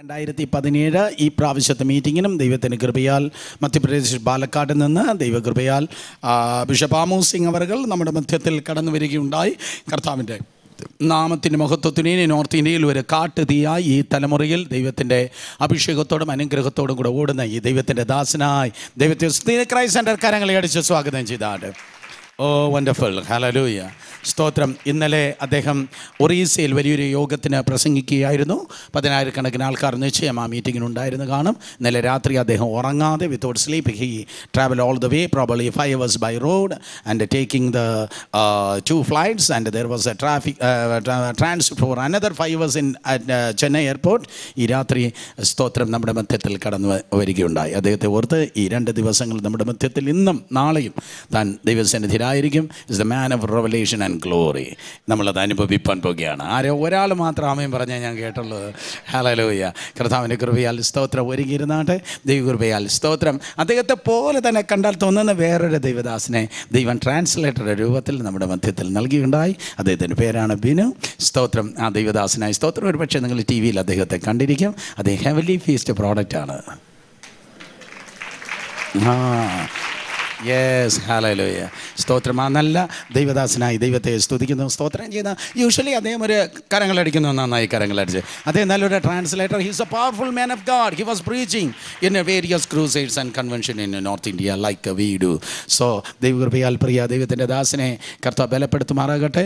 2017 ഈ പ്രാവശ്യത്തെ മീറ്റിങ്ങിനും ദൈവത്തിൻ്റെ കൃപയാൽ മധ്യപ്രദേശ് പാലക്കാട് നിന്ന് ദൈവകൃപയാൽ ബിഷപ്പ് ആമോസ് സിംഗ് അവர்கள் നമ്മുടെ മധ്യത്തിൽ കടന്നു വരികയുണ്ടായി. കർത്താവിൻ്റെ നാമത്തിൻ്റെ മഹത്വത്തിന് നോർത്ത് ഇന്ത്യയിൽ ഒരു കാട്ടുതീയായി ഈ തലമുറയിൽ ദൈവത്തിൻ്റെ അഭിഷേകത്തോടും അനുഗ്രഹത്തോടും കൂടെ ഓടുന്ന ഈ ദൈവത്തിൻ്റെ ദാസനായി ദൈവത്തെ ക്രൈസ്റ്റ് സെൻ്റർ കരങ്ങളെ അടിച്ച് സ്വാഗതം ചെയ്താണ്. ഓ വണ്ടർഫുൾ, ഹല്ലേലൂയ, സ്തോത്രം. ഇന്നലെ അദ്ദേഹം ഒറീസയിൽ വലിയൊരു യോഗത്തിന് പ്രസംഗിക്കുകയായിരുന്നു. 10,000 ആൾക്കാർ നിശ്ചയം ആ മീറ്റിങ്ങിനുണ്ടായിരുന്നു കാണും. ഇന്നലെ രാത്രി അദ്ദേഹം ഉറങ്ങാതെ without sleep he travel all the way, probably 5 hours by road and taking the 2 flights and there was a traffic transit for another 5 hours in Chennai airport. ഈ രാത്രി സ്തോത്രം നമ്മുടെ മധ്യത്തിൽ കടന്നു വരികയുണ്ടായി. അദ്ദേഹത്തെ ഓർത്ത് ഈ 2 ദിവസങ്ങൾ നമ്മുടെ മധ്യത്തിൽ ഇന്നും നാളെയും താൻ ദൈവസന്നിധിയിലായിരിക്കും. Is the man of revelation and glory. നമ്മളത് അനുഭവിപ്പാൻ പോകുകയാണ്. ഒരാൾ മാത്രം ആമേൻ പറഞ്ഞാൽ ഞാൻ കേട്ടുള്ളത്. ഹല്ലേലൂയ. കർത്താവിൻ്റെ കൃപയാൽ സ്തോത്രം ഒരുങ്ങിയിരുന്നാട്ടെ. ദൈവകൃപയാൽ സ്തോത്രം. അദ്ദേഹത്തെ പോലെ തന്നെ കണ്ടാൽ തോന്നുന്ന വേറൊരു ദൈവദാസനെ ദൈവം ട്രാൻസ്ലേറ്ററുടെ രൂപത്തിൽ നമ്മുടെ മധ്യത്തിൽ നൽകിയുണ്ടായി. അദ്ദേഹത്തിൻ്റെ പേരാണ് ബിനു. സ്തോത്രം. ആ ദൈവദാസനായി സ്തോത്രം. ഒരു പക്ഷേ നിങ്ങൾ ടി വിയിൽ അദ്ദേഹത്തെ കണ്ടിരിക്കും. അദ്ദേഹം ഹെവൻലി ഫീസ്റ്റ് പ്രോഡക്റ്റാണ്. യെസ്, ഹല്ലേലൂയ, സ്തോത്രം. ആ നല്ല ദൈവദാസനായി ദൈവത്തെ സ്തുതിക്കുന്നു, സ്തോത്രം ചെയ്യുന്ന. യൂഷ്വലി അദ്ദേഹം ഒരു കരങ്ങളടിക്കുന്നു, നന്നായി കരങ്ങളടിച്ച്. അദ്ദേഹം നല്ലൊരു translator. He's A powerful man of God. He was preaching in various crusades and convention in north India like we do. So ദൈവകൃപയാൽ പ്രിയ ദൈവത്തിൻ്റെ ദാസനെ കർത്താവ് ബലപ്പെടുത്തുമാറാകട്ടെ.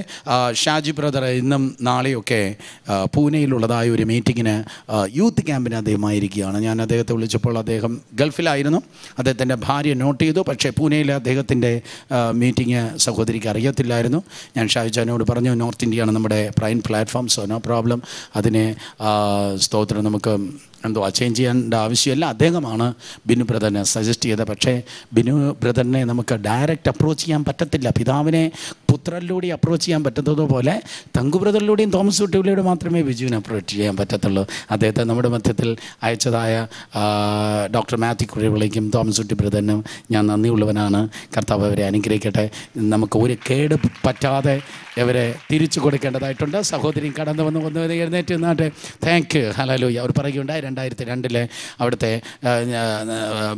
ഷാജി ബ്രദർ ഇന്നും നാളെയൊക്കെ പൂനെയിലുള്ളതായ ഒരു മീറ്റിങ്ങിന് യൂത്ത് ക്യാമ്പിന് അദ്ദേഹമായിരിക്കുകയാണ്. ഞാൻ അദ്ദേഹത്തെ വിളിച്ചപ്പോൾ അദ്ദേഹം ഗൾഫിലായിരുന്നു. അദ്ദേഹത്തിൻ്റെ ഭാര്യ നോട്ട് ചെയ്തു. പക്ഷേ പൂനെയിൽ അദ്ദേഹത്തിൻ്റെ മീറ്റിംഗ് സഹോദരിക്ക് അറിയത്തില്ലായിരുന്നു. ഞാൻ ഷാഹിജാനോട് പറഞ്ഞു, നോർത്ത് ഇന്ത്യയാണ് നമ്മുടെ prime platform, so no problem. അതിനെ സ്തോത്രം നമുക്ക് ചേഞ്ച് ചെയ്യേണ്ട ആവശ്യമില്ല. അദ്ദേഹമാണ് ബിനു ബ്രദറിനെ സജസ്റ്റ് ചെയ്തത്. പക്ഷേ ബിനു ബ്രദറിനെ നമുക്ക് ഡയറക്റ്റ് അപ്രോച്ച് ചെയ്യാൻ പറ്റത്തില്ല. പിതാവിനെ പുത്രനിലൂടെ അപ്രോച്ച് ചെയ്യാൻ പറ്റത്തതുപോലെ തങ്കു ബ്രദറിലൂടെയും തോമസ് കുട്ടിയിലൂടെ മാത്രമേ ബിജുവിനെ അപ്രോച്ച് ചെയ്യാൻ പറ്റത്തുള്ളൂ. അദ്ദേഹത്തെ നമ്മുടെ മധ്യത്തിൽ അയച്ചതായ ഡോക്ടർ മാത്യു കുഴിവിളയ്ക്കും തോമസ് കുട്ടി ബ്രദറിനും ഞാൻ നന്ദിയുള്ളവനാണ്. കർത്താവ് അവരെ അനുഗ്രഹിക്കട്ടെ. നമുക്ക് ഒരു കേട് പറ്റാതെ ഇവരെ തിരിച്ചു കൊടുക്കേണ്ടതായിട്ടുണ്ട്. സഹോദരി കടന്നു വന്ന് എഴുന്നേറ്റ് നിന്നാട്ടെ. Thank you, hallelujah. അവർ പറയുകയുണ്ടായി 2002 അവിടുത്തെ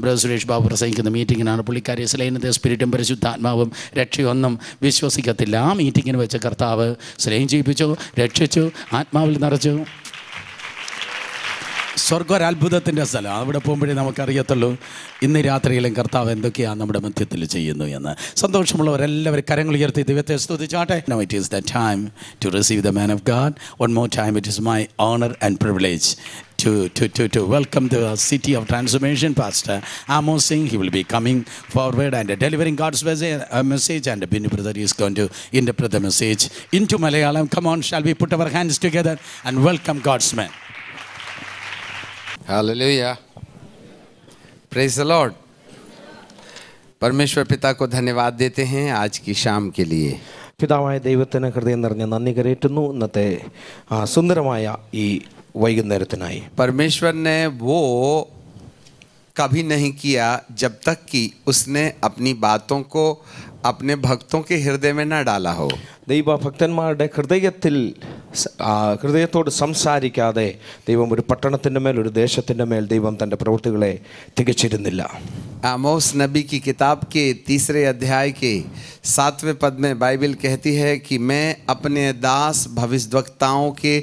ബ്രദർ സുരേഷ് ബാബു പ്രസംഗിക്കുന്ന മീറ്റിങ്ങിനാണ് പുള്ളിക്കാരി സ്ലൈനത്തെ സ്പിരിറ്റും പരിശുദ്ധാത്മാവും രക്ഷയൊന്നും വിശ്വസിക്കത്തില്ല. ആ മീറ്റിങ്ങിന് വെച്ച് കർത്താവ് സ്ലൈൻ ചെയ്യിപ്പിച്ചു, രക്ഷിച്ചു, ആത്മാവിൽ നിറച്ചു. സ്വർഗ്ഗൊരത്ഭുതത്തിൻ്റെ സ്ഥലം. അവിടെ പോകുമ്പോഴേ നമുക്കറിയത്തുള്ളൂ ഇന്ന് രാത്രിയിലും കർത്താവ് എന്തൊക്കെയാണ് നമ്മുടെ മധ്യത്തിൽ ചെയ്യുന്നു എന്ന്. സന്തോഷമുള്ളവരെല്ലാവരും കരങ്ങൾ ഉയർത്തി ദൈവത്തെ സ്തുതിച്ചാട്ടെ. Now it is the time to receive the man of God. One more time, it is my honor and privilege to welcome the city of transformation Pastor Amos Singh. He will be coming forward and delivering God's message, and Binu brother is going to interpret the message into Malayalam. Come on, shall we put our hands together and welcome God's man. Hallelujah, praise the Lord. परमेश्वर पिता को धन्यवाद देते हैं आज की शाम के लिए. പിതാവായ ദൈവത്തിന് ഹൃദയം നിറഞ്ഞ നന്ദി കരേറ്റുന്നു ഇന്നത്തെ സുന്ദരമായ ഈ വൈകുന്നേരത്തിനായി. परमेश्वर ने वो कभी नहीं किया जब तक कि उसने अपनी बातों को अपने भक्तों के हृदय में न डाला हो. ദൈവഭക്തന്മാരുടെ ഹൃദയത്തോട് സംസാരിക്കാതെ ദൈവം ഒരു പട്ടണത്തിൻ്റെ മേൽ, ഒരു ദേശത്തിൻ്റെ മേൽ ദൈവം തൻ്റെ പ്രവൃത്തികളെ തികച്ചിരുന്നില്ല. आमोस नबी की किताब के 3 अध्याय के 7वें पद में बाइबल कहती है कि मैं अपने दास भविष्यद्वक्ताओं के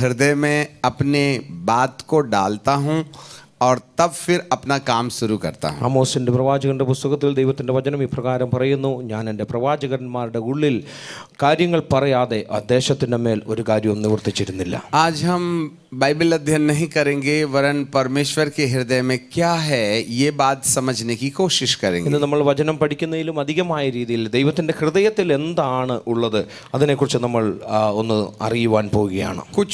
हृदय में अपने बात को डालता हूँ और तब फिर अपना काम शुरू करता हूँ. ആമോസിൻ്റെ പ്രവാചകന്റെ പുസ്തകത്തിൽ ദൈവത്തിൻ്റെ വചനം ഇപ്രകാരം പറയുന്നു, ഞാൻ എൻ്റെ പ്രവാചകന്മാരുടെ ഉള്ളിൽ കാര്യങ്ങൾ പറയാതെ ആ ദേശത്തിൻ്റെ മേൽ ഒരു കാര്യവും നിവർത്തിച്ചിരുന്നില്ല. आज हम बाइबल अध्ययन नहीं करेंगे, वरन परमेश्वर के हृदय में क्या है ये बात समझने की कोशिश करेंगे. ഇന്ന് നമ്മൾ വചനം പഠിക്കുന്നതിലും അധികമായ രീതിയിൽ ദൈവത്തിൻ്റെ ഹൃദയത്തിൽ എന്താണ് ഉള്ളത് അതിനെക്കുറിച്ച് നമ്മൾ ഒന്ന് അറിയുവാൻ പോവുകയാണ്. कुछ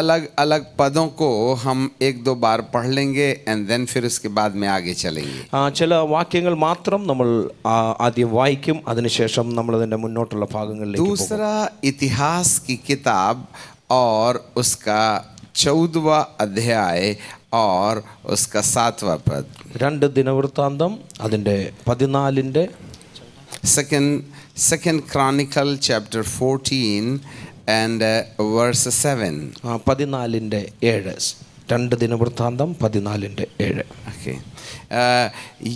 अलग अलग पदों को हम 1-2 बार पढ़ लेंगे and then फिर उसके बाद में आगे चलेंगे. ചില വാക്യങ്ങൾ മാത്രം നമ്മൾ ആദ്യം വായിക്കും, അതിനുശേഷം നമ്മൾ അതിൻ്റെ മുന്നോട്ടുള്ള ഭാഗങ്ങളിലേക്ക് പോകും. दूसरा इतिहास की किताब और उसका 14वां अध्याय और उसका 7वां पद. 2 ദിനവൃത്താന്തം അതിൻ്റെ 14 Second Chronicle chapter 14 and verse 7. 14:7. 2 ദിനവൃത്താന്തം 14:7. Okay.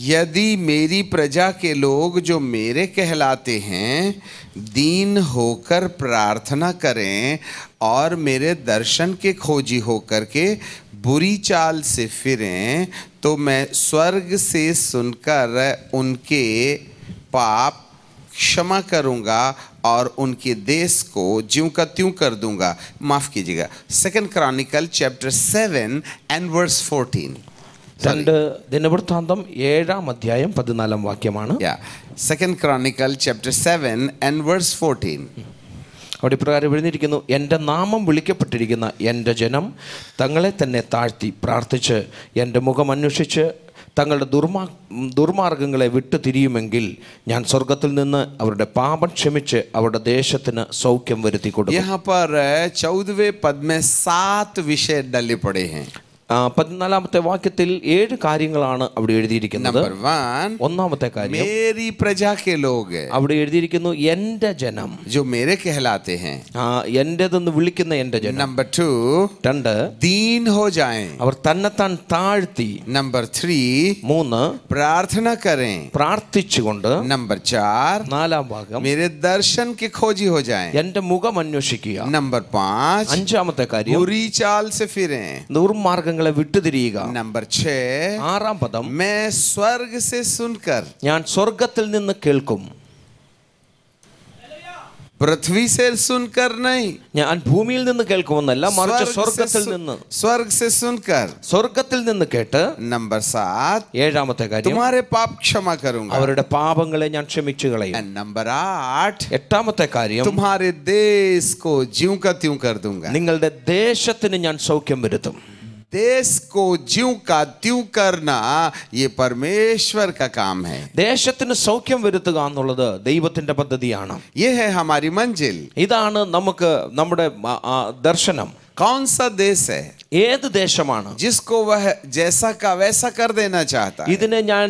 यदि मेरी प्रजा के लोग जो मेरे कहलाते हैं दीन होकर प्रार्थना करें और मेरे दर्शन के खोजी होकर के बुरी चाल से फिरें तो मैं स्वर्ग से सुनकर उनके पाप क्षमा करूंगा और उनके देश को ज्यों का त्यों कर दूंगा. माफ कीजिएगा. 2 क्रॉनिकल चैप्टर 7 and verse 14. 2 ദിനവൃത്താന്തം 7:14 Yeah. 2 Chronicle chapter 7 and verse 14. അവിടെ ഇപ്രകാരം എഴുതിയിരിക്കുന്നു, എൻ്റെ നാമം വിളിക്കപ്പെട്ടിരിക്കുന്ന എൻ്റെ ജനം തങ്ങളെ തന്നെ താഴ്ത്തി പ്രാർത്ഥിച്ച് എൻ്റെ മുഖം അന്വേഷിച്ച് തങ്ങളുടെ ദുർമാർഗങ്ങളെ വിട്ടു തിരിയുമെങ്കിൽ ഞാൻ സ്വർഗത്തിൽ നിന്ന് അവരുടെ പാപം ക്ഷമിച്ച് അവരുടെ ദേശത്തിന് സൗഖ്യം വരുത്തി കൊടുക്കും. यहाँ पर 14वें पद में 7 विषय डले पड़े हैं. 14ാമത്തെ വാക്യത്തിൽ 7 കാര്യങ്ങളാണ് അവിടെ എഴുതിയിരിക്കുന്നത്. नंबर 1, ഒന്നാമത്തെ കാര്യം, मेरी प्रजा के लोग അവിടെ എഴുതിയിരിക്കുന്നു എൻ്റെ ജനം, जो मेरे कहलाते हैं. എന്റേതെന്ന് വിളിക്കുന്ന എൻ്റെ ജനം. नंबर 2, 2, दीन हो जाएं. അവർ തന്നെത്താൻ താഴ്ത്തി. नंबर 3, 3, प्रार्थना करें. പ്രാർത്ഥിച്ചുകൊണ്ട്. नंबर 4, 4ാം ഭാഗം, मेरे दर्शन के खोजी हो जाएं. എൻ്റെ മുഖം അന്വേഷിക്കുക. नंबर 5, 5ാമത്തെ കാര്യം, बुरी चाल से फिरें. ദുർമാർഗങ്ങളെ വിട്ടുതിരിയുക. नंबर 6, 6ാം പദം, मैं स्वर्ग से सुनकर. ഞാൻ സ്വർഗത്തിൽ നിന്ന് കേൾക്കും. पृथ्वी से सुनकर नहीं, ഞാൻ ഭൂമിയിൽ നിന്ന് കേൾക്കുമെന്നല്ല, മറിച്ച് സ്വർഗത്തിൽ നിന്ന്. स्वर्ग से सुनकर. സ്വർഗത്തിൽ നിന്ന് കേട്ട്. नंबर 7, 7ാമത്തെ കാര്യം, तुम्हारे पाप क्षमा करूंगा. അവരുടെ പാപങ്ങളെ ഞാൻ ക്ഷമിച്ചു കളയും. And number 8, 8ാമത്തെ കാര്യം, तुम्हारे देश को ज्यों का त्यों कर दूंगा. നിങ്ങളുടെ ദേശത്തിന് ഞാൻ സൗഖ്യം വരുത്തും. देश को ज्यों का त्यों करना ये परमेश्वर का काम है. ദേശത്തിന് സൗഖ്യം വരുത്തുക എന്നുള്ളത് ദൈവത്തിന്റെ പദ്ധതിയാണ്. ये है हमारी मंजिल. ഇതാണ് നമുക്ക് നമ്മുടെ ദർശനം. कौन सा देश है ഏത് ദേശമാണ് जिसको वह जैसा का वैसा कर देना चाहता है? ഇതിനെ ഞാൻ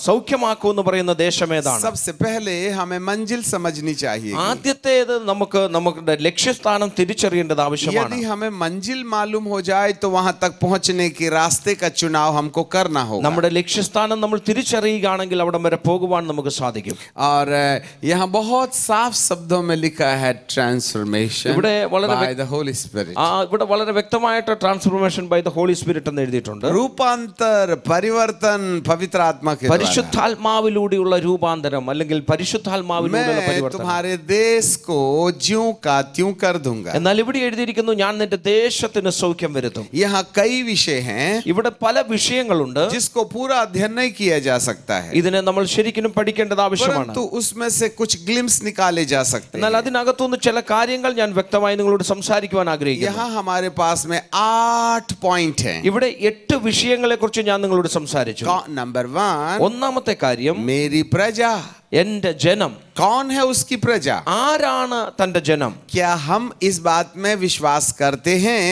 സൗഖ്യമാക്കൂ എന്ന് പറയുന്ന ദേശം ഏതാണ്? सबसे पहले हमें मंजिल समझनी चाहिए. ആദ്യത്തേത് നമ്മുടെ ലക്ഷ്യസ്ഥാനം തിരിച്ചറിയേണ്ടത് ആവശ്യമാണ്. यदि हमें मंजिल मालूम हो जाए तो वहां तक पहुंचने के रास्ते का चुनाव हमको करना होगा. നമ്മുടെ ലക്ഷ്യസ്ഥാനം നമ്മൾ തിരിച്ചറിയുകയാണെങ്കിൽ അവിടം വരെ പോകുവാൻ നമുക്ക് സാധിക്കും. और यहाँ बहुत साफ शब्दों में लिखा है transformation by the holy spirit. ഇവിടെ വളരെ വ്യക്തമായിട്ട് transformation by the holy spirit എന്ന് എഴുതിയിട്ടുണ്ട്. रूपांतर परिवर्तन पवित्र आत्मा के द्वारा. പരിശുദ്ധാത്മാവിലൂടെയുള്ള രൂപാന്തരം അല്ലെങ്കിൽ പരിശുദ്ധാത്മാവിലൂടെയുള്ള പരിവർത്തനം. तुम्हारे देश को ज्यों का त्यों कर दूंगा. എന്നാൽ ഇവിടെ എഴുതിയിരിക്കുന്നു, ഞാൻ നിന്റെ ദേശത്തിന് സൗഖ്യം വരുത്തും. यहाँ कई विषय हैं ഇവിടെ പല വിഷയങ്ങളുണ്ട് जिसको पूरा अध्ययन नहीं किया जा सकता है. ഇതിനെ നമ്മൾ ശരിക്കും പഠിക്കേണ്ടത് ആവശ്യമാണ്. परंतु उसमें से कुछ ग्लिम्स निकाले जा सकते हैं. എന്നാൽ അതിനകത്തുനിന്ന് ചില കാര്യങ്ങൾ ഞാൻ വ്യക്തമായി നിങ്ങളോട് സംസാരിക്കുവാൻ ആഗ്രഹിക്കുന്നു. यहाँ हमारे पास में 8 पॉइंट हैं. ഇവിടെ 8 വിഷയങ്ങളെ കുറിച്ച് ഞാൻ നിങ്ങളോട് സംസാരിച്ചു. नंबर 1, ഒന്നാമത്തെ കാര്യം, मेरी प्रजा. എന്റെ ജനം. कौन है उसकी प्रजा? ആരാണ് തന്റെ ജനം? क्या हम इस बात में विश्वास करते हैं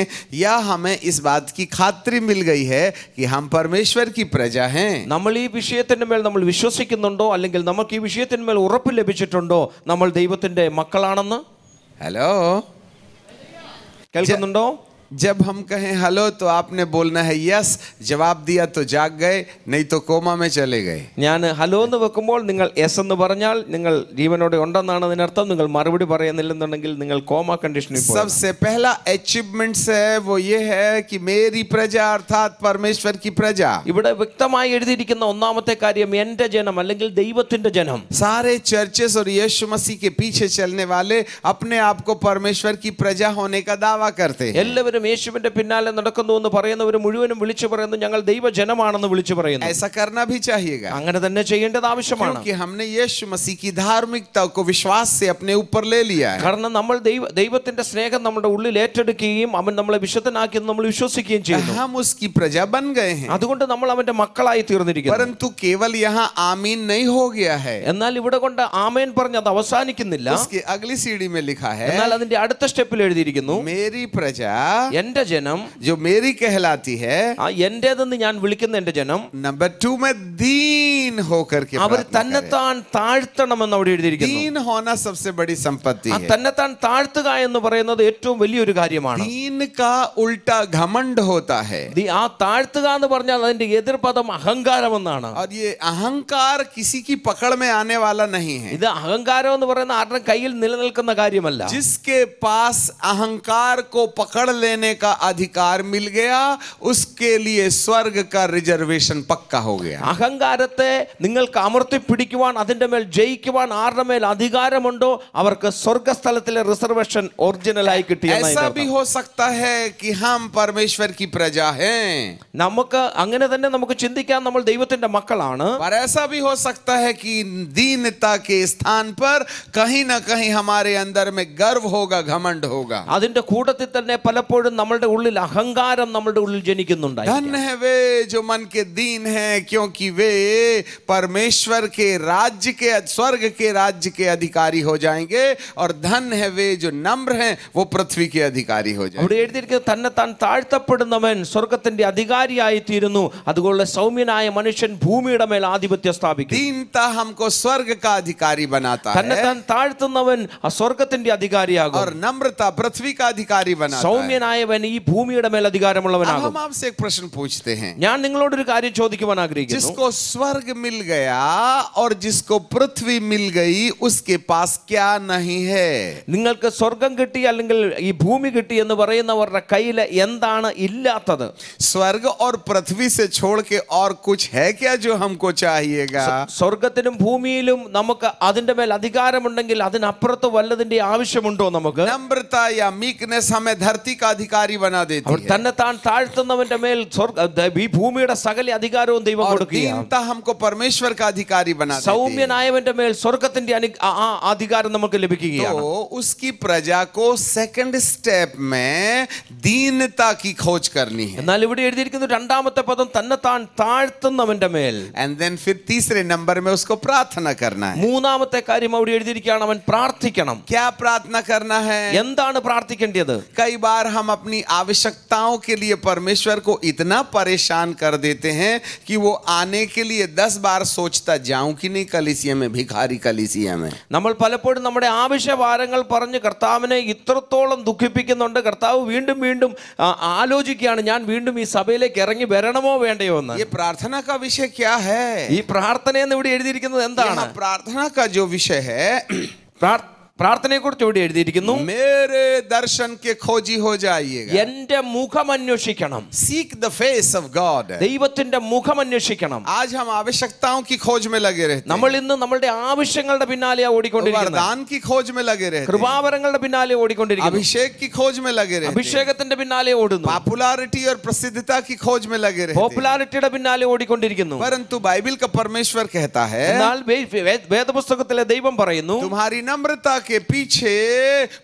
या हमें इस बात की खातरी मिल गई है कि हम परमेश्वर की प्रजा हैं? നമ്മൾ ഈ വിഷയത്തിന്റെ മേൽ നമ്മൾ വിശ്വസിക്കുന്നുണ്ടോ, അല്ലെങ്കിൽ നമുക്ക് ഈ വിഷയത്തിന്റെ മേൽ ഉറപ്പ് ലഭിച്ചിട്ടുണ്ടോ നമ്മൾ ദൈവത്തിന്റെ മക്കളാണെന്ന്? हेलो, കേൾക്കുന്നുണ്ടോ? जब हम कहें हेलो तो आपने बोलना है यस. जवाब दिया तो जाग गए, नहीं तो कोमा में चले गए. ഞാൻ ഹലോ എന്ന് വെക്കുമ്പോൾ നിങ്ങൾ എസ് എന്ന് പറഞ്ഞാൽ നിങ്ങൾ ജീവനോടെ ഉണ്ടെന്നാണ് അതിനർത്ഥം. നിങ്ങൾ മറുപടി പറയുന്നില്ലെന്നുണ്ടെങ്കിൽ നിങ്ങൾ കോമ കണ്ടീഷനിൽ പോകും. सबसे पहला अचीवमेंट्स है वो ये है कि मेरी प्रजा अर्थात परमेश्वर की प्रजा. ഇവിടെ വ്യക്തമായി എഴുതിയിരിക്കുന്ന ഒന്നാമത്തെ കാര്യം എന്റെ ജനം അല്ലെങ്കിൽ ദൈവത്തിന്റെ ജനം. सारे चर्चेस और यीशु मसीह के पीछे चलने वाले अपने आप को परमेश्वर की प्रजा होने का दावा करते हैं. എല്ലാവരും യേശുവിന്റെ പിന്നാലെ നടക്കുന്നു എന്ന് പറയുന്നവർ മുഴുവനും വിളിച്ചു പറയുന്നു, ഞങ്ങൾ ദൈവജനമാണെന്ന് വിളിച്ചു പറയുന്നു. ऐसा करना भी चाहिएगा. അങ്ങനെ തന്നെ ചെയ്യേണ്ടത് ആവശ്യമാണ്. क्योंकि हमने यीशु मसीह की धार्मिकता को विश्वास से अपने ऊपर ले लिया है. കാരണം നമ്മൾ ദൈവത്തിന്റെ സ്നേഹം നമ്മുടെ ഉള്ളിൽ ഏറ്റെടുക്കുകയും അവൻ നമ്മളെ വിശുദ്ധനാക്കി നമ്മൾ വിശ്വസിക്കുകയും ചെയ്യുന്നു. हम उसकी प्रजा बन गए हैं. അതുകൊണ്ട് നമ്മൾ അവന്റെ മക്കളായി തീർന്നിരിക്കുന്നു. परंतु केवल यहाँ आमीन नहीं हो गया है. എന്നാൽ ഇവിടെ കൊണ്ട് ആമേൻ പറഞ്ഞ് അത് അവസാനിക്കുന്നില്ല. उसकी अगली सीढ़ी में लिखा है, എന്നാൽ അതിന്റെ അടുത്ത സ്റ്റെപ്പിൽ എഴുതിയിരിക്കുന്നു, मेरी प्रजा എന്റെ ജനം, जो मेरी कहलाती है, എന്റേതെന്ന് ഞാൻ വിളിക്കുന്ന എന്റെ ജനം. नंबर 2 में दीन होकर के അവർ प्रार्थना തന്നെത്താൻ താഴ്ത്തണമെന്ന് അവിടെ करें। എഴുതിയിരിക്കുന്നു. दीन होना सबसे बड़ी संपत्ति है। തന്നെത്താൻ താഴ്ത്തുക എന്ന് പറയുന്നത് ഏറ്റവും വലിയൊരു കാര്യമാണ്. दीन का उल्टा घमंड होता है, ആ താഴ്ത്തുക എന്ന് പറഞ്ഞാൽ അതിന്റെ എതിർപദം അഹങ്കാരം എന്നാണ്. और ये अहंकार किसी की पकड़ में आने वाला नहीं है। ഇത് അഹങ്കാരം എന്ന് പറയുന്ന ആരുടെ കയ്യിൽ നിലനിൽക്കുന്ന കാര്യമല്ല. जिसके पास अहंकार को पकड़ लेने का अधिकार मिल गया, उसके लिए स्वर्ग का रिजर्वेशन पक्का हो गया। അഹങ്കാരത്തെ നിങ്ങൾക്ക് അമർത്തി പിടിക്കുവാൻ, അതിന്റെ മേൽ ജയിക്കുവാൻ ആരുടെ മേൽ അധികാരമുണ്ടോ അവർക്ക് സ്വർഗസ്ഥലത്തിലെ റിസർവേഷൻ ഒറിജിനലായി കിട്ടിയെന്നാണ്. ऐसा भी हो सकता है कि हम परमेश्वर की प्रजा हैं, നമുക്ക് അങ്ങനെ തന്നെ നമുക്ക് ചിന്തിക്കാം, നമ്മൾ ദൈവത്തിന്റെ മക്കളാണ്. पर ऐसा भी हो सकता है कि दीनता के स्थान पर कहीं ना कहीं हमारे अंदर में गर्व होगा, घमंड होगा। അതിന്റെ കൂട്ടത്തിൽ തന്നെ പലപ്പോഴും നമ്മളുടെ ഉള്ളിൽ അഹങ്കാരം നമ്മളുടെ ഉള്ളിൽ ജനിക്കുന്നുണ്ട്. धन्य है वे जो मन के दीन हैं, क्योंकि वे परमेश्वर के राज्य के, स्वर्ग के राज्य के अधिकारी हो जाएंगे, और धन्य है वे जो नम्र हैं, वो पृथ्वी के अधिकारी हो जाएंगे। അവിടെ എഴുതിയിരിക്കുന്നത് തന്നെ താൻ താഴ്ത്തപ്പെടുന്നവൻ സ്വർഗത്തിന്റെ അധികാരിയായി തീരുന്നു, അതുകൊണ്ട് സൗമ്യനായ മനുഷ്യൻ ഭൂമിയുടെ മേൽ ആധിപത്യം സ്ഥാപിക്കും. दीनता हमको स्वर्ग का अधिकारी बनाता തന്നെ है, താൻ താഴ്ത്തുന്നവൻ ആ സ്വർഗത്തിന്റെ അധികാരിയാകും. और नम्रता पृथ्वी का अधिकारी बनाता है। സൗമ്യനായവൻ ഈ ഭൂമിയുടെ മേൽ अब അധികാരമുള്ളവനാകും. हम आपसे एक प्रश्न पूछते हैं, ഞാൻ നിങ്ങളോടൊരു കാര്യം ചോദിക്കുവാൻ ആഗ്രഹിക്കുന്നു. जिसको स्वर्ग मिल गया और जिसको पृथ्वी मिल गई, उसके पास क्या नहीं है? നിങ്ങൾക്ക് സ്വർഗം കിട്ടി അല്ലെങ്കിൽ ഈ ഭൂമി കിട്ടി എന്ന് പറയുന്നവരുടെ കയ്യിൽ എന്താണ് ഇല്ലാത്തത്? स्वर्ग और पृथ्वी से छोड़ के और कुछ है क्या जो हमको चाहिएगा? സ്വർഗത്തിനും ഭൂമിയിലും നമുക്ക് അതിന്റെ മേൽ അധികാരമുണ്ടെങ്കിൽ അതിനപ്പുറത്ത് വല്ലതിന്റെ ആവശ്യമുണ്ടോ നമുക്ക്? नम्रता या मीकनेस हमें धरती का अधिकारी बना देती അവർ है, തന്നെ താൻ താഴ്ത്തുന്നവന്റെ മേൽ ഈ ഭൂമിയുടെ സകല അധികാരവും ദൈവം और കൊടുക്കുക. दीनता हमको परमेश्वर का अधिकारी बना देती है। സൗമ്യനായവന്റെ മേൽ സ്വർഗത്തിന്റെ അധികാരം നമുക്ക് ലഭിക്കുകയാണ്. तो उसकी प्रजा को सेकंड स्टेप में दीनता की खोज करनी है, എന്നാൽ ഇവിടെ എഴുതിയിരിക്കുന്നു രണ്ടാമത്തെ പദം തന്നെ താൻ താഴ്ത്തുന്നവന്റെ മേൽ. एंड देन फिर तीसरे नंबर में उसको प्रार्थना करना है। മൂന്നാമത്തെ കാര്യം അവിടെ എഴുതിയിരിക്കുകയാണ്, അവൻ പ്രാർത്ഥിക്കണം. क्या प्रार्थना करना है? എന്താണ് പ്രാർത്ഥിക്കേണ്ടത്? कई बार हम अपनी आवश्यकताओं के लिए परमेश्वर को इतना परेशान कर देते हैं कि वो आने के लिए 10 बार सोचता, जाऊं कि नहीं कलीसिया में, भिखारी कलीसिया में। നമ്മൾ പലപ്പോഴും നമ്മുടെ ആവശ്യഭാരങ്ങൾ പറഞ്ഞ് കർത്താവിനെ ഇത്രത്തോളം ദുഃഖിപ്പിക്കുന്നുണ്ട്. കർത്താവ് വീണ്ടും വീണ്ടും ആലോചിക്കുകയാണ്, ഞാൻ വീണ്ടും ഈ സഭയിലേക്ക് ഇറങ്ങി വരണമോ വേണ്ടയോ എന്ന്. ये प्रार्थना का विषय क्या है? ഈ പ്രാർത്ഥന എന്ന് ഇവിടെ എഴുതിയിരിക്കുന്നത് എന്താണ്? यहाँ प्रार्थना का जो विषय है, പ്രാർത്ഥനയെ കുറിച്ച് ഇവിടെ എഴുതിയിരിക്കുന്നു, मेरे दर्शन के खोजी हो जाइएगा। എന്റെ മുഖം അന്വേഷിക്കണം. Seek the face of God. ദൈവത്തിന്റെ മുഖം അന്വേഷിക്കണം. आज हम आवश्यकताओं की खोज में लगे रहते हैं, നമ്മൾ ഇന്ന് നമ്മളുടെ ആവശ്യങ്ങളുടെ പിന്നാലെ ഓടിക്കൊണ്ടിരിക്കുന്നത്, वरदान की खोज में लगे रहते हैं, കൃപാവരങ്ങളുടെ പിന്നാലെ ഓടിക്കൊണ്ടിരിക്കുന്നു, अभिषेक की खोज में लगे रहते हैं, അഭിഷേകത്തിന്റെ പിന്നാലെ ഓടുന്നു, पॉपुलैरिटी और प्रसिद्धता की खोज में लगे रहते हैं। പോപ്പുലാരിറ്റിയുടെ പിന്നാലെ ഓടിക്കൊണ്ടിരിക്കുന്നു. परंतु बाइबिल का परमेश्वर कहता है, എന്നാൽ വേദപുസ്തകത്തിലെ ദൈവം പറയുന്നു, तुम्हारी नम्रता के पीछे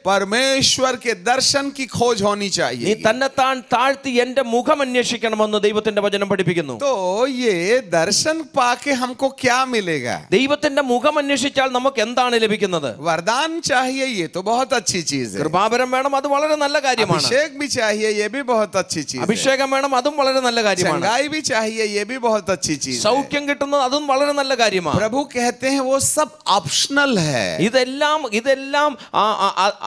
परमेश्वर के दर्शन की खोज होनी നീ चाहिए। തന്നെത്താൻ താഴ്ത്തി എന്റെ മുഖം അന്വേഷിക്കണമെന്ന് ദൈവത്തിന്റെ വചനം പഠിപ്പിക്കുന്നു. तो ये दर्शन पाके हमको क्या मिलेगा? ദൈവത്തിന്റെ മുഖം അന്വേഷിച്ചാൽ നമുക്ക് എന്താണ് ലഭിക്കുന്നത്? वरदान चाहिए, ये तो बहुत अच्छी चीज है। കൃപാവരം വേണം, അത് വളരെ നല്ല കാര്യമാണ്. अभिषेक भी चाहिए, ये भी बहुत अच्छी चीज है। അഭിഷേകം വേണം, അതും വളരെ നല്ല കാര്യമാണ്. चंगाई भी चाहिए, ये भी बहुत अच्छी चीज है। സൗഖ്യം കിട്ടുന്നത് അതും വളരെ നല്ല കാര്യമാണ്. प्रभु कहते हैं वो सब ऑप्शनल है, ഇതെല്ലാം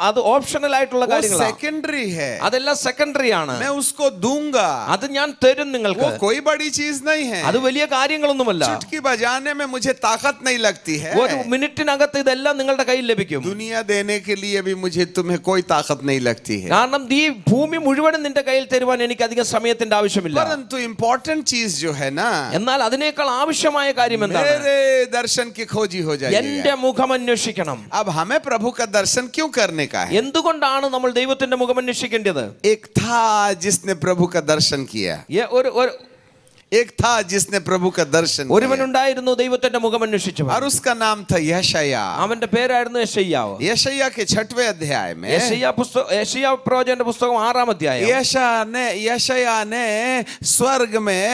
അത് ഓപ്ഷണൽ ആയിട്ടുള്ള वो കാര്യങ്ങളാണ്. सेकेंडरी है, അതെല്ലാം സെക്കൻഡറി ആണ്. मैं उसको दूंगा, അത് ഞാൻ തരും നിങ്ങൾക്ക്. वो कोई बड़ी चीज नहीं है। അത് വലിയ കാര്യങ്ങളൊന്നുമല്ല. चुटकी बजाने में मुझे ताकत नहीं लगती है, ഒരു മിനിറ്റിനകത്ത് ഇതെല്ലാം നിങ്ങളുടെ കയ്യിൽ ലഭിക്കും. दुनिया देने के लिए भी मुझे तुम्हें कोई ताकत नहीं लगती है। കാരണം ഈ ഭൂമി മുഴുവനും നിന്റെ കയ്യിൽ തരുവാൻ എനിക്ക് അധികം സമയത്തിന്റെ ആവശ്യമില്ല. परंतु इम्पोर्टेंट चीज जो है ना, എന്നാൽ അതിനേക്കാൾ ആവശ്യമായ കാര്യം എന്താണ്? मेरे दर्शन की खोजी हो എന്റെ जाएगी। മുഖം അന്വേഷിക്കണം. अब हमें प्रभु का दर्शन क्यों करने का है? എന്തുകൊണ്ടാണ് നമ്മൾ ദൈവത്തിന്റെ മുഖം അന്വേഷിക്കേണ്ടത്? एक था जिसने प्रभु का दर्शन किया, एक था जिसने प्रभु का दर्शन किया ഒരുവനുണ്ടായിരുന്നു ദൈവത്തിന്റെ മുഖം അന്വേഷിച്ചവൻ. और उसका नाम था यशाया. അവന്റെ പേരായിരുന്നു യെശയ്യാവ്. यशाया के 6वें अध्याय में യെശയ്യാ പ്രവാചകന്റെ പുസ്തകം 6-ാം അധ്യായം. यशाया ने स्वर्ग में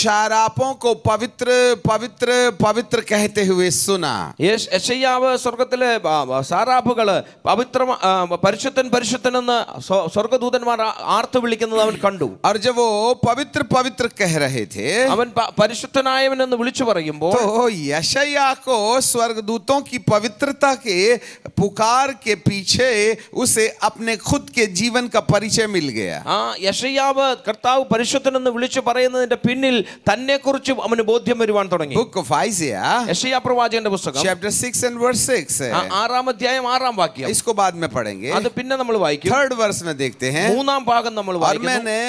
शारापों को पवित्र पवित्र पवित्र कहते हुए सुना. യെശയ്യാവ് സ്വർഗത്തിലെ സാറാഫുകള് പരിശുദ്ധൻ പരിശുദ്ധൻ എന്ന് സ്വർഗദൂതന്മാർ ആർത്തു വിളിക്കുന്നത് അവൻ കണ്ടു. और जब वो पवित्र पवित्र कह रहे थे അവൻ പരിശുദ്ധനായവൻ എന്ന് വിളിച്ചു പറയുമ്പോൾ तो यशाया को स्वर्गदूतों की पवित्रता के पुकार के पीछे उसे अपने खुद के जीवन का परिचय मिल गया. യെശയ്യാവ് കർത്താവ് പരിശുദ്ധൻ എന്ന് വിളിച്ചു പറയുന്നതിന്റെ പിന്നിൽ തന്നെ കുറിച്ച് അവന് ബോധ്യം വരുവാൻ തുടങ്ങി. Book of Isaiah യെശയ്യാ പ്രവാചകന്റെ പുസ്തകം chapter 6 and verse 6 है. 6-ാം അധ്യായം 6-ാം വാക്യം. इसको बाद में पढ़ेंगे. അത് പിന്നെ നമ്മൾ വായിക്കും. 3rd verse में देखते हैं. 3-ാം ഭാഗം നമ്മൾ और വായിക്കുന്നു. मैंने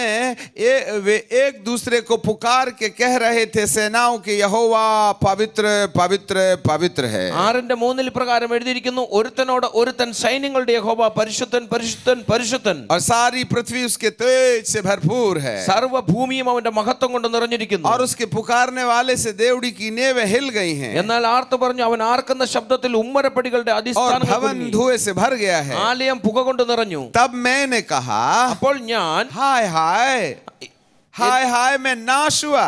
वे एक दूसरे को पुकार के कह रहे थे सेनाओं के यहोवा पवित्र पवित्र पवित्र है. 6-3 പ്രകാരം എഴുതിയിരിക്കുന്നു, ഒരുത്തനോട് ഒരുത്തൻ സൈന്യങ്ങളുടെ യഹോവ പരിശുദ്ധൻ പരിശുദ്ധൻ പരിശുദ്ധൻ. और सारी पृथ्वी उसके तेज से भरपूर है. സർവ്വഭൂമിയും അവന്റെ മഹത്വം കൊണ്ട് നിറഞ്ഞിരിക്കുന്നു. और उसके पुकारने वाले से देवड़ी की नेवें हिल गई हैं. എന്നാൽ ആർത്തു പറഞ്ഞു, അവൻ ആർക്കുന്ന ശബ്ദത്തിൽ ഉമ്മരപ്പടികളുടെ और അടിസ്ഥാനം भवन धुएं से भर गया है. ആലയം പുക കൊണ്ട് നിറഞ്ഞു. तब मैंने कहा അപ്പോൾ ഞാൻ हाय हाय हाय हाय मैं नाश हुआ.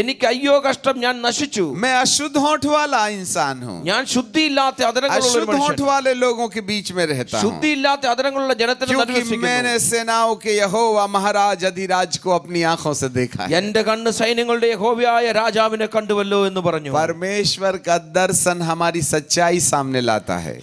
എനിക്ക് അയ്യോ കഷ്ടം, ഞാൻ നശിച്ചു. मैं अशुद्ध होंठ वाला इंसान हूँ. ഞാൻ ശുദ്ധിയില്ലാത്ത അതരങ്ങളുള്ള ഒരു अशुद्ध होंठ മനുഷ്യൻ. वाले लोगों के बीच में रहता हूँ. ശുദ്ധിയില്ലാത്ത അതരങ്ങളുള്ള ജനത്തിന് क्योंकि നടുവസിക്കുന്നു. मैंने सेनाओं के यहोवा महाराज अधिराज को अपनी आंखों से देखा है. എന്റെ കണ്ണ് സൈന്യങ്ങളുടെ യഹോവയായ രാജാവിനെ കണ്ടുവല്ലോ എന്ന് പറഞ്ഞു. परमेश्वर का दर्शन हमारी सच्चाई सामने लाता है.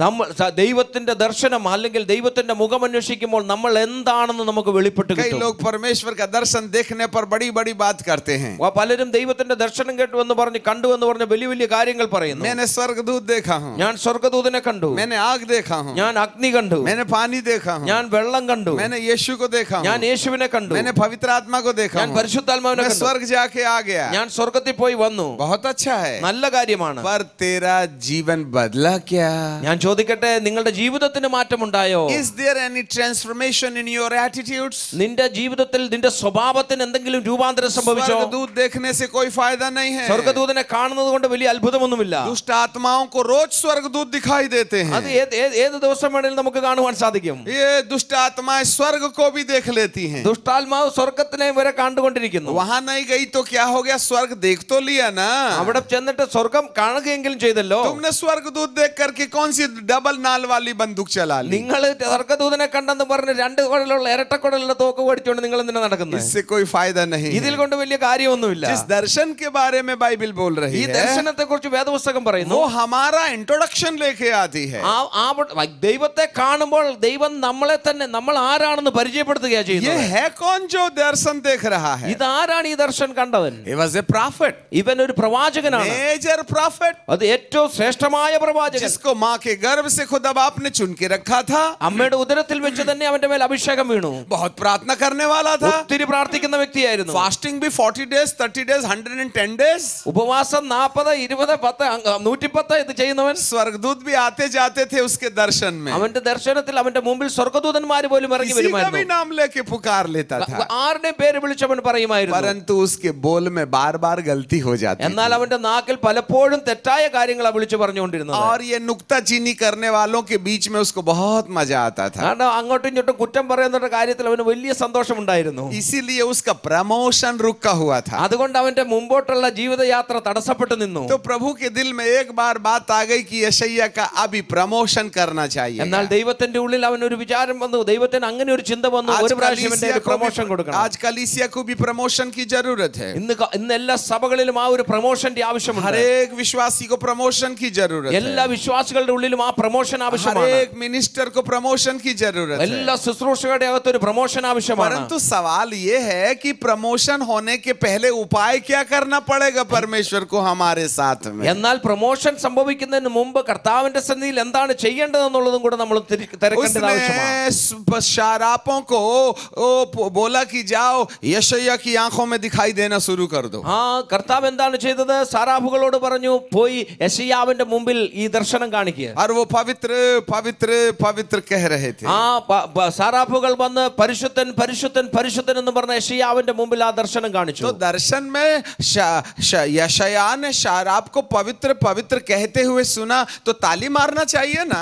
ദൈവത്തിന്റെ ദർശനം അല്ലെങ്കിൽ ദൈവത്തിന്റെ മുഖം അന്വേഷിക്കുമ്പോൾ നമ്മൾ എന്താണെന്ന് നമുക്ക് വെളിപ്പെട്ട് कई കിട്ടും. लोग परमेश्वर का दर्शन देखने पर बड़ी बड़ी बात करते हैं. പലരും ദൈവത്തിന്റെ ദർശനം കേട്ടു എന്ന് പറഞ്ഞ് കണ്ടു എന്ന് പറഞ്ഞ് വലിയ വലിയ കാര്യങ്ങൾ പറയുന്നു. मैंने स्वर्गदूत देखा हूँ. ഞാൻ സ്വർഗ്ഗദൂതനെ കണ്ടു. मैंने आग देखा हूँ. ഞാൻ അഗ്നി കണ്ടു. मैंने पानी देखा हूँ. ഞാൻ വെള്ളം കണ്ടു. मैंने यीशु को देखा हूँ. ഞാൻ യേശുവിനെ കണ്ടു. मैंने पवित्र आत्मा को देखा ഞാൻ हूँ. പരിശുദ്ധാത്മാവിനെ मैं കണ്ടു. स्वर्ग जाके आ गया. ഞാൻ സ്വർഗ്ഗത്തിൽ പോയി വന്നു. बहुत अच्छा है. നല്ല കാര്യമാണ്. पर तेरा जीवन बदला क्या? ഞാൻ ചോദിക്കട്ടെ, നിങ്ങളുടെ ജീവിതത്തിന് മാറ്റമുണ്ടായോ? Is there any transformation in your attitudes? നിന്റെ ജീവിതത്തിൽ നിന്റെ സ്വഭാവത്തിന് എന്തെങ്കിലും രൂപാന്തരം സംഭവിച്ചോ? स्वर्गदूत देखने से कोई फायदा नहीं है. സ്വർഗ്ഗദൂതനെ കാണുന്നത് കൊണ്ട് വലിയ അത്ഭുതമൊന്നുമില്ല. दुष्ट आत्माओं को रोज स्वर्गदूत दिखाई देते അത് हैं. ഏത് ദിവസം വേണമെങ്കിലും നമുക്ക് കാണുവാൻ സാധിക്കും. ये दुष्ट आत्माएं स्वर्ग को भी देख लेती हैं. ദുഷ്ടാത്മാവ് സ്വർഗ്ഗത്തിനെ വരെ കണ്ടുകൊണ്ടിരിക്കുന്നു. वहां नहीं गई तो क्या हो गया? स्वर्ग देख तो लिया ना. അവിടെ ചെന്നിട്ട് സ്വർഗം കാണുകയെങ്കിലും ചെയ്തല്ലോ. तुमने स्वर्गदूत देख करके कौन सी डबल नाल वाली बंदूक चला ली? നിങ്ങൾ സ്വർഗ്ഗദൂതനെ കണ്ടെന്ന് പറഞ്ഞ് 2 കുഴലുള്ള ഇരട്ടക്കുഴലുള്ള തോക്ക് പഠിച്ചുകൊണ്ട് നിങ്ങൾ എന്തിനാ നടക്കുന്നത്? इससे कोई फायदा नहीं ഇതിൽ है. കൊണ്ട് വലിയ കാര്യമൊന്നുമില്ല. जिस दर्शन के बारे में बाइबल बोल रही ഈ है ദർശനത്തെ കുറിച്ച് വേദപുസ്തകം പറയുന്നു. वो हमारा इंट्रोडक्शन लेके आती है. ദൈവത്തെ കാണുമ്പോൾ ദൈവം നമ്മളെ തന്നെ നമ്മൾ ആരാണെന്ന് പരിചയപ്പെടുത്തുകയാണ് ये ചെയ്യുന്നത്. है कौन जो दर्शन देख रहा है? ഇതാരാണ് ഈ Darshan കണ്ടവൻ? He was a prophet. ഇവൻ ഒരു പ്രവാചകനാണ്. Major prophet. അത് ഏറ്റവും ശ്രേഷ്ഠമായ പ്രവാചകൻ. जिसको माँ के गर्भ से खुद अब आपने चुन के रखा था. അമ്മയുടെ ഉദരത്തിൽ വെച്ച് തന്നെ അവന്റെ മേൽ അഭിഷേകം വീണു. बहुत प्रार्थना करने वाला था. ഒത്തിരി പ്രാർത്ഥിക്കുന്ന വ്യക്തിയായിരുന്നു. फास्टिंग भी 40 days, 30 days, 110 days. ഉപവാസം 40, 20, 10, 110 ഇത് ചെയ്യുന്നവൻ. स्वर्गदूत भी आते जाते थे उसके दर्शन में. അവന്റെ ദർശനത്തിൽ അവന്റെ മുമ്പിൽ സ്വർഗ്ഗദൂതന്മാർ പോലും ഇറങ്ങി किसी का भी വരുമായിരുന്നു. नाम लेके पुकार लेता था. ആരുടെയും പേര് വിളിച്ചവൻ പറയുമായിരുന്നു. परंतु उसके बोल में बार बार गलती हो जाती എന്നാൽ थी. അവന്റെ നാക്കിൽ പലപ്പോഴും തെറ്റായ കാര്യങ്ങളാണ് വിളിച്ചു പറഞ്ഞുകൊണ്ടിരുന്നത്. और ये नुक्ताचीनी करने वालों के बीच में उसको बहुत मजा आता था. കാരണം അങ്ങോട്ടും ഇങ്ങോട്ടും കുറ്റം പറയുന്ന കാര്യത്തിൽ അവന് വലിയ സന്തോഷമുണ്ടായിരുന്നു. इसीलिए उसका प्रमोशन रुका हुआ था. അതുകൊണ്ട് അവന്റെ മുമ്പോട്ടുള്ള ജീവിതയാത്ര തടസ്സപ്പെട്ടു നിന്നു. तो प्रभु के दिल में एक बार बात आ गई कि यशायाह का अभी प्रमोशन करना चाहिए. എന്നാൽ ദൈവത്തിന്റെ ഉള്ളിൽ അവൻ ഒരു വിചാരം വന്നു. ദൈവത്തിന് അങ്ങനെ ഒരു ചിന്ത വന്നു, ഒരു പ്രാവശ്യം ഒരു പ്രമോഷൻ കൊടുക്കണം. आज कलीसिया को भी प्रमोशन की जरूरत है. ഇന്ന് എല്ലാ സഭകളിലും ആ ഒരു പ്രമോഷന്റെ ആവശ്യമുണ്ട്. हर एक विश्वासी को प्रमोशन की जरूरत है. എല്ലാ വിശ്വാസികളുടെ ഉള്ളിലും ആ പ്രമോഷൻ हर ആവശ്യമാണ്. एक मिनिस्टर को प्रमोशन की जरूरत है. എല്ലാ ശുശ്രൂഷകളുടെ അകത്ത് ഒരു പ്രമോഷൻ ആവശ്യമാണ്. परंतु सवाल ये है कि प्रमोशन होने के पहले उपाय क्या करना पड़ेगा परमेश्वर को हमारे साथ में. എന്നാൽ പ്രമോഷൻ സംഭവിക്കുന്നതിന് മുമ്പ് കർത്താവിന്റെ സന്നിധിയിൽ എന്താണ് ചെയ്യേണ്ടതെന്നുള്ളതും കൂടെ നമ്മൾ തിരക്കേണ്ടത് ആവശ്യമാണ്. उसने शारापों को बोला कि जाओ यशायाह की आंखों में दिखाई देना शुरू कर दो. ആ കർത്താവ് എന്താണ് ചെയ്തത്? സാറാഫുകളോട് പറഞ്ഞു, പോയി യെശയ്യാവിന്റെ മുമ്പിൽ ഈ ദർശനം കാണിക്കുക. और वो पवित्र पवित्र पवित्र कह रहे थे. ആ സാറാഫുകൾ വന്ന് പരിശുദ്ധൻ പരിശുദ്ധൻ പരിശുദ്ധൻ എന്ന് പറഞ്ഞ യെശയ്യാവിന്റെ യെശയ്യാവിന്റെ മുമ്പിൽ ആ ദർശനം കാണിച്ചു. तो दर्शन में यशायाह ने शाराब को पवित्र पवित्र कहते हुए सुना, तो ताली मारना चाहिए ना.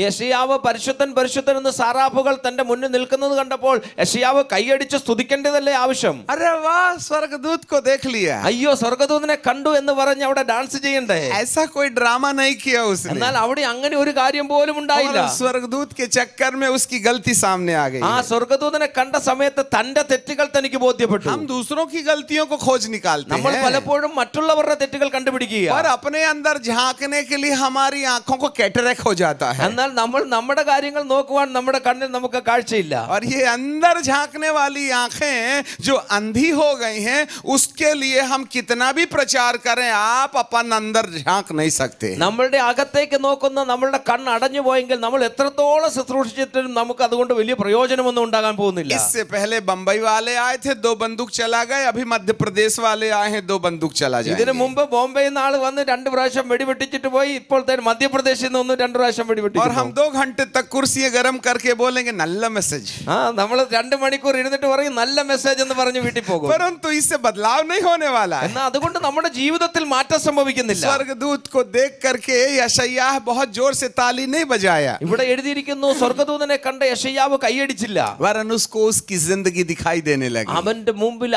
യെശയ്യാവ് പരിശുദ്ധൻ പരിശുദ്ധൻ എന്ന് സാറാഫുകൾ തന്റെ മുന്നിൽ നിൽക്കുന്നത് കണ്ടപ്പോൾ യെശയ്യാവ് കൈയടിച്ച് സ്തുതിക്കേണ്ടതല്ലേ ആവശ്യം? अरे वाह, स्वर्गदूत को देख लिया. അയ്യോ സ്വർഗ്ഗദൂതനെ കണ്ടു എന്ന് പറഞ്ഞ് അവിടെ ഡാൻസ് ചെയ്യണ്ടേ? ऐसा कोई ड्रामा नहीं किया उसने. എന്നാൽ അവിടെ അങ്ങനെ ഒരു കാര്യം പോലും ഉണ്ടായില്ല. और स्वर्गदूत के चक्कर में उसकी गलती सामने आ गई. ആ സ്വർഗ്ഗദൂതനെ കണ്ട സമയത്ത് തന്റെ തെറ്റുകൾ തനിക്ക് ബോധ്യപ്പെട്ടു. हम दूसरों की गलतियों को खोज निकालते നമ്മൾ हैं, പലപ്പോഴും മറ്റുള്ളവരുടെ തെറ്റുകൾ കണ്ടുപിടിക്കുക. और अपने अंदर झांकने के लिए हमारी आंखों को कैटरेक्ट हो जाता है. എന്നാൽ നമ്മൾ നമ്മുടെ കാര്യങ്ങൾ നോക്കുവാൻ നമ്മുടെ കണ്ണിൽ നമുക്ക് കാഴ്ചയില്ല. और ये अंदर झांकने वाली आंखें जो अंधी हो गई हैं, उसके लिए हम कितना भी प्रचार करें, आप अपन अंदर झांक नहीं सकते. നമ്മളുടെ അകത്തേക്ക് നോക്കുന്ന നമ്മളുടെ കണ്ണ് അടഞ്ഞു പോയെങ്കിൽ നമ്മൾ എത്രത്തോളം ശുശ്രൂഷിച്ചിട്ടും നമുക്ക് അതുകൊണ്ട് വലിയ പ്രയോജനമൊന്നും ഉണ്ടാകാൻ പോകുന്നില്ല. इससे पहले बंबई वाले आए थे, 2 बंदूक चला गए. अभी मध्य प्रदेश वाले आए हैं, 2 बंदूक चला ഇതിനു जाएंगे. മുമ്പ് ബോംബെയിൽ നിന്ന് ആള് വന്ന് 2 പ്രാവശ്യം വെടിവെട്ടിച്ചിട്ട് പോയി. ഇപ്പോൾ മധ്യപ്രദേശിൽ നിന്ന് 2 പ്രാവശ്യം और വെടിവെട്ടി. हम 2 घंटे तक कुर्सियां गर्म करके बोलेंगे नल्ला मैसेज, നമ്മൾ 2 മണിക്കൂർ ഇരുന്നിട്ട് പറയും നല്ല മെസ്സേജ് എന്ന് പറഞ്ഞ് വീട്ടിൽ പോകും. परंतु इससे बदलाव नहीं होने वाला है. എന്നാൽ അതുകൊണ്ട് നമ്മുടെ ജീവിതത്തിൽ മാറ്റം സംഭവിക്കുന്നില്ല. स्वर्गदूत को देख करके यशायाह बहुत जोर से ताली नहीं बजाया, ഇവിടെ എഴുതിയിരിക്കുന്നു സ്വർഗ്ഗദൂതനെ കണ്ട യെശയ്യാവ് കൈയടിച്ചില്ല. वरन उसको उसकी जिंदगी दिखाई देने लगी.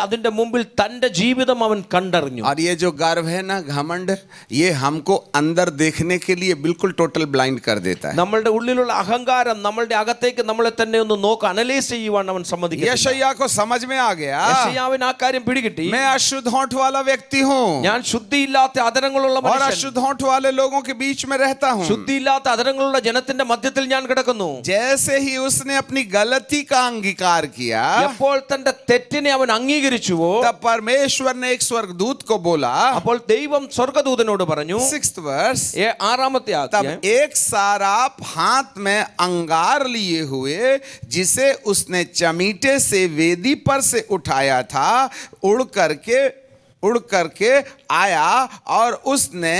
അതിന്റെ മുമ്പിൽ തന്റെ ജീവിതം അവൻ കണ്ടറിഞ്ഞു. और ये जो गर्व है ना, घमंड, ये हमको अंदर देखने के लिए बिल्कुल टोटल ब्लाइंड कर देता है. നമ്മളുടെ ഉള്ളിലുള്ള അഹങ്കാരം നമ്മളുടെ അകത്തേക്ക് നമ്മളെ തന്നെ ഒന്ന് അനലൈസ് ചെയ്യുവാൻ അവൻ സമ്മതിക്കുന്നു. यशायाह को समझ में आ गया, യെശയ്യാവിന് ആ കാര്യം പിടികിട്ടി. मैं अशुद्ध होंठ वाला व्यक्ति हूँ, ഞാൻ ശുദ്ധിയില്ലാത്ത അധരങ്ങളുള്ള और മനുഷ്യൻ, अशुद्ध होंठ वाले लोगों के बीच में रहता हूँ. ശുദ്ധിയില്ലാത്ത അധരങ്ങളുള്ള ജനത്തിന്റെ മധ്യത്തിൽ ഞാൻ കിടക്കുന്നു. जैसे ही उसने अपनी गलती का अंगीकार किया, എപ്പോൾ തന്റെ തെറ്റിനെ അവൻ അംഗീകരിച്ചുവോ तब परमेश्वर ने एक स्वर्गदूत को बोला. അപ്പോൾ ദൈവം സ്വർഗ്ഗദൂതനോട് പറഞ്ഞു. 6th verse, 6ാമത്തെ तब അധ്യായം. एक साराप हाथ में अंगार लिए हुए, जिसे उसने चमीटे से वेदी पर से उठाया था, उड़ करके आया, और उसने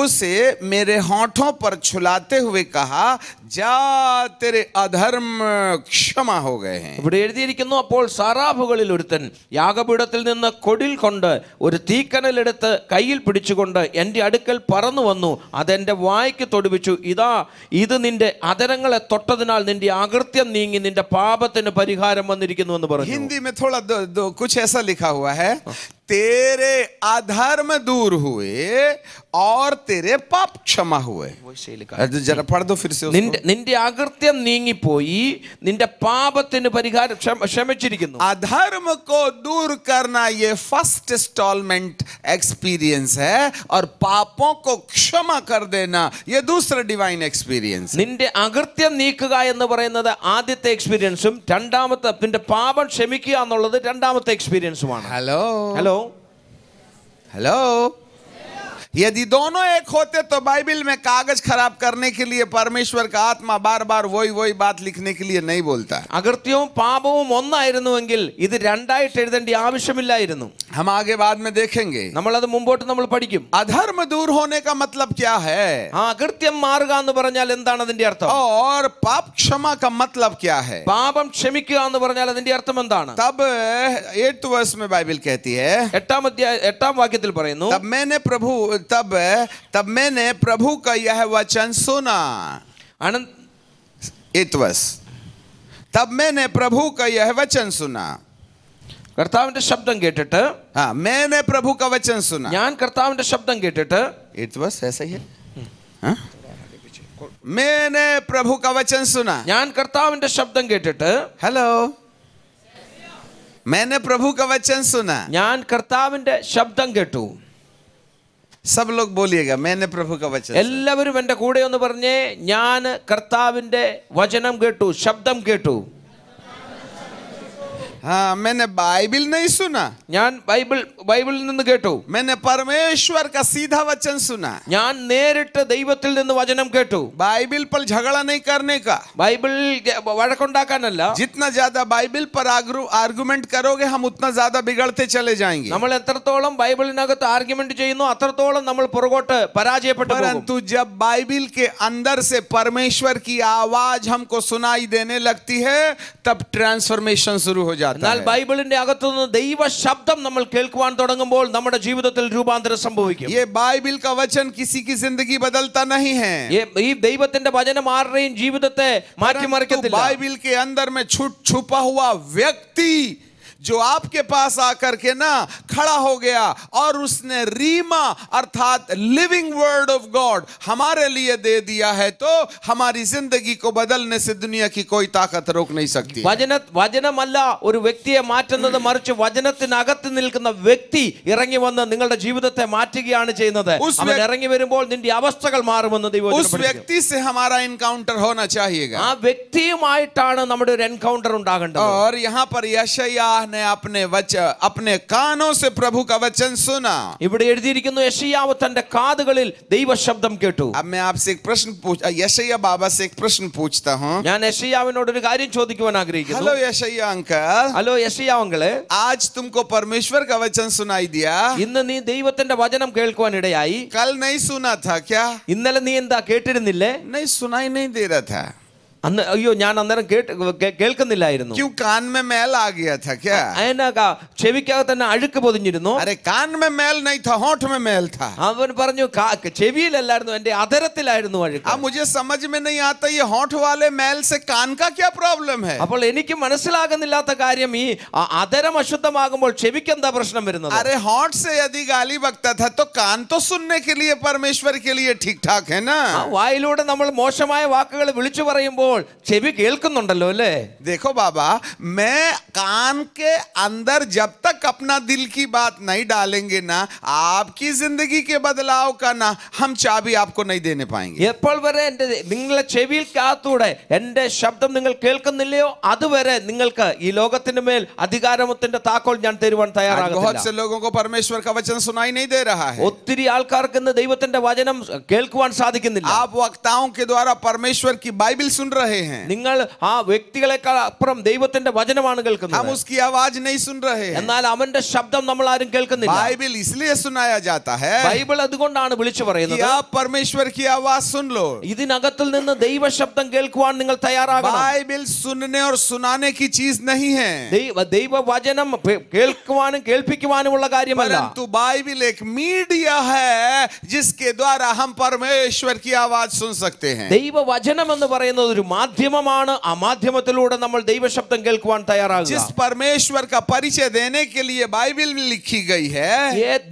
उसे मेरे होठों पर छुलाते हुए कहा, जा तेरे अधर्म क्षमा हो गए हैं. ഇവിടെ എഴുതിയിരിക്കുന്നു, അപ്പോൾ സാറാഫുകളിൽ ഒരുത്തൻ യാഗപീഠത്തിൽ നിന്ന് കൊടിൽ കൊണ്ട് ഒരു തീക്കനലെടുത്ത് കയ്യിൽ പിടിച്ചുകൊണ്ട് എൻ്റെ അടുക്കൽ പറന്നു വന്നു, അതെന്റെ വായ്ക്ക് തൊടുവിച്ചു. ഇതാ, ഇത് നിന്റെ അധരങ്ങളെ തൊട്ടതിനാൽ നിന്റെ അകൃത്യം നീങ്ങി നിന്റെ പാപത്തിന് പരിഹാരം വന്നിരിക്കുന്നു എന്ന് പറഞ്ഞു. हिंदी में थोड़ा कुछ ऐसा लिखा हुआ है, तेरे अधर्म दूर हुए और तेरे पाप क्षमा हुए. जरा पढ़ दो फिर से उसको. നിന്റെ അകൃത്യം നീങ്ങിപ്പോയി, നിന്റെ പാപത്തിന് പരിഹാരം ക്ഷമിച്ചിരിക്കുന്നു. अधर्म को दूर करना ये फर्स्ट इंस्टॉलमेंट एक्सपीरियंस है, और पापों को क्षमा कर देना ये दूसरा डिवाइन एक्सपीरियंस. നിന്റെ അകൃത്യം നീക്കുക എന്ന് പറയുന്നത് ആദ്യത്തെ എക്സ്പീരിയൻസും, രണ്ടാമത്തെ നിന്റെ പാപം ക്ഷമിക്കുക എന്നുള്ളത് രണ്ടാമത്തെ എക്സ്പീരിയൻസുമാണ്. हेलो. यदि दोनों एक होते तो बाइबल में कागज खराब करने के लिए परमेश्वर का आत्मा बार बार वही बात लिखने के लिए नहीं बोलता. അകൃത്യവും പാപവും ഒന്നായിരുന്നുവെങ്കിൽ ഇത് രണ്ടായിട്ട് എഴുതേണ്ട ആവശ്യമില്ലായിരുന്നു. हम आगे बाद में देखेंगे. നമ്മൾ അത് മുമ്പോട്ട് നമ്മൾ പഠിക്കും. अधर्म दूर होने का मतलब क्या है, അകൃത്യം മാറുക എന്ന് പറഞ്ഞാൽ എന്താണ് അതിന്റെ അർത്ഥം? और पाप क्षमा का मतलब क्या है. പാപം ക്ഷമിക്കുക എന്ന് പറഞ്ഞാൽ അതിന്റെ അർത്ഥം എന്താണ്? तब 8th वर्ष में बाइबल कहती है, 8ാം വാക്യത്തിൽ പറയുന്നു, तब मैंने प्रभु का यह वचन सुना. 8th वर्ष, तब मैंने प्रभु का यह वचन सुना. കർത്താവിന്റെ ശബ്ദം കേട്ടിട്ട്, हाँ, मैंने प्रभु का वचन सुना. ഞാൻ കർത്താവിന്റെ ശബ്ദം കേട്ടിട്ട്, 8th वर्ष ऐसा ही है, हाँ? मैंने प्रभु का वचन सुना. ഞാൻ കർത്താവിന്റെ ശബ്ദം കേട്ടിട്ട്, हेलो, मैंने प्रभु का वचन सुना. ഞാൻ കർത്താവിന്റെ ശബ്ദം കേട്ടു. सब लोग बोलिएगा, मैंने प्रभु का वचन. എല്ലാവരും എന്റെ കൂടെ ഒന്ന് പറഞ്ഞേ, ഞാൻ കർത്താവിന്റെ വചനം കേട്ടു, ശബ്ദം കേട്ടു. हाँ, मैंने बाइबल नहीं सुना, ഞാൻ ബൈബിളിൽ നിന്ന് കേട്ടു. मैंने परमेश्वर का सीधा वचन सुना. ഞാൻ നേരിട്ട് ദൈവത്തിൽ നിന്ന് വചനം കേട്ടു. बाइबल पर झगड़ा नहीं करने का. ബൈബിൾ വഴക്കുണ്ടാക്കാനല്ല. जितना ज्यादा बाइबल पर आर्गुमेंट करोगे, हम उतना ज्यादा बिगड़ते चले जाएंगे. നമ്മൾ എത്രത്തോളം ബൈബിളിനകത്ത് ആർഗ്യുമെന്റ് ചെയ്യുന്നു അത്രത്തോളം നമ്മൾ പുറകോട്ട് പരാജയപ്പെട്ടു പോകും. परंतु जब बाइबल के अंदर से परमेश्वर की आवाज हमको सुनाई देने लगती है, तब ट्रांसफॉर्मेशन शुरू हो जाता है. जाता എന്നാൽ है। ബൈബിളിന്റെ അകത്തുനിന്ന് ദൈവ ശബ്ദം നമ്മൾ കേൾക്കുവാൻ തുടങ്ങുമ്പോൾ നമ്മുടെ ജീവിതത്തിൽ രൂപാന്തരം സംഭവിക്കും. ये बाइबिल का वचन किसी की जिंदगी बदलता नहीं है, ഈ ദൈവത്തിന്റെ വചനം ആരുടെയും ജീവിതത്തെ മാറ്റിമറിക്കത്തില്ല. बाइबिल के अंदर में छुपा हुआ व्यक्ति जो आपके पास आकर के ना खड़ा हो गया और उसने रीमा अर्थात लिविंग वर्ड ऑफ गॉड हमारे लिए दे दिया है, तो हमारी जिंदगी को बदलने से दुनिया की कोई ताकत रोक नहीं सकती। വചനമല്ല ഒരു വ്യക്തിയെ മാറ്റുന്നത്, മറിച്ച് വചനത്തിനകത്ത് നിൽക്കുന്ന വ്യക്തി ഇറങ്ങി വന്ന് നിങ്ങളുടെ ജീവിതത്തെ മാറ്റുകയാണ് ചെയ്യുന്നത്. അവൻ ഇറങ്ങി വരുമ്പോൾ നിന്റെ അവസ്ഥകൾ മാറുമെന്ന് ദൈവം. उस व्यक्ति से हमारा एनकाउंटर होना चाहिएगा, ആ വ്യക്തിയുമായിട്ടാണ് നമ്മുടെ ഒരു എൻകൗണ്ടർ ഉണ്ടാകേണ്ടത്. और यहाँ पर यशायाह ने अपने कानों से प्रभु का वचन सुना. ഇവിടെ എഴുതിയിരിക്കുന്നു, യെശയ്യാവ് തന്റെ കാതുകളിൽ ദൈവ ശബ്ദം കേട്ടു. अब मैं आपसे एक प्रश्न यशायाह बाबा से एक प्रश्न पूछता हूँ. ഞാൻ യെശയ്യാവിനോട് ഒരു കാര്യം ചോദിക്കുവാൻ ആഗ്രഹിക്കുന്നു. हेलो यशायाह अंकल. ഹലോ യെശയ്യാവ് അങ്കിള്, आज तुमको परमेश्वर का वचन सुनाई दिया, ഇന്ന് നീ ദൈവത്തിന്റെ വചനം കേൾക്കുവാൻ ഇടയായി. कल नहीं सुना था क्या? ഇന്നലെ നീ എന്താ കേട്ടിരുന്നില്ലേ? नहीं, सुनाई नहीं दे रहा था. അന്ന് അയ്യോ ഞാൻ അന്നേരം കേൾക്കുന്നില്ലായിരുന്നു. क्यों? कान में मैल आ गया था क्या? ചെവിക്കകത്ത് തന്നെ അഴുക്ക് പൊതിഞ്ഞിരുന്നു. अरे कान में मैल नहीं था, होंठ में मैल था. അവൻ പറഞ്ഞു ചെവിയിലല്ലായിരുന്നു, എന്റെ അധരത്തിലായിരുന്നു അഴുക്ക്. अब मुझे समझ में नहीं आता ये होंठ वाले मैल से कान का क्या प्रॉब्लम है? അപ്പോൾ എനിക്ക് മനസ്സിലാകുന്നില്ലാത്ത കാര്യം, ഈ അധരം അശുദ്ധമാകുമ്പോൾ ചെവിക്ക് എന്താ പ്രശ്നം വരുന്നത്? अरे होंठ से यदि गाली बकता था तो कान तो सुनने के लिए परमेश्वर के लिए ठीक ठाक है ना. വായിലൂടെ നമ്മൾ മോശമായ വാക്കുകൾ വിളിച്ചു പറയുമ്പോൾ ചെവി കേൾക്കുന്നുണ്ടല്ലോ അല്ലേ? देखो बाबा, मैं कान के अंदर जब तक अपना दिल की बात नहीं डालेंगे ना, आपकी जिंदगी के बदलाव का ना हम चाबी आपको नहीं देने पाएंगे. എപ്പോൾ വരെ നിങ്ങളുടെ ചെവിയിൽക്കകത്തൂടെ എന്റെ ശബ്ദം നിങ്ങൾ കേൾക്കുന്നില്ലയോ, അതുവരെ നിങ്ങൾക്ക് ഈ ലോകത്തിന്റെ മേൽ അധികാരത്തിന്റെ താക്കോൽ ഞാൻ തരുവാൻ തയ്യാറാകുന്നില്ല. बहुत से लोगों को परमेश्वर का वचन सुनाई नहीं दे रहा है. ഒത്തിരി ആൾക്കാർക്ക് ഇന്ന് ദൈവത്തിന്റെ വചനം കേൾക്കുവാൻ സാധിക്കുന്നില്ല. आप वक्ताओं के द्वारा परमेश्वर की बाइबिल सुन रहे हैं, നിങ്ങൾ ആ വ്യക്തികളെക്കാൾ അപ്പുറം ദൈവത്തിന്റെ വചനമാണ് കേൾക്കുന്നത്. हम उसकी आवाज नहीं सुन रहे हैं. എന്നാൽ അവന്റെ ശബ്ദം നമ്മൾ ആരും കേൾക്കുന്നില്ല. बाइबिल इसलिए सुनाया जाता है ബൈബിൾ അതുകൊണ്ടാണ് വിളിച്ചു പറയുന്നത്, कि आप परमेश्वर की आवाज सुन लो. ഇതിനകത്തിൽ നിന്ന് ദൈവ ശബ്ദം കേൾക്കുവാൻ നിങ്ങൾ തയ്യാറാകണം. बाइबिल सुनने और सुनाने की चीज नहीं है, ദൈവ വചനം കേൾക്കുവാനും കേൾപ്പിക്കുവാനുമുള്ള കാര്യമല്ല. परंतु बाइबिल एक मीडिया है जिसके द्वारा हम परमेश्वर की आवाज सुन सकते हैं. ദൈവ വചനം എന്ന് പറയുന്നത് ഒരു മാധ്യമമാണ്. ആ മാധ്യമത്തിലൂടെ നമ്മൾ ദൈവശബ്ദം കേൾക്കുവാൻ തയ്യാറാകുക. जिस परमेश्वर का परिचय देने के लिए बाइबिल में लिखी गई है,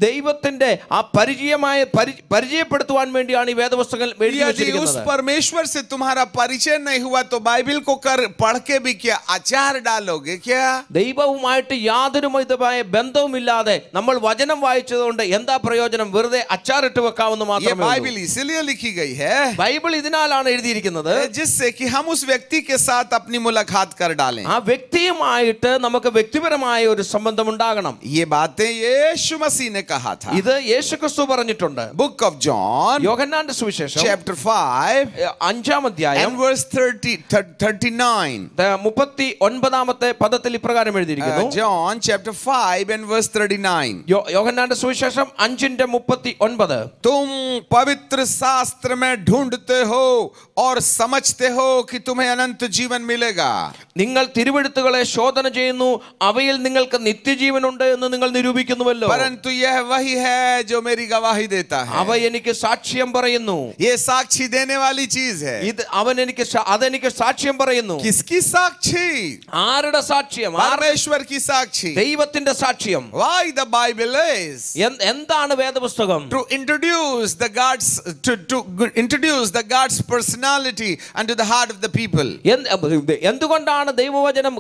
ദൈവത്തിന്റെ ആ പരിചയപ്പെടുത്തുവാൻ വേണ്ടിയാണ് ഈ വേദപുസ്തകം എഴുതി यदि उस വെച്ചിരിക്കുന്നത്. परमेश्वर से तुम्हारा परिचय नहीं हुआ तो बाइबिल को पढ़ के भी क्या अचार डालोगे क्या? ദൈവവുമായിട്ട് യാതൊരു വിധമായ ബന്ധവുമില്ലാതെ നമ്മൾ വചനം വായിച്ചതുകൊണ്ട് എന്താ പ്രയോജനം? വെറുതെ അച്ചാറിട്ട് വെക്കാമെന്ന് ये മാത്രമേ. बाइबिल इसलिए लिखी गई है ബൈബിൾ ഇതിനാലാണ് എഴുതിയിരിക്കുന്നത്, जिससे कि हम उस व्यक्ति के साथ अपनी मुलाकात कर डालें. ആ വ്യക്തിയുമായിട്ട് നമുക്ക് വ്യക്തിപരമായ ഒരു സംബന്ധം ഉണ്ടാകണം. ये बातें यीशु मसीह ने कहा था. ഇത് യേശുക്രിസ്തു പറഞ്ഞിട്ടുണ്ട്. Book of John യോഹന്നാന്റെ സുവിശേഷം chapter 5 5-ാം അധ്യായം and verse 39. 39-ാമത്തെ പദത്തിൽ ഇപ്രകാരം എഴുതിയിരിക്കുന്നു. John chapter 5 and verse 39. യോഹന്നാന്റെ സുവിശേഷം 5:39. तुम पवित्र शास्त्र में ढूंढते हो और समझते हो कि तुम्हें अनंत जीवन मिलेगा. നിങ്ങൾ തിരുവെഴുത്തുകളെ ശോധന ചെയ്യുന്നു, അവയിൽ നിങ്ങൾക്ക് നിത്യജീവനുണ്ട് എന്ന് നിങ്ങൾ നിരൂപിക്കുന്നുവല്ലോ. परंतु यह वही है जो मेरी गवाही देता है. അവ എനിക്ക് സാക്ഷ്യം പറയുന്നു. ये साक्षी देने वाली चीज है. അതെനിക്ക് സാക്ഷ്യം പറയുന്നു. किसकी साक्षी? ആരുടെ സാക്ഷ്യം? परमेश्वर की साक्षी. ദൈവത്തിന്റെ സാക്ഷ്യം. Why the Bible is എന്താണ് വേദപുസ്തകം? to introduce the God's personality unto the heart of the people. എന്തുകൊണ്ടാണ് ദൈവവചനം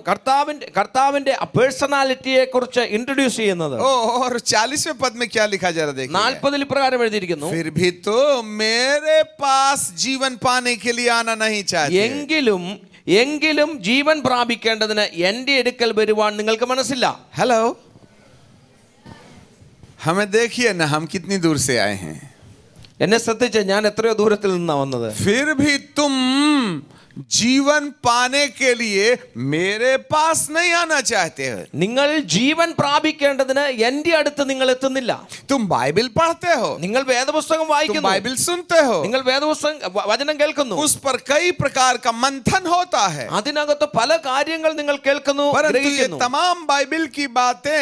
കർത്താവിന്റെ പേഴ്സണാലിറ്റിയെ കുറിച്ച് ഇൻട്രൊഡ്യൂസ് ചെയ്യുന്നത്? और 40वें पद में क्या लिखा जरा देखिए. 40 ഇപ്രകാരം എഴുതിയിരിക്കുന്നു, फिर भी तो मेरे पास जीवन पाने के लिए आना नहीं चाहते. എങ്കിലും ജീവൻ പ്രാപിക്കേണ്ടതിന് എന്റെ അടുക്കൽ വരുവാൻ നിങ്ങൾക്ക് മനസ്സില്ല. हेलो, हमें देखिए ना, हम कितनी दूर से आए हैं. എന്നെ ശ്രദ്ധിച്ച്, ഞാൻ എത്രയോ ദൂരത്തിൽ നിന്നാ വന്നത്. फिर भी तुम जीवन पाने के लिए मेरे पास नहीं आना चाहते हो। നിങ്ങൾ ജീവൻ പ്രാപിക്കേണ്ടതിന് എൻ്റെ അടുത്ത് നിങ്ങൾ എത്തുന്നില്ല. तुम बाइबल पढ़ते हो, നിങ്ങൾ വേദപുസ്തകം तुम വായിക്കുന്നു, बाइबल सुनते हो, നിങ്ങൾ വേദപുസ്തകം വചനം കേൾക്കുന്നു, उस पर कई प्रकार का मंथन होता है, അതിനകത്ത് പല കാര്യങ്ങൾ നിങ്ങൾ കേൾക്കുന്നു, परंतु ये ഗ്രഹിക്കുന്നു. तमाम बाइबल की बातें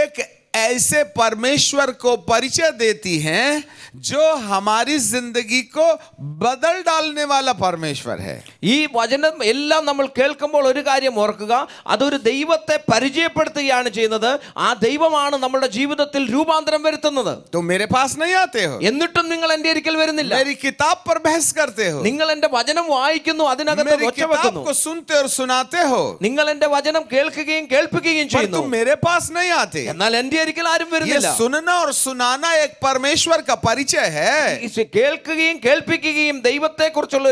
एक ऐसे परमेश्वर को परिचय देती हैं जो हमारी जिंदगी को बदल डालने वाला परमेश्वर है। ഈ വചനം എല്ലാം നമ്മൾ കേൾക്കുമ്പോൾ ഒരു കാര്യം ഓർക്കുക, അതൊരു ദൈവത്തെ പരിചയപ്പെടുത്തുകയാണ് ചെയ്യുന്നത്. ആ ദൈവമാണ് നമ്മുടെ ജീവിതത്തിൽ രൂപാന്തരം വരുത്തുന്നത്. तो मेरे पास नहीं आते हो, എന്നിട്ടും നിങ്ങൾ എൻ്റെ അടുക്കൽ വരുന്നില്ല. मेरी किताब पर बहस करते हो, നിങ്ങൾ എൻ്റെ വചനം വായിക്കുന്നു, അതിനകത്ത് मेरी ഒച്ച किताब വെക്കുന്നു. को सुनते और सुनाते हो, നിങ്ങൾ എൻ്റെ വചനം കേൾക്കുകയും കേൾപ്പിക്കുകയും पर ചെയ്യുന്നു. तुम मेरे पास नहीं आते। എന്നാൽ എൻ്റെ അടുക്കൽ ആരും ये വരുന്നില്ല. सुनना और सुनाना एक परमेश्वर का परिचय है। കേൾക്കുകയും കേൾപ്പിക്കുകയും ദൈവത്തെ കുറിച്ചുള്ള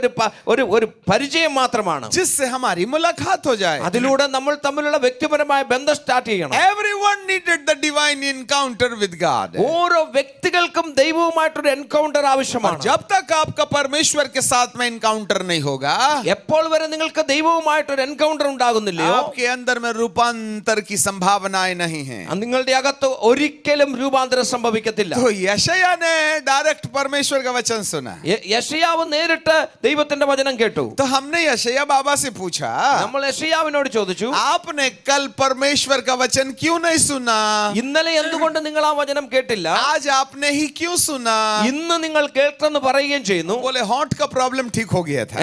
ഒരു പരിചയം മാത്രമാണ്. जिससे हमारी मुलाकात हो जाए। അതിലൂടെ നമ്മൾ തമ്മിലുള്ള വ്യക്തിപരമായ ബന്ധം സ്റ്റാർട്ട് ചെയ്യണം. Everyone needed the divine encounter with God. ഓരോ വ്യക്തികൾക്കും ദൈവവുമായിട്ടൊരു എൻകൗണ്ടർ ആവശ്യമാണ്. जब तक आपका परमेश्वर के साथ में एनकाउंटर नहीं होगा, എപ്പോൾ വരെ നിങ്ങൾക്ക് ദൈവവുമായിട്ടൊരു എൻകൗണ്ടർ ഉണ്ടാകുന്നില്ലയോ, आपके अंदर में रूपांतर की संभावनाएं नहीं है। നിങ്ങളുടെ അകത്ത് ഒരിക്കലും രൂപാന്തരം സംഭവിക്കത്തില്ല. तो यशायाह ने डायरेक्ट परमेश्वर का वचन सुना। യെശയ്യാവ് നേരിട്ട് ദൈവത്തിന്റെ വചനം കേട്ടു. तो हमने यशायाह बाबा से पूछा, നമ്മൾ യെശയ്യാവിനോട് ചോദിച്ചു, आपने कल परमेश्वर का वचन क्यों नहीं सुना? ഇന്നലെ എന്തുകൊണ്ട് നിങ്ങൾ ആ വചനം കേട്ടില്ല? आज आपने ही क्यों सुना? ഇന്ന് നിങ്ങൾ കേട്ടെന്ന് പറയുകയും ചെയ്യുന്നു. बोले हॉट का प्रॉब्लम ठीक हो गया था।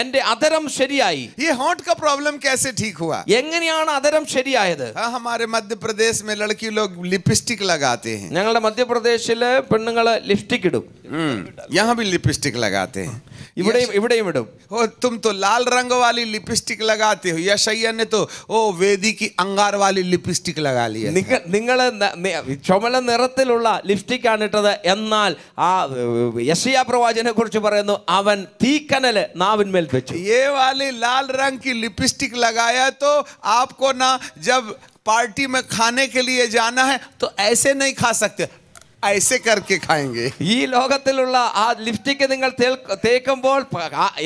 എന്റെ അധരം ശരിയായി. ये हॉट का प्रॉब्लम कैसे ठीक हुआ? എങ്ങനെയാണ് അധരം ശരിയായത്? हाँ, हमारे मध्य प्रदेश में लड़की लोग लिपस्टिक लगाते हैं। ഞങ്ങളുടെ മധ്യപ്രദേശില് പെണ്ണുങ്ങള് ലിപ്സ്റ്റിക് ഇടും. यहाँ भी लिपस्टिक लगाते हैं। ഇവിടെയും ഇടും. ओ तुम तो लाल रंग वाली लिपस्टिक लगाते हो, यशायाह ने तो ओ वेदी की अंगार वाली लिपस्टिक लगा लिया। നിങ്ങൾ ചുമല നിറത്തിലുള്ള ലിപ്സ്റ്റിക് ആണ് ഇട്ടത്. എന്നാൽ ആ യെശയ്യാ പ്രവാചകനെ കുറിച്ച് പറയുന്നു, അവൻ തീക്കനല് നാവിന്മേൽ വെച്ചു. ये वाली लाल रंग की लिपस्टिक लगाया तो आपको ना जब पार्टी में खाने के लिए जाना है तो ऐसे नहीं खा सकते, ऐसे करके खाएंगे। ഈ ലോകത്തിലുള്ള ആ ലിപ്സ്റ്റിക് നിങ്ങൾ തേക്കുമ്പോൾ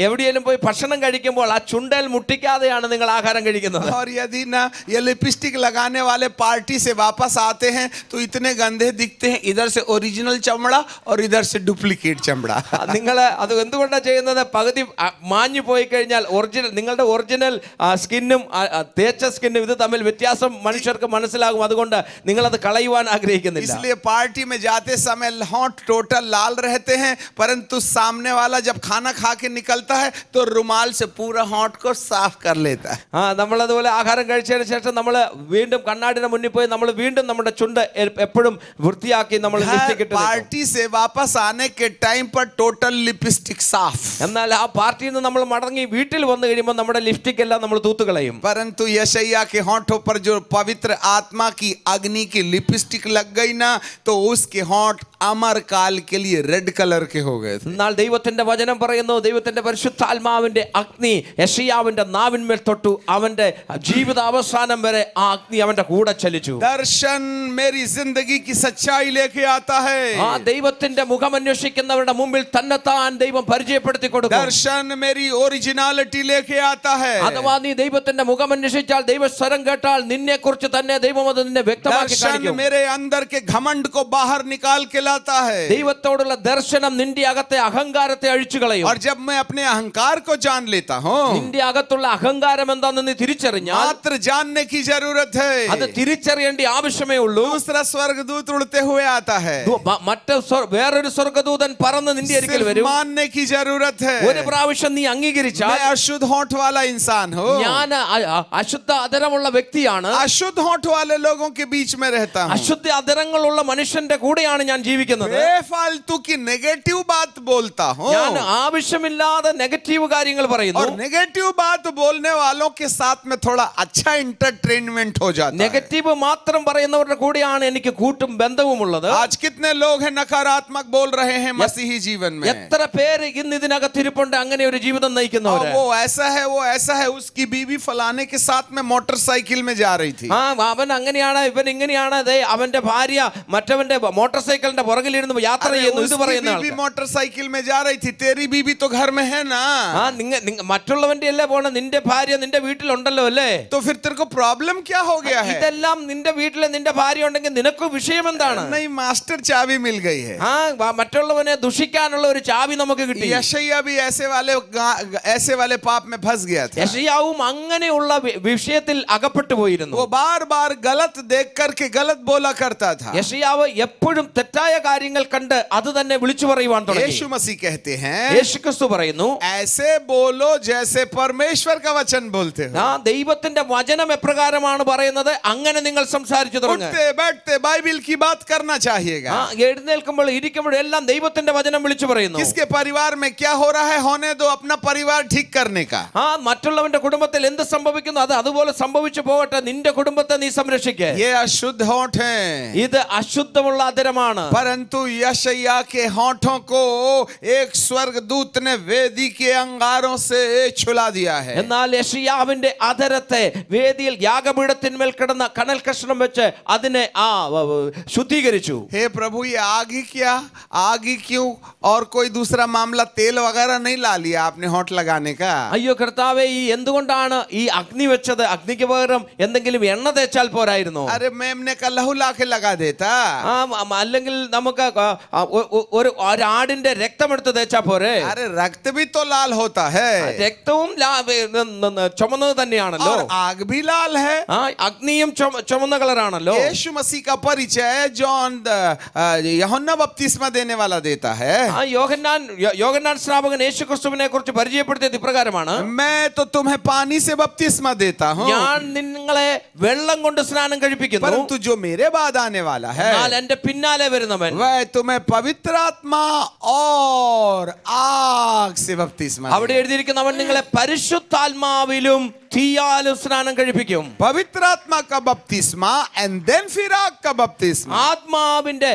എവിടെയെങ്കിലും പോയി ഭക്ഷണം കഴിക്കുമ്പോൾ ആ ചുണ്ടൽ മുട്ടിക്കാതെയാണ് നിങ്ങൾ ആഹാരം കഴിക്കുന്നത്. और यदि ना ये लिपस्टिक लगाने वाले पार्टी से वापस आते हैं तो इतने गंदे दिखते हैं, इधर से ओरिजिनल चमड़ा और इधर से डुप्लीकेट चमड़ा। നിങ്ങൾ അത് എന്തുകൊണ്ടാണ് ചെയ്യുന്നത്? പകുതി മാഞ്ഞു പോയി കഴിഞ്ഞാൽ നിങ്ങളുടെ ഒറിജിനൽ സ്കിന്നും തേച്ച സ്കിന്നും ഇത് തമ്മിൽ വ്യത്യാസം മനുഷ്യർക്ക് മനസ്സിലാകും. അതുകൊണ്ട് നിങ്ങൾ അത് കളയുവാൻ ആഗ്രഹിക്കുന്നില്ല. इसलिए पार्टी में जाते समय होंठ टोटल लाल रहते हैं, परंतु सामने वाला जब खाना खा के निकलता है तो रुमाल से पूरा होंठ को साफ कर लेता है। നമ്മൾ അതുപോലെ ആഹാരം കഴിച്ചതിന് ശേഷം നമ്മൾ വീണ്ടും കണ്ണാടിയുടെ മുന്നിൽ പോയി നമ്മൾ വീണ്ടും നമ്മുടെ ചുണ്ട് എപ്പോഴും വൃത്തിയാക്കി നമ്മൾ ലിപ്സ്റ്റിക് ഇട്ട് पार्टी से वापस आने के टाइम पर टोटल लिपस्टिक साफ। എന്നാൽ ആ പാർട്ടിയിൽ നിന്ന് നമ്മൾ മടങ്ങി വീട്ടിൽ വന്നു കഴിയുമ്പോൾ നമ്മുടെ ലിപ്സ്റ്റിക് എല്ലാം നമ്മൾ തൂത്തുകളയും. परंतु यशायाह के होंठों पर जो पवित्र आत्मा की अग्नि की लिपस्टिक लग गई ना, तो उसके होंठ अमर काल के लिए रेड कलर के हो गए थे। എന്നാൽ ദൈവത്തിന്റെ വചനം പറയുന്നു, ദൈവത്തിന്റെ പരിശുദ്ധാത്മാവിന്റെ അഗ്നി യെശയ്യാവിന്റെ നാവിന്മേൽ തൊട്ടു. അവന്റെ ജീവിത അവസാനം വരെ ആ അഗ്നി അവന്റെ കൂടെ ചലിച്ചു. दर्शन मेरी जिंदगी की सच्चाई लेके आता है। ആ ദൈവത്തിന്റെ മുഖം അന്വേഷിക്കുന്നവരുടെ മുമ്പിൽ തന്നെത്താൻ ദൈവം പരിചയപ്പെടുത്തി കൊടുക്കും. दर्शन मेरी ओरिजिनलिटी लेके आता है। അഥവാ നീ ദൈവത്തിന്റെ മുഖം അന്വേഷിച്ചാൽ, ദൈവസ്വരം കേട്ടാൽ നിന്നെ കുറിച്ച് തന്നെ ദൈവം അത് നിന്നെ വ്യക്തമാക്കി दर्शन കാണിക്കും. मेरे अंदर के घमंड को बाहर निकाल के लाता है। ദൈവത്തോടുള്ള ദർശനം നിന്റെ അകത്തെ അഹങ്കാരത്തെ അഴിച്ചു കളയും. और जब मैं अपने अहंकार को जान लेता हूँ, നിന്റെ അകത്തുള്ള അഹങ്കാരം എന്താണെന്ന് നീ തിരിച്ചറിഞ്ഞാൽ, मात्र जानने की जरूरत है, അത് തിരിച്ചറിയേണ്ട ആവശ്യമേ ഉള്ളൂ. दूसरा स्वर्गदूत उड़ते हुए आता है। വേറൊരു സ്വർഗ്ഗദൂതൻ പറന്ന് നിന്റെ അരികിൽ सिर्फ വരും. मानने की जरूरत है। ഒരു പ്രാവശ്യം നീ അംഗീകരിച്ചാൽ, मैं अशुद्ध होंठ वाला इंसान हूँ, ഞാൻ അശുദ്ധ അധരമുള്ള വ്യക്തിയാണ്, अशुद्ध होंठ वाले लोगों के बीच में रहता हूँ, അശുദ്ധ അധരങ്ങളുള്ള മനുഷ്യന്റെ കൂടെയാണ് ഞാൻ ജീവിക്കുന്നത്, बेफालतू की नेगेटिव बात बोलता हूँ, ഞാൻ ആവശ്യമില്ലാതെ നെഗറ്റീവ് കാര്യങ്ങൾ പറയുന്നു. और नेगेटिव बात बोलने वालों के साथ में थोड़ा अच्छा इंटरटेनमेंट हो जाता है। നെഗറ്റീവ് മാത്രം പറയുന്നവരുടെ കൂടെയാണ് എനിക്ക് കൂട്ടും ബന്ധവുമുള്ളത്. आज कितने लोग हैं नकारात्मक बोल रहे हैं मसीही जीवन में। എത്ര പേര് ഇന്ന് ഇതിനകത്തിരിപ്പുണ്ട് അങ്ങനെ ഒരു ജീവിതം നയിക്കുന്നവര്. वो ऐसा है, वो ऐसा है, उसकी बीवी फलाने के साथ में मोटरसाइकिल में जा रही थी। അവൻ അങ്ങനെയാണ്, ഇവൻ ഇങ്ങനെയാണ്, അവന്റെ ഭാര്യ മറ്റവന്റെ മോട്ടോർ സൈക്കിളിന്റെ പുറകിലിരുന്ന് യാത്ര ചെയ്യുന്നു. ഇത് പറയുന്ന बीबी मोटरसाइकिल में जा रही थी, तेरी बीबी तो घर में है ना. മറ്റുള്ളവന്റെ അല്ലേ പോണ, നിന്റെ ഭാര്യ നിന്റെ വീട്ടിലുണ്ടല്ലോ അല്ലേ. तो फिर तेरे को प्रॉब्लम क्या हो गया है? ഇതെല്ലാം നിന്റെ വീട്ടിലെ നിന്റെ ഭാര്യ ഉണ്ടെങ്കിൽ നിനക്ക് വിഷയം എന്താണ്? नहीं, मास्टर चाबी मिल गई है. മറ്റുള്ളവനെ ദുഷിക്കാനുള്ള ഒരു ചാവി നമുക്ക് കിട്ടി. यशायाह भी ऐसे वाले पाप में फंस गया था. യശയ്യാവും അങ്ങനെയുള്ള വിഷയത്തിൽ അകപ്പെട്ടു പോയിരുന്നു. वो बार-बार गलत देख करके गलत बोला करता था. യശയ്യാവ് എപ്പോഴും തെറ്റായ കാര്യങ്ങൾ കണ്ട് അത് തന്നെ വിളിച്ചു പറയുവാൻ തുടങ്ങി. यीशु मसीह कहते हैं, യേശുക്രിസ്തു പറയുന്നു, ऐसे बोलो जैसे परमेश्वर का वचन बोलते हो. ദൈവത്തിന്റെ വചനം എപ്രകാരമാണ് പറയുന്നത് അങ്ങനെ നിങ്ങൾ സംസാരിച്ചു തുടങ്ങുക. उठते बैठते बाइबिल की बात करना चाहिएगा. എഴുന്നേൽക്കുമ്പോൾ ഇരിക്കുമ്പോൾ എല്ലാം ദൈവത്തിന്റെ വചനം വിളിച്ചു പറയുന്നു. किसके परिवार में क्या हो रहा है होने दो, अपना परिवार ठीक करने का. മറ്റുള്ളവന്റെ കുടുംബത്തിൽ എന്ത് സംഭവിക്കുന്നു അത് അതുപോലെ സംഭവിച്ചു പോകട്ടെ, നിന്റെ കുടുംബത്തെ നീ സംരക്ഷിക്കുക. ये अशुद्ध होंठ हैं, ഇത് അശുദ്ധമുള്ള അധരമാണ്. परंतु यशायाह के होंठों को एक स्वर्गदूत ने वेदी के अंगारों से छुला दिया है. എന്നാൽ യശയ്യാവിന്റെ അധരത്തെ വേദിയിൽ യാഗപീഠത്തിന്മേൽ കിടന്ന കനൽ കഷ്ണം വെച്ച് അതിനെ ശുദ്ധീകരിച്ചു. हे प्रभु, ये आग ही क्या, आग ही क्यों, और कोई दूसरा मामला तेल वगैरह नहीं ला लिया आपने होंठ लगाने का? അയ്യോ കർത്താവേ, ഈ എന്തുകൊണ്ടാണ് ഈ അഗ്നി വെച്ചത്? അഗ്നിക്ക് പകരം എന്തെങ്കിലും എണ്ണ തേച്ചാൽ പോരായിരുന്നു? अरे मेमने का लहू ला के लगा देता. അല്ലെങ്കിൽ നമുക്ക് ഒരു ആടിന്റെ രക്തമെടുത്ത് തേച്ചാ പോരെ? अरे रक्त भी तो लाल होता है, രക്തവും ചുമന്നത് തന്നെയാണല്ലോ, और आग भी लाल है. അഗ്നിയും ചുമന്ന കളറാണല്ലോ. यीशु मसीह का परिचय जॉन यूहन्ना बपतिस्मा देने वाला देता है. യോഹന്നാൻ സ്നാപകൻ യേശുക്രിസ്തുവിനെ കുറിച്ച് പരിചയപ്പെടുത്തിയത് ഇപ്രകാരമാണ്, मैं तो तुम्हें पानी से बपतिस्मा देता हूँ, ഞാൻ നിങ്ങളെ വെള്ളം കൊണ്ട് സ്നാനം കഴിപ്പിക്കുന്നു, परंतु जो मेरे बाद आने वाला है എന്നാൽ എന്റെ പിന്നാലെ വരുന്നവൻ वह तुम्हें पवित्र आत्मा और आग से बपतिस्मा देगा. അവിടെ എഴുതിയിരിക്കുന്നവൻ നിങ്ങളെ പരിശുദ്ധാത്മാവിലും തീയാലും സ്നാനം കഴിപ്പിക്കും. पवित्र आत्मा का बपतिस्मा एंड देन फिर आग का बपतिस्मा. ആത്മാവിന്റെ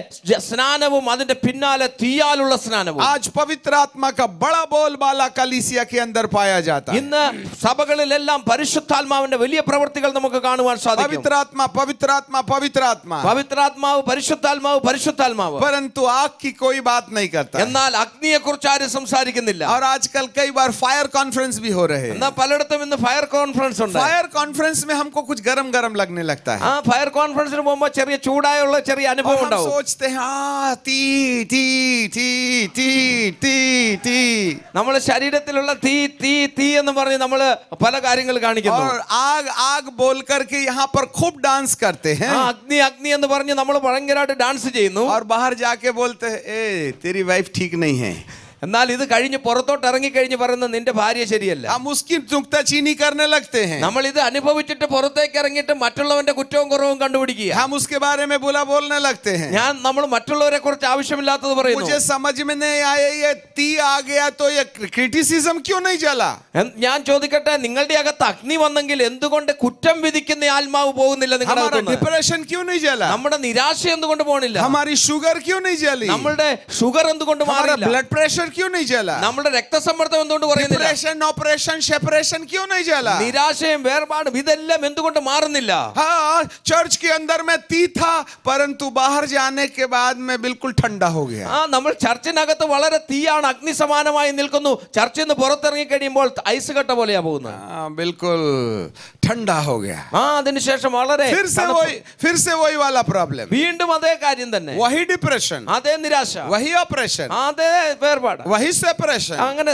സ്നാനവും അതിന്റെ പിന്നാലെ തീയാലുള്ള സ്നാനവും. आज पवित्र आत्मा का बड़ा बोलबाला कलीसिया के अंदर पाया जाता है. ഇന്ന് സഭകളിലെല്ലാം പരിശുദ്ധാത്മാവിന്റെ വലിയ പ്രവൃത്തികൾ നമുക്ക് കാണുവാൻ സാധിക്കും. पवित्र आत्मा पवित्र आत्मा पवित्र आत्मा, പവിത്രാത്മാവ് പരിശുദ്ധാത്മാവ് പരിശുദ്ധാത്മാവ്. परंतु आग की कोई बात नहीं करता. എന്നാൽ അഗ്നിയെ കുറിച്ച് ആരും സംസാരിക്കുന്നില്ല. और आजकल कई बार फायर कॉन्फ्रेंस भी हो रहे हैं. എന്നാൽ പലയിടത്തും ഇന്ന് ഫയർ കോൺഫറൻസ് ഉണ്ട്. फायर कॉन्फ्रेंस में हमको कुछ गरम गरम लगने लगता है. ഫയർ കോൺഫറൻസിന് പോകുമ്പോൾ ചെറിയ ചൂടായുള്ള ചെറിയ അനുഭവം हम ഉണ്ടാവും. सोचते हैं ती ती ती ती ती ती, നമ്മുടെ ശരീരത്തിലുള്ള തീ തീ തീ എന്ന് പറഞ്ഞ് നമ്മൾ പല കാര്യങ്ങൾ കാണിക്കുന്നു. और आग आग बोल करके यहाँ पर खूब डांस करते हैं. അഗ്നി അഗ്നി എന്ന് പറഞ്ഞ് നമ്മൾ ഭയങ്കരമായിട്ട് ഡാൻസ് ചെയ്യുന്നു. और बाहर जाके बोलते हैं ए तेरी वाइफ ठीक नहीं है. എന്നാൽ ഇത് കഴിഞ്ഞ് പുറത്തോട്ട് ഇറങ്ങി കഴിഞ്ഞ് പറയുന്നത് നിന്റെ ഭാര്യ ശരിയല്ല. हम उसकी नुक्ताचीनी करने लगते हैं. നമ്മൾ ഇത് അനുഭവിച്ചിട്ട് പുറത്തേക്ക് ഇറങ്ങിയിട്ട് മറ്റുള്ളവന്റെ കുറ്റവും കുറവും കണ്ടുപിടിക്കുക. हम उसके बारे में बुरा बोलने लगते हैं. നമ്മൾ മറ്റുള്ളവരെ കുറിച്ച് ആവശ്യമില്ലാത്തത് പറയുന്നു. मुझे समझ में नहीं आया ये ती आ गया तो ये क्रिटिसिज्म क्यों नहीं जला? ഞാൻ ചോദിക്കട്ടെ, നിങ്ങളുടെ അകത്ത് അഗ്നി വന്നെങ്കിൽ എന്തുകൊണ്ട് കുറ്റം വിധിക്കുന്ന ആത്മാവ് പോകുന്നില്ല നിങ്ങളുടെ हमारा അകത്ത്? डिप्रेशन क्यों नहीं जला? നമ്മുടെ നിരാശ എന്തുകൊണ്ട് പോകണില്ല? हमारी शुगर क्यों नहीं जली? നമ്മുടെ ഷുഗർ എന്തുകൊണ്ട് हमारा മാറില്ല? ब्लड प्रेशर क्यों नहीं जला? നമ്മുടെ രക്തസമ്മർദ്ദം എന്തുകൊണ്ട് പറയുന്നില്ല? डिप्रेशन ऑपरेशन सेपरेशन क्यों नहीं जला? നിരാശയും വേർപാടും ഇതെല്ലാം എന്തുകൊണ്ട് മാറുന്നില്ല? हाँ, चर्च के अंदर में ती था परंतु बाहर जाने के बाद में बिल्कुल ठंडा हो गया. നമ്മൾ ചർച്ചിനകത്ത് വളരെ തീയാണ്, അഗ്നി സമാനമായി നിൽക്കുന്നു. ചർച്ചിൽ നിന്ന് പുറത്തിറങ്ങി കഴിയുമ്പോൾ ഐസ് കട്ട പോലെയാ പോകുന്നത്. बिल्कुल ठंडा हो गया. അതിനുശേഷം വളരെ फिर से वही वाला प्रॉब्लम, വീണ്ടും അതേ കാര്യം തന്നെ, वही डिप्रेशन, അതേ നിരാശ, वही ऑपरेशन, അതേ വേർപാട്, वही सेपरेशन. അങ്ങനെ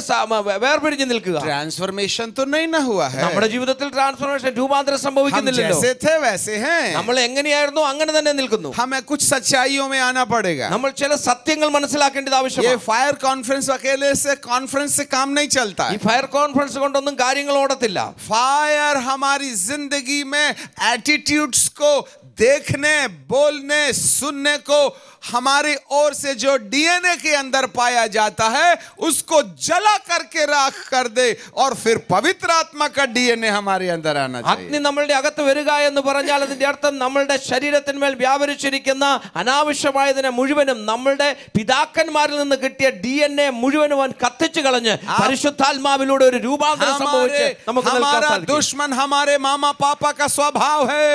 വേർപിരിഞ്ഞ് നിൽക്കുക. ट्रांसफॉर्मेशन तो नहीं ना हुआ है. നമ്മുടെ ജീവിതത്തിൽ ട്രാൻസ്ഫോർമേഷൻ രൂപാന്തരം हम സംഭവിക്കുന്നില്ലല്ലോ. जैसे थे वैसे हैं. നമ്മൾ എങ്ങനെയായിരുന്നു അങ്ങനെ തന്നെ നിൽക്കുന്നു. हमें कुछ सच्चाइयों में आना पड़ेगा. നമ്മൾ ചില സത്യങ്ങൾ മനസ്സിലാക്കേണ്ടത് ये ആവശ്യമാണ്. फायर कॉन्फ्रेंस अकेले से कॉन्फ्रेंस से काम नहीं चलता ഈ है. ഫയർ കോൺഫറൻസ് കൊണ്ടൊന്നും കാര്യങ്ങൾ ഓടത്തില്ല. फायर हमारी जिंदगी में एटीट्यूड्स को देखने, बोलने, सुनने को हमारी ओर से जो डीएनए के अंदर पाया जाता है उसको जला करके राख कर दे और फिर पवित्र आत्मा का डीएनए हमारे अंदर आना चाहिए. അഗ്നി നമ്മളുടെ അകത്ത് വരിക എന്ന് പറഞ്ഞാൽ അതിന്റെ അർത്ഥം നമ്മളുടെ ശരീരത്തിന്മേൽ വ്യാപരിച്ചിരിക്കുന്ന അനാവശ്യമായതിനെ മുഴുവനും നമ്മളുടെ പിതാക്കന്മാരിൽ നിന്ന് കിട്ടിയ DNA മുഴുവനും അവൻ കത്തിച്ചു കളഞ്ഞ് പരിശുദ്ധാത്മാവിലൂടെ ഒരു രൂപാന്തരം സംഭവിച്ച് നമുക്ക് हमारा दुश्मन हमारे मामा पापा का स्वभाव है.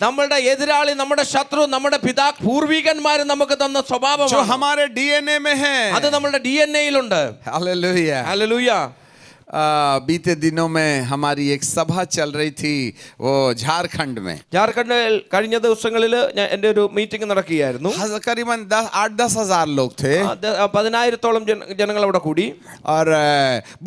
നമ്മളുടെ എതിരാളി, നമ്മുടെ ശത്രു, നമ്മുടെ പൂർവികൻ പിതാക്കന്മാര് നമുക്ക് തന്ന जो സ്വഭാവമാണ്. हमारे डीएनए में है. അത് നമ്മുടെ DNA-യിലുണ്ട്. हालेलुया. ഹല്ലേലൂയ. बीते दिनों में हमारी एक सभा चल रही थी वो झारखंड में. ജാർഖണ്ഡിൽ കഴിഞ്ഞ ദിവസങ്ങളിൽ എൻ്റെ ഒരു മീറ്റിംഗ് നടക്കുകയായിരുന്നു. करीबन 8-10 हजार लोग थे. 10,000-ഓളം ജനങ്ങൾ അവിടെ കൂടി. और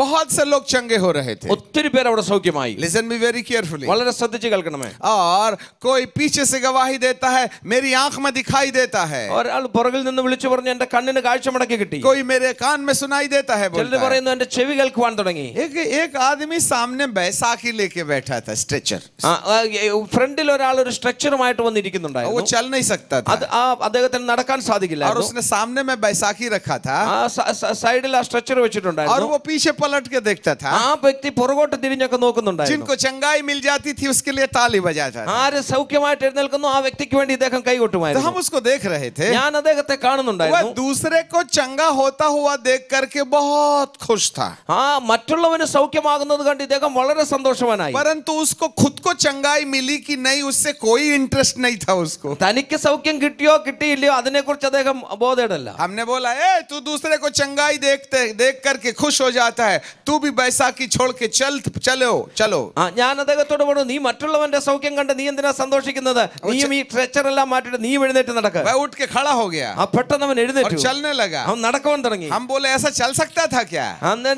बहुत से लोग चंगे हो रहे थे. ഒത്തിരി പേർ അവിടെ സൗഖ്യമായി. Listen me very carefully. വളരെ ശ്രദ്ധിച്ച് കേൾക്കണമേ. और कोई पीछे से गवाही देता है, मेरी आंख में दिखाई देता है. ഒരാൾ പുറകിൽ നിന്ന് വിളിച്ചു പറഞ്ഞു എൻ്റെ കണ്ണിന് കാഴ്ച മടക്കി കിട്ടി. कोई मेरे कान में सुनाई देता है. ചിലർ പറയുന്നു എൻ്റെ ചെവി കേൾക്കുവാൻ തുടങ്ങി. एक आदमी सामने बैसाखी लेके बैठा था, स्ट्रेचर. ഫ്രണ്ടിൽ ഒരാൾ ഒരു സ്ട്രെച്ചറുമായിട്ട് വന്നിരിക്കുന്നുണ്ടായിരുന്നു. वो चल नहीं सकता था. അദ്ദേഹത്തിന് നടക്കാൻ സാധിക്കില്ല. और उसने सामने में बैसाखी रखा था. സൈഡിൽ ആ സ്ട്രെച്ചർ വെച്ചിട്ടുണ്ടായിരുന്നു. और वो पीछे पलट के देखता था. ആ വ്യക്തി പുറകോട്ട് തിരിഞ്ഞൊക്കെ നോക്കുന്നുണ്ടായിരുന്നു. जिनको चंगाई मिल जाती थी उसके लिए ताली बजाता था. ആര് സൗഖ്യമായിട്ട് എഴുന്നേൽക്കുന്നു ആ വ്യക്തിക്ക് വേണ്ടി ഇദ്ദേഹം तो കൈകൊട്ടുമായിരുന്നു. हम उसको देख रहे थे. ഞാൻ അദ്ദേഹത്തെ वह കാണുന്നുണ്ടായിരുന്നു. दूसरे को चंगा होता हुआ देख करके बहुत खुश था. മറ്റുള്ളവന് സൗഖ്യമാകുന്നത് കണ്ട് ഇദ്ദേഹം വളരെ സന്തോഷവാനായി. परंतु उसको खुद को चंगाई मिली कि नहीं उससे कोई इंटरेस्ट नहीं था उसको. തനിക്ക് സൗഖ്യം കിട്ടിയോ കിട്ടിയില്ലയോ അതിനെക്കുറിച്ച് അദ്ദേഹം ബോധേടല്ല. हमने बोला ए तू दूसरे को चंगाई देख करके खुश हो जाता है, तू भी बैसाखी छोड़ के चलो. ഞാൻ അദ്ദേഹത്തോട് പറഞ്ഞു നീ മറ്റുള്ളവന്റെ സൗഖ്യം കണ്ട് നീ എന്തിനാ സന്തോഷിക്കുന്നത്? നീയും ഈ സ്ട്രെച്ചർ എല്ലാം മാറ്റിട്ട് നീ എഴുന്നേറ്റ് നടക്കുക. वह उठ के खड़ा हो गया പെട്ടെന്ന് അവൻ और എഴുന്നേറ്റു. चलने लगा. അവൻ നടക്കുവാൻ തുടങ്ങി. हम बोले ऐसा चल सकता था क्या?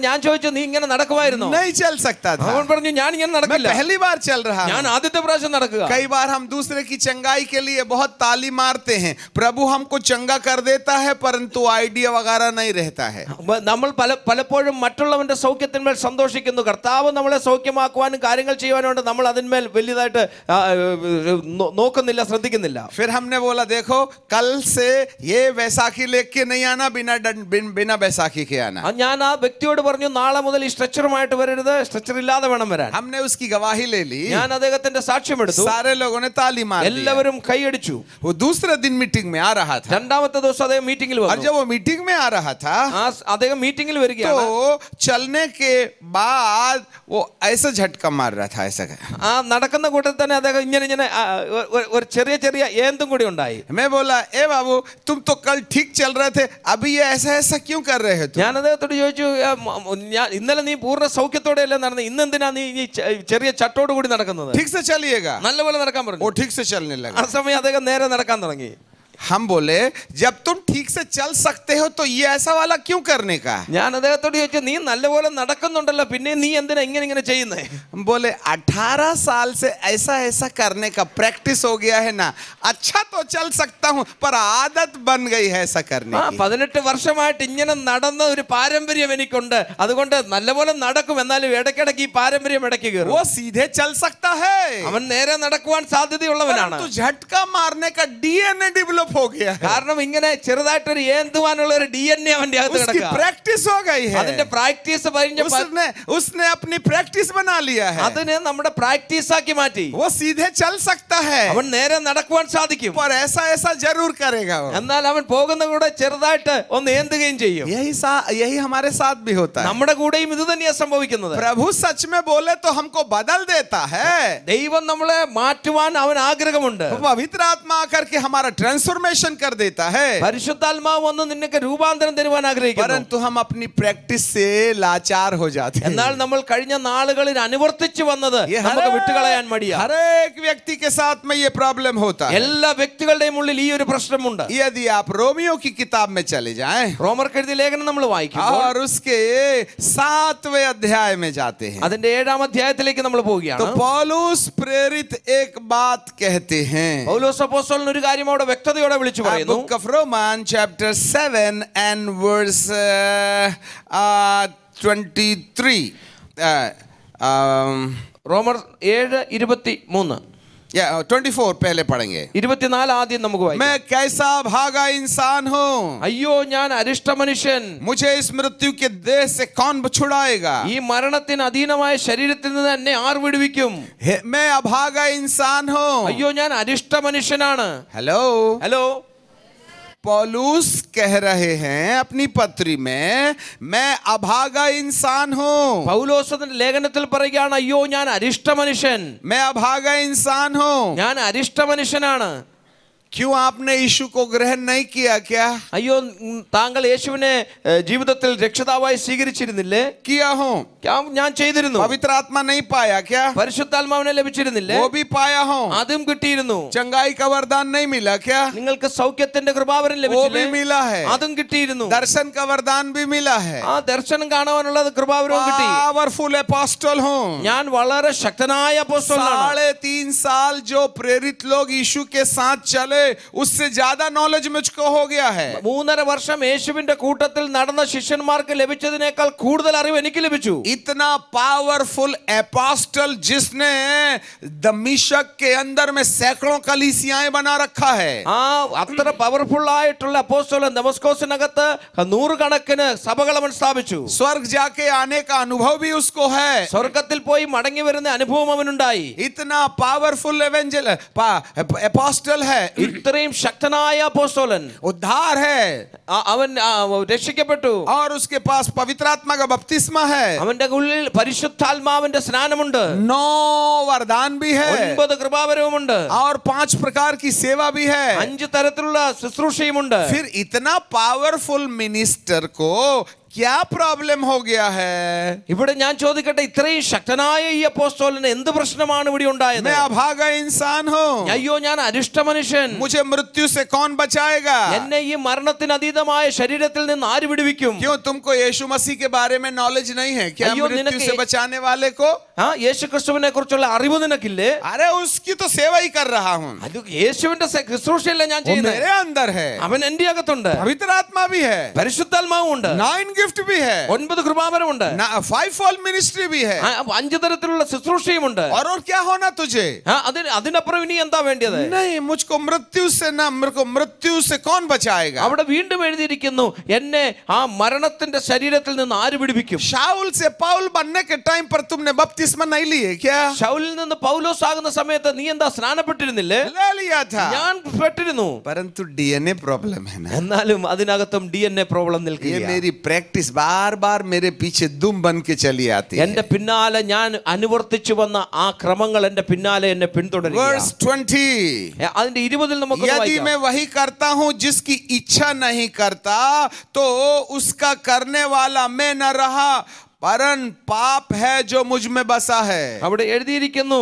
ഞാൻ ചോദിച്ചു നീ ഇങ്ങനെ നടക്കുമായിരുന്നോ? नहीं चल सकता था. അവൻ പറഞ്ഞു ഞാൻ ഇങ്ങനെ मैं നടക്കില്ല. पहली बार चल रहा ഞാൻ हूं. ആദ്യത്തെ പ്രാവശ്യം നടക്കുക. कई बार हम दूसरे की चंगाई के लिए बहुत ताली मारते हैं, प्रभु हमको चंगा कर देता है परंतु आइडिया वगैरह नहीं रहता है. നമ്മൾ പലപ്പോഴും മറ്റുള്ളവന്റെ സൗഖ്യത്തിന്മേൽ സന്തോഷിക്കുന്നു. കർത്താവ് നമ്മളെ സൗഖ്യമാക്കുവാനും കാര്യങ്ങൾ ചെയ്യുവാനും നമ്മൾ അതിന്മേൽ വലിയതായിട്ട് നോക്കുന്നില്ല, ശ്രദ്ധിക്കുന്നില്ല. फिर हमने बोला देखो कल से ये बैसाखी लेके नहीं आना, बिना बैसाखी के आना. ഞാൻ ആ വ്യക്തിയോട് പറഞ്ഞു നാളെ മുതൽ ഈ സ്ട്രെച്ചറുമായിട്ട് വരരുത്, സ്ട്രെച്ചർ ഇല്ലാതെ വേണം വരാൻ. हमने उसकी गवाही ले ली. ഞാൻ അദ്ദേഹത്തിന്റെ സാക്ഷ്യം എടുത്തു. सारे लोगों ने ताली मार दी. എല്ലാവരും കൈയടിച്ചു. वो दूसरे दिन मीटिंग में आ रहा था. രണ്ടാമത്തെ ദിവസം അദ്ദേഹം മീറ്റിംഗിൽ और വന്നു. जब वो मीटिंग में आ रहा था അദ്ദേഹം മീറ്റിംഗിൽ വരികയാണ്. तो चलने के बाद वो ऐसा झटका मार रहा था ऐसा. നടക്കുന്ന കൂട്ടത്തിൽ തന്നെ അദ്ദേഹം ഇങ്ങനെ ഒരു ചെറിയ ഏന്തും കൂടി ഉണ്ടായി. मैं बोला ए बाबू तुम तो कल ठीक चल रहे थे, अभी ये ऐसा क्यों कर रहे हो? ഞാൻ അദ്ദേഹത്തോട് ചോദിച്ചു ഇന്നലെ നീ പൂർണ്ണ സൗഖ്യത്തോടെയല്ലേ നടന്നത്, ഇന്ന് എന്തിനാ നീ ഈ ചെറിയ ചട്ടോട് കൂടി നടക്കുന്നത്? ठीक से चलिएगा. നല്ലപോലെ നടക്കാൻ പറഞ്ഞു. वो ठीक से चलने लगा. ആ സമയം അദ്ദേഹം നേരെ നടക്കാൻ തുടങ്ങി. हम बोले जब तुम ठीक से चल सकते हो तो ये ऐसा वाला क्यों करने का? ഞാൻ അദ്ദേഹത്തോട് ചോദിച്ചു നീ നല്ലപോലെ നടക്കുന്നുണ്ടല്ലോ പിന്നെ നീ എന്തിനാ ഇങ്ങനെ ചെയ്യുന്നേ? हम बोले 18 साल से ऐसा करने का प्रैक्टिस हो गया है ना. अच्छा तो चल सकता हूं पर आदत बन गई है ऐसा करने की. 18 വർഷമായിട്ട് ഇങ്ങനെ നടന്ന ഒരു പാരമ്പര്യം എനിക്കുണ്ട്, അതുകൊണ്ട് നല്ലപോലെ നടക്കും. എന്നാലും ഇടയ്ക്കിടയ്ക്ക് ഈ പാരമ്പര്യം ഇടയ്ക്ക് കയറും. वो सीधे चल सकता है. അവൻ നേരെ നടക്കുവാൻ സാധ്യതയുള്ളവനാണ്. तो झटका मारने का डीएनए डेवलप हो गया है. കാരണം ഇങ്ങനെ ചെറുതായിട്ടൊരു ഏന്തുവാനുള്ള ഒരു DNA അവന്റെ അകത്ത് उसकी കിടക്കുക. प्रैक्टिस हो गई है. അതിന്റെ പ്രാക്ടീസ് उसने अपनी प्रैक्टिस बना लिया है. അതിനെ നമ്മുടെ പ്രാക്ടീസ് ആക്കി മാറ്റി. वो सीधे चल सकता है അവൻ നേരെ നടക്കുവാൻ സാധിക്കും. पर ऐसा जरूर करेगा वो. എന്നാൽ അവൻ പോകുന്ന കൂടെ ചെറുതായിട്ട് ഒന്ന് ഏന്തുകയും ചെയ്യും. यही हमारे साथ भी होता है. നമ്മുടെ കൂടെയും ഇത് തന്നെയാ സംഭവിക്കുന്നത്. प्रभु सच में बोले तो हमको बदल देता है. ദൈവം നമ്മളെ മാറ്റുവാൻ അവൻ ആഗ്രഹമുണ്ട്. पवित्र आत्मा आकर के हमारा ट्रांसफॉर्मेशन कर देता है. പരിശുദ്ധാത്മാവ് വന്ന് നിനക്ക് രൂപാന്തരം തരുവാൻ ആഗ്രഹിക്കുന്നു. परंतु हम अपनी प्रैक्टिस से लाचार हो जाते हैं. എന്നാൽ നമ്മൾ കഴിഞ്ഞ നാളുകളിൽ അനുവർത്തിച്ചു വന്നത് നമുക്ക് വിട്ടുകളയാൻ മടിയാ. हर एक व्यक्ति के साथ में ये प्रॉब्लम होता है. എല്ലാ വ്യക്തികളുടെയും ഉള്ളിൽ ഈ ഒരു പ്രശ്നമുണ്ട്. यदि आप रोमियो की किताब में चले जाएं റോമർക്ക് എഴുതിയ ലേഖനം നമ്മൾ വായിക്കുമ്പോൾ और उसके 7वें अध्याय में जाते हैं അതിന്റെ 7ാം അധ്യായത്തിലേക്ക് നമ്മൾ പോവുകയാണ്. तो पौलुस प्रेरित एक बात कहते हैं. പൗലോസ് അപ്പോസ്തലൻ ഒരു കാര്യം അവിടെ വ്യക്തതയോടെ വിളിച്ചു പറയുന്നു. Book of Romans chapter 7 and verse 23. റോമർ 7:23. 24 पहले पढ़ेंगे. 24 ആദ്യം നമുക്ക് വായിക്കാം. मैं कैसा भागा इंसान हूँ, അയ്യോ ഞാൻ അരിഷ്ട മനുഷ്യൻ, मुझे इस मृत्यु के देह से कौन छुड़ाएगा? ഈ മരണത്തിന് അധീനമായ ശരീരത്തിൽ നിന്ന് എന്നെ ആർ വിടുവിക്കും? मैं अभागा इंसान हूँ. അയ്യോ ഞാൻ അരിഷ്ട മനുഷ്യനാണ്. हेलो ഹലോ, पौलुस कह रहे हैं अपनी पत्री में मैं अभागा इंसान हूँ. പൗലോസ് ലേഖനത്തിൽ പറയുകയാണ് അയ്യോ ഞാൻ അരിഷ്ട മനുഷ്യൻ, मैं अभागा इंसान हूँ. ഞാൻ അരിഷ്ട മനുഷ്യനാണ്. क्यों आपने यीशु को ग्रहण नहीं किया क्या? അയ്യോ താങ്കൾ യേശുവിനെ ജീവിതത്തിൽ രക്ഷിതാവായി സ്വീകരിച്ചിരുന്നില്ലേ? किया हूं। ഞാൻ ചെയ്തിരുന്നു. पवित्र आत्मा नहीं पाया क्या? പരിശുദ്ധാത്മാവിനെ ലഭിച്ചിരുന്നില്ലേ? वो भी पाया हूं। അതും കിട്ടിയിരുന്നു. चंगाई का वरदान नहीं मिला क्या? നിങ്ങൾക്ക് സൗഖ്യത്തിന്റെ കൃപാവരം वो ലഭിച്ചില്ലേ? भी मिला है। അതും കിട്ടിയിരുന്നു. दर्शन का वरदान भी मिला है। ആ ദർശനം കാണുവാനുള്ള കൃപാവരവും കിട്ടി. पावरफुल एपोस्टल हूं। ഞാൻ വളരെ ശക്തനായ അപ്പോസ്തലനാണ്. 3.5 साल जो प्रेरित लोग यीशु के साथ चले उससे ज्यादा नॉलेज मुझको हो गया है। 3.5 വർഷം യേശുവിന്റെ കൂട്ടത്തിൽ നടന്ന ശിഷ്യന്മാർക്ക് ലഭിച്ചതിനേക്കാൾ കൂടുതൽ അറിവ് എനിക്ക് ലഭിച്ചു. इतना पावरफुल एपोस्टल जिसने दमिश्क के अंदर में सैकड़ों कलीसियाएं बना रखा है। ആ അത്ര പവർഫുൾ ആയിട്ടുള്ള അപ്പോസ്തലൻ ദമസ്കോസിനകത്ത് 100 കണക്കിന് സഭകൾ അവൻ സ്ഥാപിച്ചു. स्वर्ग जाके आने का अनुभव भी उसको है। സ്വർഗ്ഗത്തിൽ പോയി മടങ്ങി വരുന്ന അനുഭവം അവനുണ്ടായി. इतना पावरफुल एपोस्टल है। ഇത്രയും ശക്തനായ അപ്പോസ്തലൻ, उद्धार है അവൻ രക്ഷിക്കപ്പെട്ടു. और उसके पास पवित्र आत्मा का बपतिस्मा है। അവന്റെ ഉള്ളിൽ പരിശുദ്ധാത്മാവിന്റെ സ്നാനമുണ്ട്. 9 वरदान भी है 9 കൃപാവരവുമുണ്ട്. और 5 प्रकार की सेवा भी है। 5 തരത്തിലുള്ള ശുശ്രൂഷയുമുണ്ട്. फिर इतना पावरफुल मिनिस्टर को क्या प्रॉब्लम हो गया है? ഇവിടെ ഞാൻ ചോദിക്കട്ടെ, ഇത്രയും ശക്തനായ ഈ അപ്പോസ്തലന് എന്ത് പ്രശ്നമാണ് ഇവിടെ ഉണ്ടായത്? मैं अभागा इंसान हूँ। അയ്യോ, ഞാൻ അരിഷ്ട മനുഷ്യൻ. मुझे मृत्यु से कौन बचाएगा? എന്നെ ഈ മരണത്തിന് അതീതമായ ശരീരത്തിൽ നിന്ന് ആര് വിടുവിക്കും? क्यों तुमको यीशु मसीह के बारे में नॉलेज नहीं है क्या? अयो, मृत्यु से बचाने वाले को। യേശു ക്രിസ്തുവിനെ കുറിച്ചുള്ള അറിവ് നിനക്കില്ലേ? अरे उसकी तो सेवा ही कर रहा हूँ। അത് യേശുവിന്റെ ശുശ്രൂഷയല്ല ഞാൻ वो ചെയ്യുന്നത്. मेरे अंदर है। അവൻ എന്റെ അകത്തുണ്ട്. पवित्र आत्मा भी है। പരിശുദ്ധാത്മാവും ഉണ്ട്. 9 गिफ्ट भी है। 9 കൃപാവരമുണ്ട്. 5 fold मिनिस्ट्री भी है। 5 തരത്തിലുള്ള ശുശ്രൂഷയുമുണ്ട്. और क्या होना तुझे? അതിനപ്പുറം ഇനി എന്താ വേണ്ടത്? नहीं, मुझको मृत्यु से ना, मेरे को मृत्यु से कौन बचाएगा? അവിടെ വീണ്ടും എഴുതിയിരിക്കുന്നു, എന്നെ ആ മരണത്തിന്റെ ശരീരത്തിൽ നിന്ന് ആര് വിടുവിക്കും? शाऊल से पाउल बनने के टाइम पर तुमने बपतिस्मा नहीं लिए क्या? ശൗലിൽ നിന്ന് പൗലോസ് ആകുന്ന സമയത്ത് നീ എന്താ സ്നാനപ്പെട്ടിരുന്നില്ലേ? ले लिया था। ഞാൻ പെട്ടിരുന്നു. परंतु डीएनए प्रॉब्लम है ना। എന്നാലും അതിനകത്തും DNA പ്രോബ്ലം ये നിൽക്കുകയാണ്. मेरी प्रैक्टिस बार बार मेरे पीछे दुम बन के चली आती है। എന്റെ പിന്നാലെ ഞാൻ അനുവർത്തിച്ചു വന്ന ആ ക്രമങ്ങൾ എന്റെ പിന്നാലെ എന്നെ പിന്തുടരുകയാണ്. Verse 20, അതിന്റെ 20 നമുക്ക് यदि मैं वही करता हूं जिसकी इच्छा नहीं करता तो उसका करने वाला मैं न रहा, परन पाप है जो मुझ में बसा है। അവിടെ എഴുതിയിരിക്കുന്നു,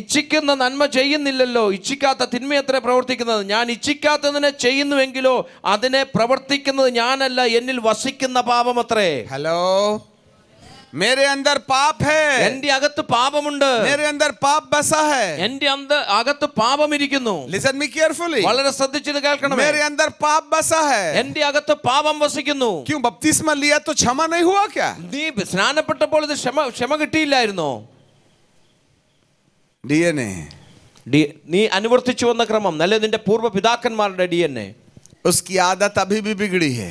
ഇച്ഛിക്കുന്ന നന്മ ചെയ്യുന്നില്ലല്ലോ, ഇച്ഛിക്കാത്ത തിന്മയത്ര പ്രവർത്തിക്കുന്നത്. ഞാൻ ഇച്ഛിക്കാത്തതിനെ ചെയ്യുന്നുവെങ്കിലോ അതിനെ പ്രവർത്തിക്കുന്നത് ഞാനല്ല, എന്നിൽ വസിക്കുന്ന പാപമത്രേ. हेलो, मेरे अंदर पाप है। എന്റെ അകത്ത് പാപമുണ്ട്. मेरे अंदर पाप बसा है। എന്റെ അകത്ത് പാപം ഇരിക്കുന്നു. Listen me carefully. വളരെ ശ്രദ്ധിച്ചത് കേൾക്കണം. मेरे अंदर पाप बसा है। എന്റെ അകത്ത് പാപം വസിക്കുന്നു. क्यों बपतिस्मा लिया तो क्षमा नहीं हुआ क्या? നീ സ്നാനപ്പെട്ടപ്പോൾ ഇത് ക്ഷമ കിട്ടിയില്ലായിരുന്നോ? डीएनए, നീ അനുവർത്തിച്ചു വന്ന ക്രമം, നല്ല നിന്റെ പൂർവ്വ പിതാക്കന്മാരുടെ DNA, उसकी आदत अभी भी बिगड़ी है।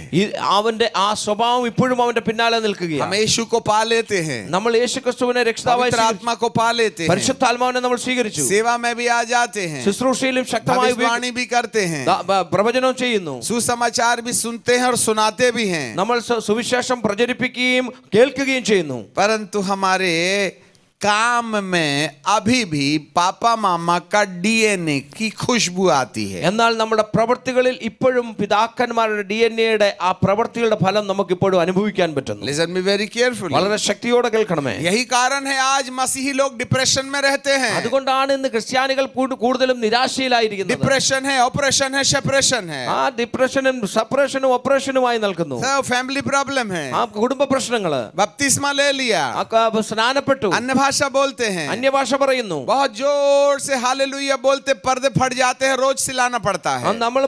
അവന്റെ ആ സ്വഭാവം ഇപ്പോഴും അവന്റെ പിന്നാലെ നിൽക്കുകയാണ്. हम यीशु को पा लेते हैं, നമ്മൾ യേശുക്രിസ്തുവിനെ രക്ഷിതാവായി पवित्र आत्मा को पा लेते हैं, പരിശുദ്ധാത്മാവിനെ നമ്മൾ സ്വീകരിച്ചു, सेवा में भी आ जाते हैं, ശുശ്രൂഷയിലും ശക്തമായി भविष्यवाणी भी करते हैं, പ്രവചനം ചെയ്യുന്നു, सुसमाचार भी सुनते हैं और सुनाते भी हैं, നമ്മൾ സുവിശേഷം പ്രചരിപ്പിക്കുകയും കേൾക്കുകയും ചെയ്യുന്നു. परंतु हमारे काम में अभी भी पापा मामा का डीएनए की खुशबू आती है। എന്നാൽ നമ്മുടെ പ്രവൃത്തികളിൽ ഇപ്പോഴും പിതാക്കന്മാരുടെ DNAയുടെ ആ പ്രവൃത്തികളുടെ ഫലം നമുക്ക് ഇപ്പോഴും അനുഭവിക്കാൻ പറ്റുന്നു. Listen me very carefully. വളരെ ശക്തിയോടെ കേൾക്കണമേ. यही कारण है आज मसीही लोग डिप्रेशन में रहते हैं। അതുകൊണ്ടാണ് ഇന്ന് ക്രിസ്ത്യാനികൾ കൂടുതലും നിരാശയിലായിരിക്കുന്നത്. डिप्रेशन है, ऑपरेशन है, सेपरेशन है, ആ ഡിപ്രഷനും സപ്പറേഷനും ഓപ്പറേഷനുമായി നിൽക്കുന്നു. फैमिली प्रॉब्लम है, ആ കുടുംബ പ്രശ്നങ്ങള്, बपतिस्मा ले लिया, സ്നാനപ്പെട്ടു, अन्य भाषा बोलते हैं, അന്യഭാഷ പറയുന്നു, बहुत जोर से हालेलुया बोलते पर्दे फट जाते हैं, रोज सिलाना पड़ता है। നമ്മൾ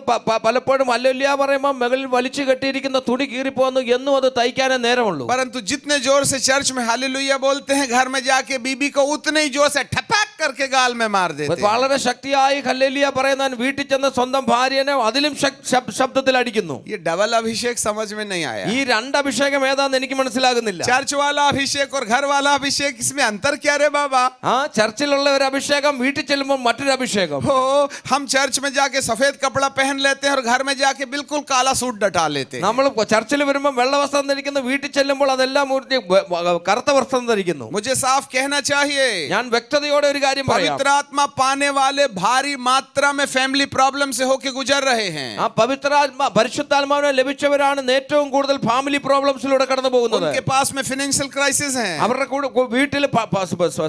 പലപ്പോഴും ഹല്ലേലൂയ പറയുമ്പോൾ മുകളിൽ വലിച്ചു കെട്ടിയിരിക്കുന്ന തുണി കീറിപ്പോന്നു, എന്നും അത് തയ്ക്കാനേ നേരമുള്ളൂ. परंतु जितने जोर से चर्च में हालेलुया बोलते हैं, घर में जाके बीबी को उतने ही जोर से ठपक करके गाल में मार देते हैं। വളരെ ശക്തിയായി ഹല്ലേലൂയ പറയുന്നവൻ വീട്ടിൽ ചെന്ന് സ്വന്തം ഭാര്യനെ അതിലും ശബ്ദത്തിൽ അടിക്കുന്നു. ये डबल अभिषेक समझ में नहीं आया। ഈ രണ്ട് അഭിഷേകം ഏതാന്ന് എനിക്ക് മനസ്സിലാകുന്നില്ല. चर्च वाला अभिषेक और घर वाला अभिषेक, इसमें अंतर क्या रे बाबा? ആ ചർച്ചിലുള്ള ഒരു അഭിഷേകം, വീട്ടിൽ ചെല്ലുമ്പോൾ മറ്റൊരു അഭിഷേകം. हो, हम चर्च में जाके सफेद कपड़ा पहन लेते हैं और घर में जाके बिल्कुल काला सूट डटा लेते हैं। നമ്മൾ ചർച്ചിൽ വരുമ്പോൾ വെള്ള വസ്ത്രം ധരിക്കുന്നു, വീട്ടിൽ ചെല്ലുമ്പോൾ അതെല്ലാം കറുത്ത വസ്ത്രം ധരിക്കുന്നു. मुझे साफ कहना चाहिए, ഞാൻ വ്യക്തതയോടെ ഒരു കാര്യം പറയാം. पवित्र आत्मा पाने वाले भारी मात्रा में फैमिली प्रॉब्लम से होके गुजर रहे हैं. ആ പരിശുദ്ധാത്മാവിനെ ലഭിച്ചവരാണ് ഏറ്റവും കൂടുതൽ ഫാമിലി പ്രോബ്ലംസിലൂടെ കടന്നു പോകുന്നത്. उनके पास में फाइनेंशियल क्राइसिस है. അവരുടെ വീട്ടിൽ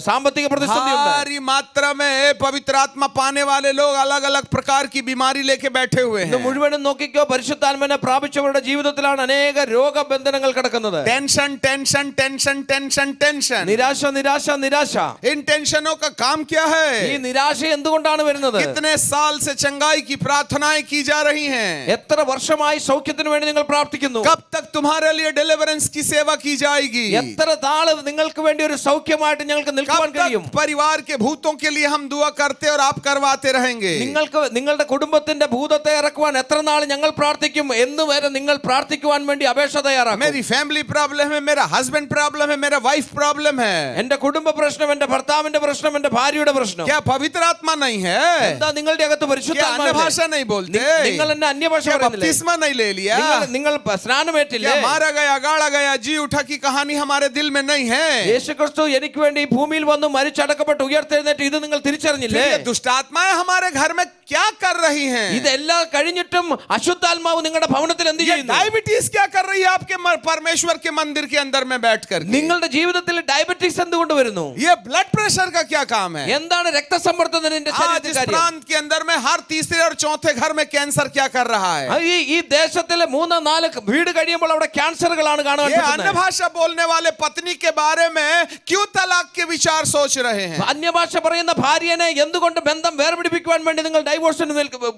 സാമ്പത്തിക പ്രതിസന്ധിയുണ്ട്. भारी मात्रा में पवित्र आत्मा पाने वाले लोग अलग अलग प्रकार की बीमारी लेके बैठे हुए हैं. മുഴുവനും നോക്കിക്കോ, പരിശുദ്ധാത്മാവിനെ പ്രാപിച്ചവരുടെ ജീവിതത്തിലാണ് അനേക രോഗബന്ധനങ്ങൾ കിടക്കുന്നത്. Tension tension tension tension tension. നിരാശ നിരാശ നിരാശ. इन टेंशनों का काम क्या है? ഈ നിരാശ എന്തുകൊണ്ടാണ് വരുന്നത്? कितने साल से चंगाई की प्रार्थनाएं की जा रही हैं? എത്ര വർഷമായി സൗഖ്യത്തിന് വേണ്ടി നിങ്ങൾ പ്രാർത്ഥിക്കുന്നു? कब तक तुम्हारे लिए डिलीवरेंस की सेवा की जाएगी? എത്ര നാൾ നിങ്ങൾക്ക് വേണ്ടി ഒരു സൗഖ്യമായിട്ട് ഞങ്ങൾക്ക് നിൽക്കാൻ कब കഴിയും? तक परिवार के भूतों के लिए हम दुआ करते और आप करवाते रहेंगे? നിങ്ങൾക്ക് നിങ്ങളുടെ കുടുംബത്തിന്റെ ഭൂതത്തെ ഇറക്കുവാൻ എത്ര നാൾ ഞങ്ങൾ പ്രാർത്ഥിക്കും എന്ന് വരെ നിങ്ങൾ പ്രാർത്ഥിക്കുവാൻ വേണ്ടി അപേക്ഷ തയ്യാറാക്കും. मेरी फैमिली प्रॉब्लम है, मेरा हस्बैंड प्रॉब्लम है, मेरा वाइफ प्रॉब्लम है. എന്റെ കുടുംബ പ്രശ്നം, എന്റെ ഭർത്താവിന്റെ പ്രശ്നം, എന്റെ ഭാര്യയുടെ പ്രശ്നം. क्या पवित्र आत्मा नहीं है? എന്താ നിങ്ങളുടെ അകത്ത് क्या अन्य പരിശുദ്ധാത്മാവില്ലേ? भाषा नहीं बोलते? നിങ്ങൾ എന്നെ അന്യഭാഷ क्या പറയുന്നില്ലേ? बपतिस्मा नहीं ले लिया? നിങ്ങൾ സ്നാനമേറ്റില്ലേ? क्या मारा गया गाड़ा गया जी उठा की कहानी हमारे दिल में नहीं है? യേശുക്രിസ്തു എനിക്ക് വേണ്ടി ഈ ഭൂമിയിൽ വന്നു മരിച്ചടക്കപ്പെട്ട് ഉയർത്തെഴുന്നേറ്റ് ഇത് നിങ്ങൾ തിരിച്ചറിഞ്ഞില്ലേ? फिर ये दुष्ट आत्माएं हमारे घर में क्या कर रही हैं? ഇതെല്ലാം കഴിഞ്ഞിട്ടും അശുദ്ധാത്മാവ് നിങ്ങളുടെ ഭവനത്തിൽ എന്ത് ये ചെയ്യുന്നു? डायबिटीज क्या कर रही है आपके परमेश्वर के मंदिर के अंदर में बैठकर? നിങ്ങളുടെ ജീവിതത്തിൽ ഡയബറ്റിക്സ് എന്തുകൊണ്ട് വരുന്നു? ये ब्लड प्रेशर का क्या काम है? എന്താണ് രക്തസമ്മർദ്ദത്തിന്റെ आज ശരീരത്തിൽ इस കാര്യം? प्रांत के अंदर में हर तीसरे और चौथे घर में कैंसर क्या कर रहा है? ഈ ദേശത്തിലെ 3-4 വീട് കഴിയുമ്പോൾ അവിടെ ക്യാൻസറുകളാണ് കാണാൻ ये अन्य പറ്റുന്നത്. भाषा बोलने वाले पत्नी के बारे में क्यों तलाक के विचार सोच रहे हैं? അന്യഭാഷ പറയുന്ന ഭാര്യനെ എന്തുകൊണ്ട് ബന്ധം വേർപിടിപ്പിക്കുവാൻ വേണ്ടി നിങ്ങൾ ഡൈവോഴ്സിന്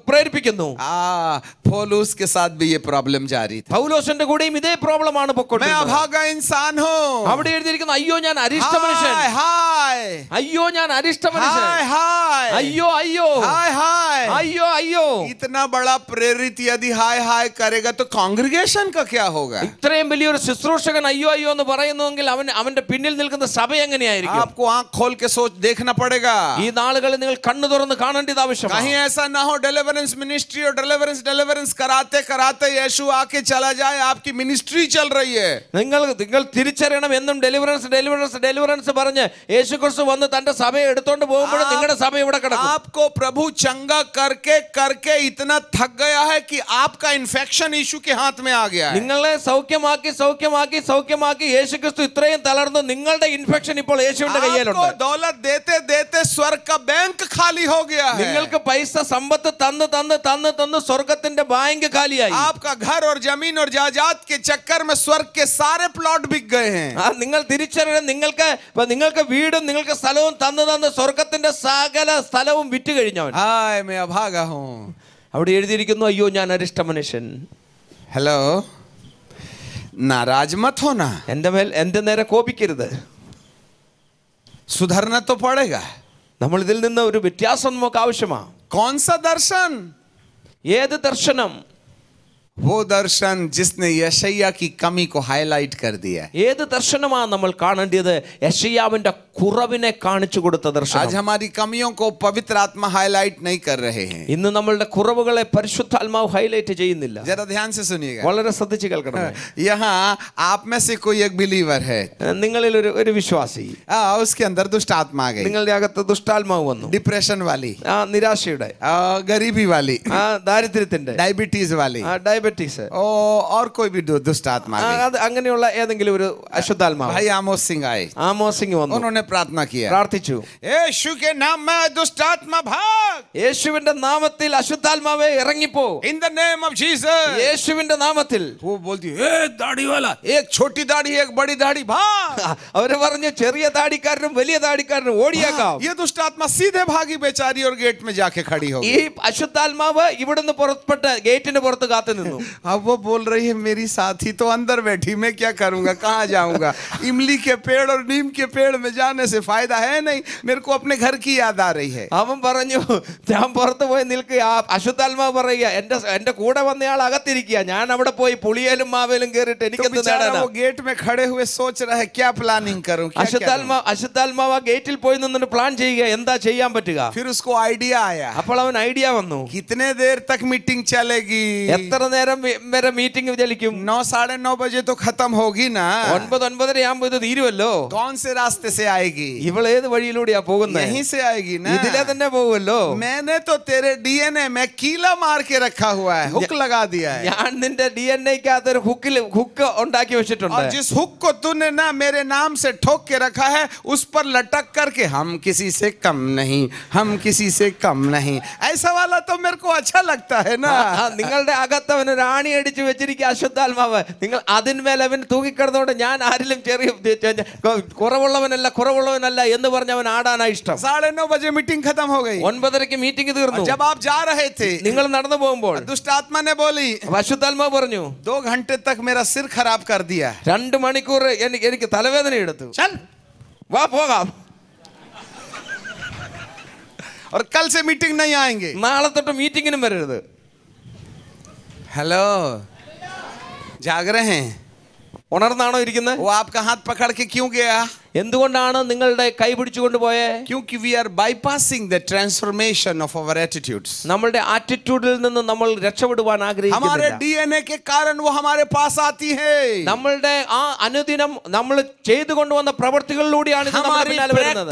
പ്രേരിപ്പിക്കുന്നു? पौलुस के साथ भी ये प्रॉब्लम जारी था. പൗലോസിന്റെ കൂടെയും ഇതേ പ്രോബ്ലമാണ് मैं പൊക്കോണ്ടിരുന്നത്. अभागा इंसान हूँ. അവിടെ എഴുതിയിരിക്കുന്നു, അയ്യോ ഞാൻ അരിഷ്ട മനുഷ്യൻ, हाय हाय അയ്യോ ഞാൻ അരിഷ്ട മനുഷ്യൻ, हाय हाय അയ്യോ അയ്യോ हाय हाय. അയ്യോ അയ്യോ. इतना बड़ा प्रेरित यदि हाय हाय करेगा तो कांग्रेगेशन का क्या होगा? ഇത്രയും വലിയൊരു ശുശ്രൂഷകൻ അയ്യോ അയ്യോ എന്ന് പറയുന്നുവെങ്കിൽ അവന്റെ പിന്നിൽ നിൽക്കുന്ന സഭ എങ്ങനെയായിരിക്കും? आपको आंख खोल के सोच देखना पड़ेगा. ഈ നാളുകളിൽ നിങ്ങൾ കണ്ണു തുറന്ന് കാണേണ്ടത് ആവശ്യമാണ്. कहीं ऐसा ना हो डिलीवरेंस मिनिस्ट्री और डिलीवरेंस कराते कराते यीशु आके चला जाए, आपकी मिनिस्ट्री चल रही है. നിങ്ങൾ തിരിച്ചറിയണം, എന്നും ഡെലിവറൻസ് പറഞ്ഞ് യേശുക്രിസ്തു വന്ന് തന്റെ സഭയെ എടുത്തോണ്ട് പോകുമ്പോഴും നിങ്ങളുടെ സഭ ഇവിടെ കിടക്കും. आपको प्रभु चंगा करके करके इतना थक गया है कि आपका इन्फेक्शन यीशु के हाथ में आ गया है. നിങ്ങളെ സൗഖ്യമാക്കി യേശുക്രിസ്തു ഇത്രയും തളർന്നു. നിങ്ങളുടെ ഇൻഫെക്ഷൻ ഇപ്പോൾ യേശുവിന്റെ കയ്യിലുണ്ട്. आपको दौलत देते देते स्वर्ग का बैंक खाली हो गया है. നിങ്ങൾക്ക് പൈസ സമ്പത്ത് തന്ന് സ്വർഗത്തിന്റെ ബാങ്ക് കാലിയായി. आपका घर और जमीन और जायदाद के चक्कर में स्वर्ग के सारे प्लॉट बिक गए हैं. നിങ്ങൾ തിരിച്ചറിയണം, നിങ്ങൾക്ക് വീടും നിങ്ങൾക്ക് സ്ഥലവും തന്ന് സ്വർഗത്തിന്റെ സകല സ്ഥലവും വിറ്റ് കഴിഞ്ഞവൻ. हाय मैं अभागा हूँ. അവിടെ എഴുതിയിരിക്കുന്നു, അയ്യോ ഞാൻ അരിഷ്ട മനുഷ്യൻ. हेलो, नाराज मत होना. എന്റെ നേരെ കോപിക്കരുത്. सुधरना तो पड़ेगा. നമ്മൾ ഇതിൽ നിന്ന് ഒരു വ്യത്യാസം നമുക്ക് ആവശ്യമാണ്. कौन सा दर्शन? ഏത് ദർശനം? वो दर्शन जिसने यशायाह की कमी को हाईलाइट कर दिया. ഏത് ദർശനമാണ് നമ്മൾ കാണേണ്ടത്? യെശയ്യാവിന്റെ കുറവിനെ കാണിച്ചു കൊടുത്ത ദർശനം. आज हमारी कमियों को पवित्र आत्मा हाईलाइट नहीं कर रहे हैं. ഇന്ന് നമ്മളുടെ കുറവുകളെ പരിശുദ്ധാത്മാവ് ഹൈലൈറ്റ് ചെയ്യുന്നില്ല. जरा ध्यान से सुनिएगा. വളരെ ശ്രദ്ധിച്ച് കേൾക്കണം. यहाँ आप में से कोई एक बिलीवर है. നിങ്ങളിൽ ഒരു വിശ്വാസി, उसके अंदर दुष्ट आत्मा आ गई. നിങ്ങളുടെ അകത്ത് ദുഷ്ടാത്മാവ് വന്നു. डिप्रेशन वाली, നിരാശയുടെ, गरीबी वाली, ദാരിദ്ര്യത്തിന്റെ, डायबिटीज वाली, ഡയബറ്റീസ്, और कोई भी दुष्ट आत्मा आ गई. അങ്ങനെയുള്ള ഏതെങ്കിലും ഒരു അശുദ്ധാത്മാവ്. भाई आमोस सिंह आए. ആമോസ് സിംഗ് വന്നു, उन्होंने प्रार्थना किया, പ്രാർത്ഥിച്ചു, यीशु के नाम में दुष्ट आत्मा भाग. യേശുവിന്റെ നാമത്തിൽ അശുദ്ധാത്മാവേ ഇറങ്ങിപ്പോ. In the name of Jesus. യേശുവിന്റെ നാമത്തിൽ. वो बोलती है, दाढ़ी वाला, एक छोटी दाढ़ी एक बड़ी दाढ़ी भाग. അവര് പറഞ്ഞു, ചെറിയ താടിക്കാരനും വലിയ താടിക്കാരനും ഓടിയേക്കാം. ये दुष्ट आत्मा सीधे भागी बेचारी और गेट में जाके खड़ी हो ഈ गई. അശുദ്ധാത്മാവ് ഇവിടുന്ന് പുറപ്പെട്ട് ഗേറ്റിന് പുറത്ത് കാത്തു നിന്നു. अब वो बोल रही है, मेरी साथी तो अंदर बैठी, मैं क्या करूंगा, कहाँ जाऊंगा? इमली के पेड़ और नीम के पेड़ में जाने से फायदा है नहीं, मेरे को अपने घर की याद आ रही है. അവൻ പറഞ്ഞു, ഞാൻ പുറത്ത് പോയി നിൽക്കുക. അശുദ്ധാത്മാവ് പറയുക, എന്റെ കൂടെ വന്നയാൾ അകത്തിരിക്കുക, ഞാൻ അവിടെ പോയി പുളിയേലും മാവേലും കേറിട്ട് എനിക്കെന്ത് നേടാനാ? वो गेट में खड़े हुए सोच रहा है, क्या प्लानिंग करूं, क्या അശുദ്ധാത്മാവ് ആ ഗേറ്റിൽ പോയി നിന്നിട്ട് പ്ലാൻ ചെയ്യുക, എന്താ ചെയ്യാൻ പറ്റുക? फिर उसको आइडिया आया. അപ്പോൾ അവൻ ഐഡിയ വന്നു, कितने देर तक मीटिंग चलेगी? എത്ര നേരം വരെ മീറ്റിംഗ് ചലിക്കും? 9 साढ़े 9 बजे तो खत्म होगी ना. 9-9:30 ആകുമ്പോൾ ഇത് തീരുമല്ലോ. कौन से रास्ते से आएगी? आएगी, ഇവൾ ഏത് വഴിയിലൂടെയാ പോകുന്നത്? यहीं से आएगी ना। ഇതിലെ തന്നെ പോകുമല്ലോ. मैंने तो तेरे डीएनए में कीला मार के रखा हुआ है, हुक लगा दिया है। ഞാൻ നിന്റെ DNA-ക്കകത്ത് ഒരു ഹുക്ക് ഉണ്ടാക്കി വെച്ചിട്ടുണ്ട്. और जिस हुक को तूने ना मेरे नाम से ठोक के रखा है, उस पर लटक करके हम किसी से कम नहीं, हम किसी से कम नहीं, ऐसा वाला तो मेरे को अच्छा लगता है ना। നിങ്ങളുടെ അകത്ത് അവൻ ഒരു ആണി അടിച്ചു വെച്ചിരിക്കുക അശുദ്ധാത്മാവ്. നിങ്ങൾ അതിന്മേൽ അവൻ തൂക്കിക്കിടന്നുകൊണ്ട് ഞാൻ ആരിലും ചെറിയ കുറവുള്ളവനല്ല എന്ന് പറഞ്ഞ് അവൻ ആടാനാ ഇഷ്ടം. 9:30 बजे मीटिंग खत्म हो गई। 9:30 മീറ്റിംഗ് തീർന്നു. जब आप जा रहे थे, നിങ്ങൾ നടന്നു പോകുമ്പോൾ दुष्ट आत्मा ने बोली, അശുദ്ധാത്മാവ് പറഞ്ഞു, 2 घंटे तक मेरा सिर खराब कर दिया। 2 മണിക്കൂർ എനിക്ക് തലവേദന എടുത്തു. चल വാ പോകാം. और कल से मीटिंग नहीं आएंगे। നാളെ തൊട്ട് മീറ്റിങ്ങിനും വരരുത്. हेलो, जाग रहे हैं? ഉണർന്നാണോ ഇരിക്കുന്നത്? वो आपका हाथ पकड़ के क्यों गया? എന്തുകൊണ്ടാണ് നിങ്ങളുടെ കൈ പിടിച്ചുകൊണ്ട് പോയേ? क्योंकि we are bypassing the transformation of our attitudes. നമ്മളുടെ ആറ്റിറ്റ്യൂഡിൽ നിന്ന് നമ്മൾ രക്ഷപ്പെടുവാൻ हमारे ആഗ്രഹിക്കുന്നില്ല. डीएनए के कारण वो हमारे पास आती है। നമ്മളുടെ ആ അനുദിനം നമ്മൾ ചെയ്തു കൊണ്ടുവന്ന പ്രവൃത്തികളിലൂടെയാണ് ഇത് നമ്മുടെ പിന്നാലെ വരുന്നത്.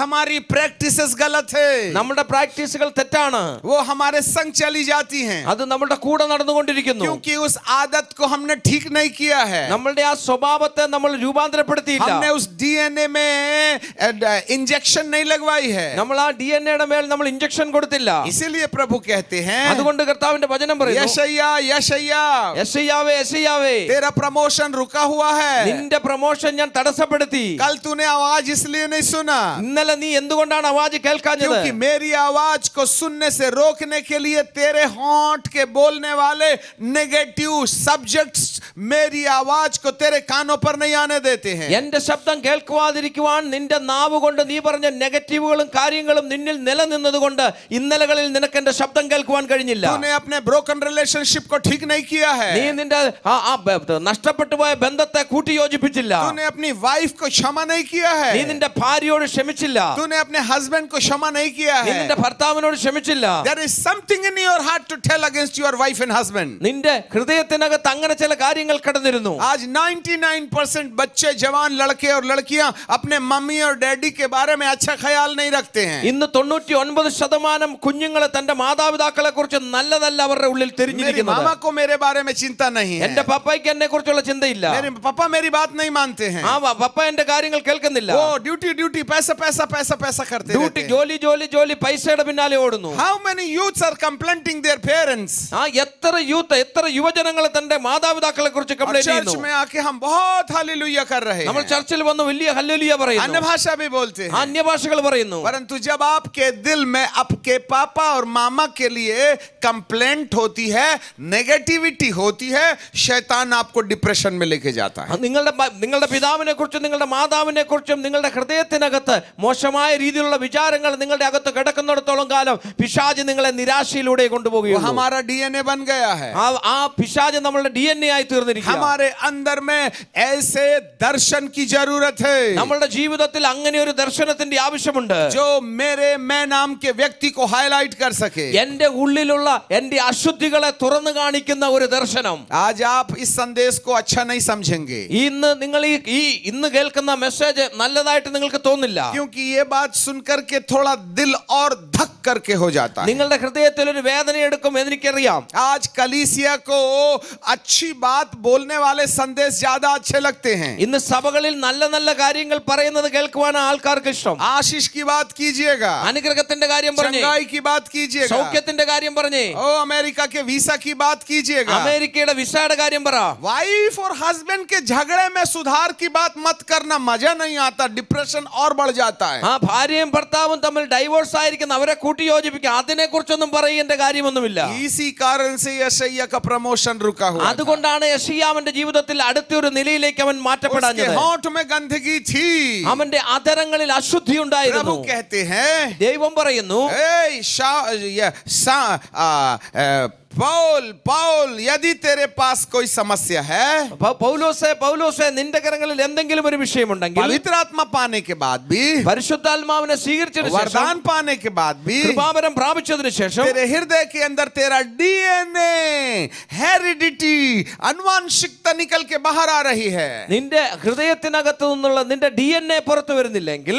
हमारी प्रैक्टिसेस गलत है। നമ്മുടെ പ്രാക്ടീസുകൾ തെറ്റാണ്. वो हमारे संग चली जाती हैं, അത് നമ്മുടെ കൂടെ നടന്നുകൊണ്ടിരിക്കുന്നു. क्योंकि उस आदत को हमने ठीक नहीं किया है। നമ്മളുടെ ആ സ്വഭാവത്തെ നമ്മൾ രൂപാന്തരപ്പെടുത്തിയില്ല. हमने उस डीएनए में इंजेक्शन नहीं लगवाई है। നമ്മൾ ആ DNA-യുടെ മേൽ നമ്മൾ ഇഞ്ചക്ഷൻ കൊടുത്തില്ല. इसीलिए प्रभु कहते हैं, അതുകൊണ്ട് കർത്താവിന്റെ വചനം പറയുന്നു, यशायाह यशायाह, യെശയ്യാവേ യെശയ്യാവേ, तेरा प्रमोशन रुका हुआ है। നിന്റെ പ്രമോഷൻ ഞാൻ തടസ്സപ്പെടുത്തി. कल तूने आवाज इसलिए नहीं सुना, ഇന്നലെ നീ എന്തുകൊണ്ടാണ് आवाज കേൾക്കാഞ്ഞത്? क्योंकि मेरी आवाज को सुनने से रोकने के लिए तेरे होंठ के बोलने वाले नेगेटिव सब्जेक्ट्स मेरी आवाज को तेरे कानों पर नहीं आने देते हैं। എന്റെ ശബ്ദം കേൾക്കുവാതിരിക്കുവാൻ നിന്റെ നാവ് കൊണ്ട് നീ പറഞ്ഞ നെഗറ്റീവുകളും കാര്യങ്ങളും നിന്നിൽ നിലനിന്നതുകൊണ്ട് ഇന്നലകളിൽ നിനക്ക് എന്റെ ശബ്ദം കേൾക്കുവാൻ കഴിഞ്ഞില്ല. तूने अपने ब्रोकन रिलेशनशिप को ठीक नहीं किया है। നീ നിന്റെ നഷ്ടപ്പെട്ടു പോയ ബന്ധത്തെ കൂട്ടിയോജിപ്പിച്ചില്ല. तूने अपनी वाइफ को क्षमा नहीं किया है। നീ നിന്റെ ഭാര്യയോട് ക്ഷമിച്ചില്ല. तूने अपने हस्बैंड को क्षमा नहीं किया നീ है। നിന്റെ ഭർത്താവിനോട് ക്ഷമിച്ചില്ല. There is something in your heart to tell against your wife and husband. നിന്റെ ഹൃദയത്തിനകത്ത് അങ്ങനെ ചില കാര്യങ്ങൾ കടന്നിരുന്നു. आज 99% बच्चे, जवान लड़के और लड़कियां अपने मम्मी और डैडी के बारे में अच्छा ख्याल नहीं रखते हैं। ഇന്ന് 99% കുഞ്ഞുങ്ങൾ തന്റെ മാതാപിതാക്കളെ കുറിച്ച് നല്ലതല്ല അവരുടെ ഉള്ളിൽ मेरी തിരിഞ്ഞിരിക്കുന്നത്. मामा को मेरे बारे में चिंता नहीं है। എന്റെ പപ്പയ്ക്ക് എന്നെ കുറിച്ചുള്ള ചിന്തയില്ല. मेरे पापा मेरी बात नहीं मानते हैं। ആ പപ്പ എന്റെ കാര്യങ്ങൾ കേൾക്കുന്നില്ല. वो ड्यूटी ड्यूटी पैसा पैसा पैसा पैसा करते ഡ്യൂട്ടി रहते हैं। ജോലി ജോലി ജോലി പൈസയുടെ പിന്നാലെ ഓടുന്നു. How many youths are complaining their parents? ആ എത്ര യുവജനങ്ങൾ തന്റെ മാതാപിതാക്കളെ കുറിച്ച് और കംപ്ലൈന്റ് चर्च ചെയ്യുന്നു. में आके हम बहुत हालेलुया कर रहे നമ്മൾ हैं, ചർച്ചിൽ വന്ന് വലിയ ഹല്ലേലൂയ अन्य പറയുന്നു, भाषा भी बोलते हैं। അന്യഭാഷകൾ പറയുന്നു. परंतु जब आपके दिल में आपके पापा और मामा के लिए कंप्लेंट होती है, नेगेटिविटी होती है, शैतान आपको डिप्रेशन में लेके जाता है। നിങ്ങളുടെ പിതാവിനെ കുറിച്ചും നിങ്ങളുടെ മാതാവിനെ കുറിച്ചും നിങ്ങളുടെ ഹൃദയത്തിനകത്ത് മോശമായ രീതിയിലുള്ള വിചാരങ്ങൾ നിങ്ങളുടെ അകത്ത് കിടക്കുന്നിടത്തോളം കാലം പിശാച് നിങ്ങളെ നിരാശയിലൂടെ वो കൊണ്ടുപോകുകയുള്ളൂ. हमारा डीएनए बन गया है। ആ പിശാച് നമ്മളുടെ DNA ആയി തീർന്നിരിക്കുക. हमारे अंदर में ऐसे दर्शन की जरूरत है നമ്മളുടെ ജീവിതത്തിൽ അങ്ങനെ ഒരു ദർശനത്തിന്റെ ആവശ്യമുണ്ട്, जो मेरे मैं नाम के व्यक्ति को हाईलाइट कर सके। എന്റെ ഉള്ളിലുള്ള എന്റെ അശുദ്ധികളെ തുറന്നു കാണിക്കുന്ന ഒരു ദർശനം. आज आप इस संदेश को अच्छा नहीं समझेंगे, ഇന്ന് നിങ്ങൾ ഇന്ന് കേൾക്കുന്ന മെസ്സേജ് നല്ലതായിട്ട് നിങ്ങൾക്ക് തോന്നില്ല. क्योंकि ये बात सुनकर के थोड़ा दिल और धक करके हो जाता है। നിങ്ങളുടെ ഹൃദയത്തിൽ ഒരു വേദന എടുക്കും എനിക്കറിയാം. आज कलीसिया को अच्छी बात बोलने वाले संदेश ज्यादा अच्छे लगते हैं। ഇന്ന് സഭകളിൽ നല്ല നല്ല കാര്യങ്ങൾ പറയുന്നത് കേൾക്കുവാനാണ് ആൾക്കാർക്ക് ഇഷ്ടം. आशीष की बात कीजिएगा, അനുഗ്രഹത്തിന്റെ കാര്യം പറഞ്ഞേ, चंगाई की बात कीजिएगा, സൗഖ്യത്തിന്റെ കാര്യം പറഞ്ഞേ, ओ अमेरिका के वीसा की बात कीजिएगा, അമേരിക്കയുടെ വിസയുടെ കാര്യം പറ. वाइफ और हस्बैंड के झगड़े में सुधार की बात मत करना, मजा नहीं आता, डिप्रेशन और बढ़ जाता है। ആ ഭാര്യയും ഭർത്താവും തമ്മിൽ ഡൈവോഴ്സ് ആയിരിക്കുന്ന അവരെ കൂട്ടിയോജിപ്പിക്കുക, അതിനെ കുറിച്ചൊന്നും പറയേണ്ട കാര്യമൊന്നുമില്ല. इसी कारण से यशायाह का प्रमोशन रुका हुआ था। അതുകൊണ്ടാണ് യെശയ്യാവിന്റെ ജീവിതത്തിൽ അടുത്തൊരു നിലയിലേക്ക് അവൻ उसके മാറ്റപ്പെടാഞ്ഞത്. होंठ में गंदगी थी। അവന്റെ അധരങ്ങളിൽ അശുദ്ധി ഉണ്ടായിരുന്നു. प्रभु कहते हैं, ദൈവം പറയുന്നു, पौल यदि तेरे पास कोई समस्या है, പൗലോസേ നിന്റെ കരങ്ങളിൽ എന്തെങ്കിലും ഒരു വിഷയമുണ്ടെങ്കിൽ, पवित्र आत्मा पाने के बाद भी, പരിശുദ്ധാത്മാവിനെ സ്വീകരിച്ചതിനു ശേഷം, वरदान पाने के बाद भी, കൃപാവരം പ്രാപിച്ചതിനു ശേഷം, तेरे हृदय के अंदर तेरा डीएनए हेरिडिटी आनुवंशिकता निकल के बाहर आ रही है, നിന്റെ ഹൃദയത്തിനകത്തു നിന്നുള്ള നിന്റെ DNA പുറത്തു വരുന്നില്ലെങ്കിൽ,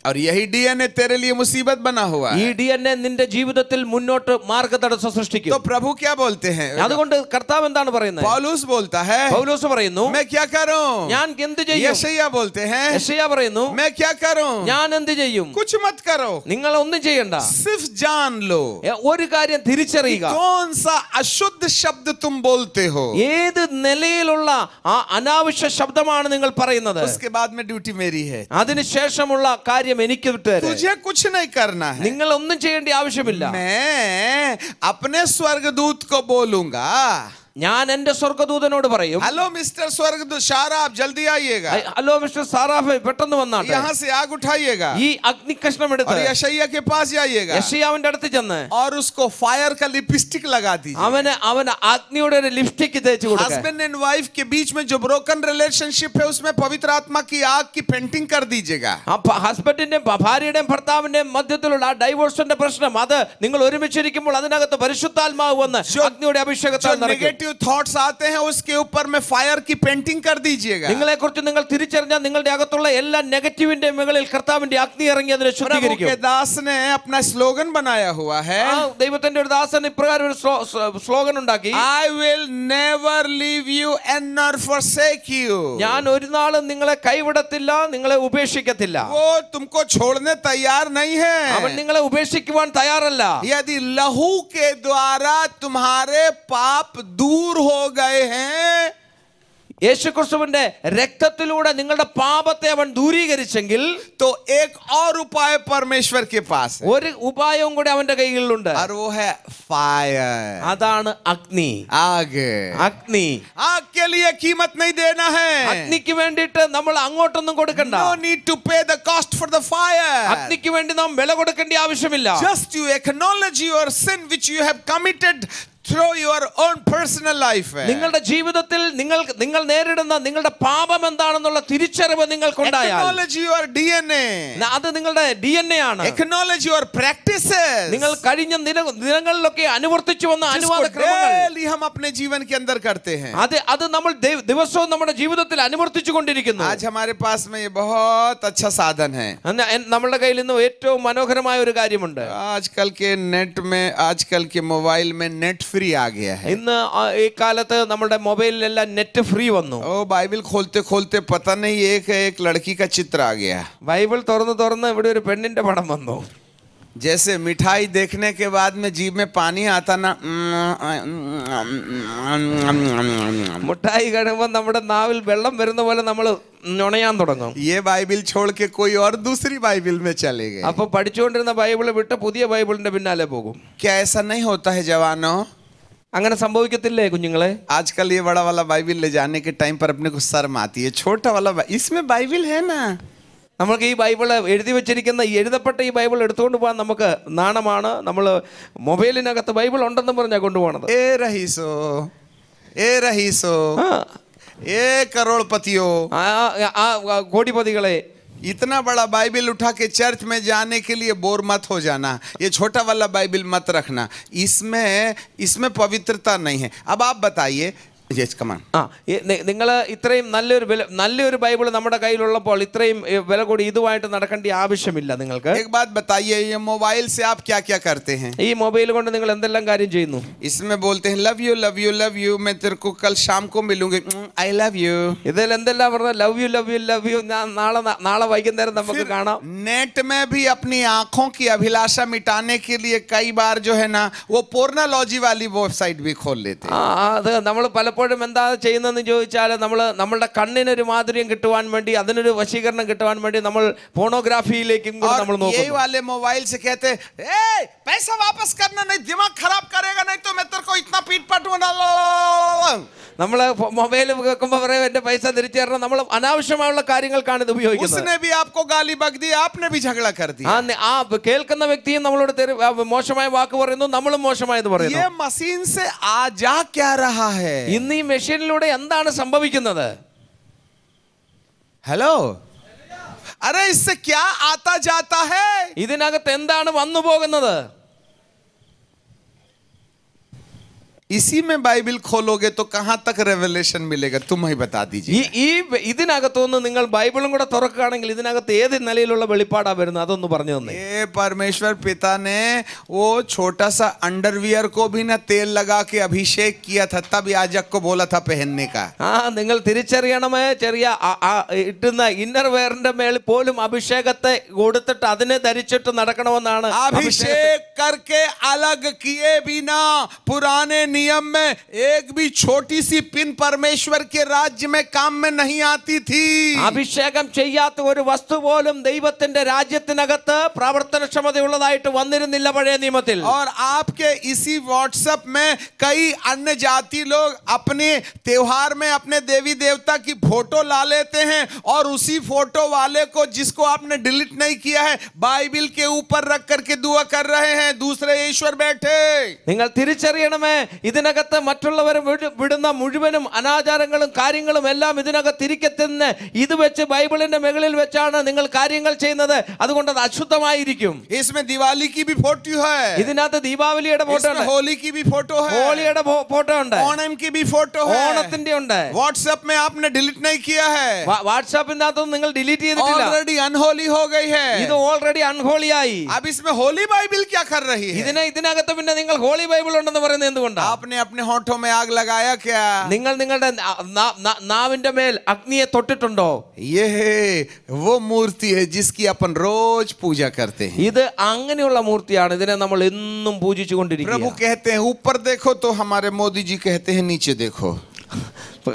और यही डीएनए तेरे लिए मुसीबत बना हुआ ഈ है, DNA നിന്റെ ജീവിതത്തിൽ മുന്നോട്ട് മാർഗതടസ്സം സൃഷ്ടിക്കും. तो प्रभु क्या बोलते हैं? അതുകൊണ്ട് കർത്താവ് എന്താണ് പറയുന്നത്? पौलुस बोलता है, പൗലോസ് പറയുന്നു, मैं क्या करूं? ഞാൻ എന്ത് ചെയ്യും? यशायाह बोलते हैं, യെശയ്യാ പറയുന്നു, मैं क्या करूं? ഞാൻ എന്ത് ചെയ്യും? कुछ मत करो, നിങ്ങൾ ഒന്നും ചെയ്യണ്ട, सिर्फ जान लो ഒരു കാര്യം തിരിച്ചറിയുക. कौन सा अशुद्ध शब्द तुम बोलते हो, ഏത് നിലയിലുള്ള ആ അനാവശ്യ ശബ്ദമാണ് നിങ്ങൾ പറയുന്നത്? उसके बाद में ड्यूटी मेरी है, അതിനുശേഷമുള്ള കാര്യം എനിക്ക് വിട്ടുതരാം. तुझे कुछ नहीं करना है, നിങ്ങൾ ഒന്നും ചെയ്യേണ്ട ആവശ്യമില്ല. मैं अपने स्वर्गदूत को बोलूंगा, ഞാൻ എന്റെ സ്വർഗ്ഗദൂതനോട് പറയും, हेलो मिस्टर स्वर्गदूत शाराफ जल्दी आइएगा, ഹലോ മിസ്റ്റർ സാറാഫ്, പെട്ടെന്ന് വന്നാട്ടെ, यहाँ से आग उठाइएगा ഈ അഗ്നികഷ്ണം എടുത്ത് और यशायाह के पास जाइएगा യെശയ്യാവിന്റെ അടുത്ത് ചെന്ന് और उसको फायर का लिपस्टिक लगा दीजिए. അവന് അഗ്നിയുടെ ഒരു ലിപ്സ്റ്റിക് തേച്ച് കൊടുക്കുക. हस्बैंड एंड वाइफ के बीच में जो ब्रोकन रिलेशनशिप है उसमें पवित्र आत्मा की आग की पेंटिंग कर दीजिएगा. ഹസ്ബൻഡിന്റെയും ഭാര്യയുടെയും ഭർത്താവിന്റെയും മധ്യത്തിലുള്ള ആ ഡൈവോഴ്സിന്റെ പ്രശ്നം, അത് നിങ്ങൾ ഒരുമിച്ചിരിക്കുമ്പോൾ അതിനകത്ത് പരിശുദ്ധാത്മാവ് വന്ന് അഗ്നിയുടെ അഭിഷേകത്താൽ നിറയ്ക്കും. थॉट्स आते हैं उसके ऊपर में फायर की पेंटिंग कर दीजिएगा. നിങ്ങളെ കുറിച്ച് നിങ്ങൾ തിരിച്ചറിഞ്ഞാൽ നിങ്ങളുടെ അകത്തുള്ള എല്ലാ നെഗറ്റീവിന്റെ മുകളിൽ കർത്താവിന്റെ അഗ്നി ഇറങ്ങി അതിനെ ശുദ്ധീകരിക്കും. प्रभु के दास ने अपना स्लोगन बनाया हुआ है, ദൈവത്തിന്റെ ഒരു ദാസൻ ഇപ്രകാരം ഒരു സ്ലോഗൻ ഉണ്ടാക്കി, I will never leave you and nor forsake you. ഞാൻ ഒരു നാളും നിങ്ങളെ കൈവിടത്തില്ല, നിങ്ങളെ ഉപേക്ഷിക്കത്തില്ല. वो तुमको छोड़ने तैयार नहीं है, അവൻ നിങ്ങളെ ഉപേക്ഷിക്കുവാൻ തയ്യാറല്ല. यदि लहू के द्वारा तुम्हारे पाप दूर हो गए हैं, യേശുക്രിസ്തുവിന്റെ രക്തത്തിലൂടെ നിങ്ങളുടെ പാപത്തെ അവൻ ദൂരീകരിച്ചെങ്കിൽ, तो एक और उपाय परमेश्वर के पास है, ഒരു ഉപായവും കൂടി അവന്റെ കൈകളിലുണ്ട്. और वो है फायर. അതാണ് അഗ്നി. आग. അഗ്നി. आग के लिए कीमत नहीं देना है, അഗ്നിക്ക് വേണ്ടിയിട്ട് നമ്മൾ അങ്ങോട്ടൊന്നും കൊടുക്കണ്ട. no need to pay the cost for the fire. അഗ്നിക്ക് വേണ്ടി നാം വില കൊടുക്കേണ്ട ആവശ്യമില്ല. Just you acknowledge your sin which you have committed through your own personal life. നിങ്ങളുടെ ജീവിതത്തിൽ നിങ്ങൾ നേരിടുന്ന നിങ്ങളുടെ പാപം എന്താണെന്നുള്ള തിരിച്ചറിവ് നിങ്ങൾക്കുണ്ടായാൽ, Acknowledge your DNA. അത് നിങ്ങളുടെ DNA ആണ്. Acknowledge your practices. നിങ്ങൾ കഴിഞ്ഞ ദിനങ്ങളിലൊക്കെ അനുവർത്തിച്ചു വന്ന അനുവാദ ക്രമങ്ങൾ डेली हम अपने जीवन के अंदर करते हैं. അത് നമ്മൾ ദിവസവും നമ്മുടെ ജീവിതത്തിൽ അനുവർത്തിച്ചു കൊണ്ടിരിക്കുന്നു. आज हमारे पास में ये बहुत अच्छा साधन है. നമ്മുടെ കയ്യിൽ ഇന്ന് ഏറ്റവും മനോഹരമായ ഒരു കാര്യമുണ്ട്. आजकल के नेट में, आजकल के मोबाइल में नेट फ्री आ गया है. ഇന്ന് ഈ കാലത്ത് നമ്മുടെ മൊബൈലിലെല്ലാം നെറ്റ് ഫ്രീ വന്നു. ओ बाइबल खोलते खोलते पता नहीं एक लड़की का चित्र आ गया. ബൈബിൾ തുറന്ന് ഇവിടെ ഒരു പെണ്ണിന്റെ പടം വന്നു. जैसे मिठाई देखने के बाद में जीभ में पानी आता ना, മുട്ടായി കാണുമ്പോൾ നമ്മുടെ നാവിൽ വെള്ളം വരുന്ന പോലെ നമ്മൾ നുണയാൻ തുടങ്ങും. ये बाइबल छोड़ के कोई और दूसरी बाइबल में चले गए. അപ്പൊ പഠിച്ചുകൊണ്ടിരുന്ന ബൈബിള് വിട്ട് പുതിയ ബൈബിളിന്റെ പിന്നാലെ പോകും. क्या ऐसा नहीं होता है जवानों? അങ്ങനെ സംഭവിക്കത്തില്ലേ കുഞ്ഞുങ്ങളെ? आजकल ये बड़ा वाला बाइबल ले जाने के टाइम पर अपने को शर्म आती है. छोटा वाला इसमें बाइबल है ना, നമുക്ക് ഈ ബൈബിള് എഴുതി വെച്ചിരിക്കുന്ന എഴുതപ്പെട്ട ഈ ബൈബിൾ എടുത്തുകൊണ്ട് പോകാൻ നമുക്ക് നാണമാണ്. നമ്മൾ മൊബൈലിനകത്ത് ബൈബിൾ ഉണ്ടെന്ന് പറഞ്ഞാൽ കൊണ്ടുപോകണത്. ए रहीसो, ए करोड़पतियों, കോടിപതികളെ, इतना बड़ा बाइबल उठा के चर्च में जाने के लिए बोर मत हो जाना. ये छोटा वाला बाइबल मत रखना, इसमें पवित्रता नहीं है. अब आप बताइए, നിങ്ങൾ ഇത്രയും നല്ലൊരു ബൈബിൾ നമ്മുടെ കയ്യിലുള്ളപ്പോൾ ഇത്രയും വില കൂടി ഇതുമായിട്ട് നടക്കേണ്ട ആവശ്യമില്ല നിങ്ങൾക്ക്. एक बात बताइए, ये मोबाइल से आप क्या क्या करते हैं? ഈ മൊബൈൽ കൊണ്ട് നിങ്ങൾ എന്തെല്ലാം കാര്യം ചെയ്യുന്നു? इसमें बोलते हैं love you love you love you, मैं तेरे को कल शाम को मिलूंगी, आई लव यू. ഇതിൽ എന്തെല്ലാം പറഞ്ഞ love you love you love you, നാളെ വൈകുന്നേരം നമുക്ക് കാണാം. नेट में भी अपनी आंखों की अभिलाषा मिटाने के लिए कई बार जो है ना, वो पोर्नोलॉजी वाली वेबसाइट भी खोल लेते हैं. അത് നമ്മൾ പലപ്പോഴും എന്താ ചെയ്യുന്നതെന്ന് ചോദിച്ചാൽ, നമ്മളുടെ കണ്ണിനൊരു മാധുര്യം കിട്ടുവാൻ വേണ്ടി, അതിനൊരു വശീകരണം കിട്ടുവാൻ വേണ്ടി നമ്മൾ പോർണോഗ്രാഫിയിലേക്കും നമ്മൾ നോക്കുന്നു. ये वाले मोबाइल से कहते हैं, ए पैसा वापस करना, नहीं दिमाग खराब करेगा, नहीं तो मैं तेरे को इतना पीट पाटूंगा. നമ്മൾ മൊബൈൽ വെക്കുമ്പോൾ പറയും എൻ്റെ പൈസ തിരിച്ചു തരണം. നമ്മൾ അനാവശ്യമായുള്ള കാര്യങ്ങൾക്കാണ് ഇത് ഉപയോഗിക്കുന്നത്. उसने भी आपको गाली बक दी, आपने भी झगड़ा कर दिया. ആ കേൾക്കുന്ന വ്യക്തിയും നമ്മളോട് മോശമായ വാക്ക് പറയുന്നു, നമ്മളും മോശമായത് പറയുന്നു. ये मशीन से जा क्या रहा है? ഇന്ന് ഈ മെഷീനിലൂടെ എന്താണ് സംഭവിക്കുന്നത്? हेलो, अरे इससे क्या आता जाता है? ഇതിനകത്ത് എന്താണ് വന്നു പോകുന്നത്? इसी में बाइबल खोलोगे तो कहां तक रेवलेशन मिलेगा? तुम ही बता दीजिए. ഇതിനകത്തൊന്ന് നിങ്ങൾ ബൈബിളും കൂടെ തുറക്കുകയാണെങ്കിൽ ഇതിനകത്ത് ഏത് നിലയിലുള്ള വെളിപ്പാടാ വരുന്നത് അതൊന്ന് പറഞ്ഞു തന്നെ. ये परमेश्वर पिता ने वो छोटा सा अंडरवियर को भी ना तेल लगा के अभिषेक किया था, तब याजक को बोला था पहनने का. നിങ്ങൾ തിരിച്ചറിയണമേ, ചെറിയ ഇട്ടുന്ന ഇന്നർ വെയറിന്റെ മേളിൽ പോലും അഭിഷേകത്തെ കൊടുത്തിട്ട് അതിനെ ധരിച്ചിട്ട് നടക്കണമെന്നാണ്. अभिषेक करके अलग किए बिना पुराने नियम में एक भी छोटी सी पिन परमेश्वर के राज्य में काम में नहीं आती थी. അഭിഷേകം ചെയ്യാത്ത ഒരു വസ്തു പോലും ദൈവത്തിന്റെ രാജ്യത്തിനകത്ത് പ്രവർത്തനക്ഷമതയുള്ളതായിട്ട് വന്നിരുന്നില്ല പഴയ നിയമത്തിൽ. और आपके इसी व्हाट्सएप में कई अन्य जाति लोग अपने त्योहार में अपने देवी देवता की फोटो ला लेते हैं और उसी फोटो वाले को जिसको आपने डिलीट नहीं किया है बाइबल के ऊपर रख करके दुआ कर रहे हैं. दूसरे ईश्वर बैठे. നിങ്ങൾ തിരിച്ചറിയണമേ, ഇതിനകത്ത് മറ്റുള്ളവർ വിടുന്ന മുഴുവനും അനാചാരങ്ങളും കാര്യങ്ങളും എല്ലാം ഇതിനകത്ത് ഇരിക്കത്തുന്ന ഇത് വെച്ച് ബൈബിളിന്റെ മുകളിൽ വെച്ചാണ് നിങ്ങൾ കാര്യങ്ങൾ ചെയ്യുന്നത്. അതുകൊണ്ട് അത് അശുദ്ധമായിരിക്കും. इसमें दिवाली की भी फोटो है, ഇതിനകത്ത് ദീപാവലിയുടെ ഫോട്ടോ ഉണ്ട്, होली की भी फोटो है, ഹോളിയുടെ ഫോട്ടോ ഉണ്ട്, ओणम की भी फोटो है, ഓണത്തിന്റെ ഉണ്ട്. व्हाट्सएप में आपने डिलीट नहीं किया है, വാട്സാപ്പിനകത്തൊന്നും നിങ്ങൾ ഡിലീറ്റ് ചെയ്തിട്ടില്ല. ऑलरेडी अनहोली हो गई है. ഇത് ഓൾറെഡി അൺഹോളിയായി. अब इसमें होली बाइबल क्या कर रही है? ഇതിനകത്ത് പിന്നെ നിങ്ങൾ ഹോളി ബൈബിൾ ഉണ്ടെന്ന് പറയുന്നത് എന്തുകൊണ്ടാണ്? आपने अपने होठों में आग लगाया क्या? നിങ്ങൾ നിങ്ങളുടെ നാവിന്റെ മേൽ അഗ്നിയെ തൊട്ടിട്ടുണ്ടോ? ये वो मूर्ति है जिसकी अपन रोज पूजा करते हैं. ഇത് അങ്ങനെയുള്ള മൂർത്തിയാണ്. ഇതിനെ നമ്മൾ എന്നും പൂജിച്ചു കൊണ്ടിരിക്കുക. प्रभु कहते हैं ऊपर देखो तो हमारे मोदी जी कहते हैं नीचे देखो.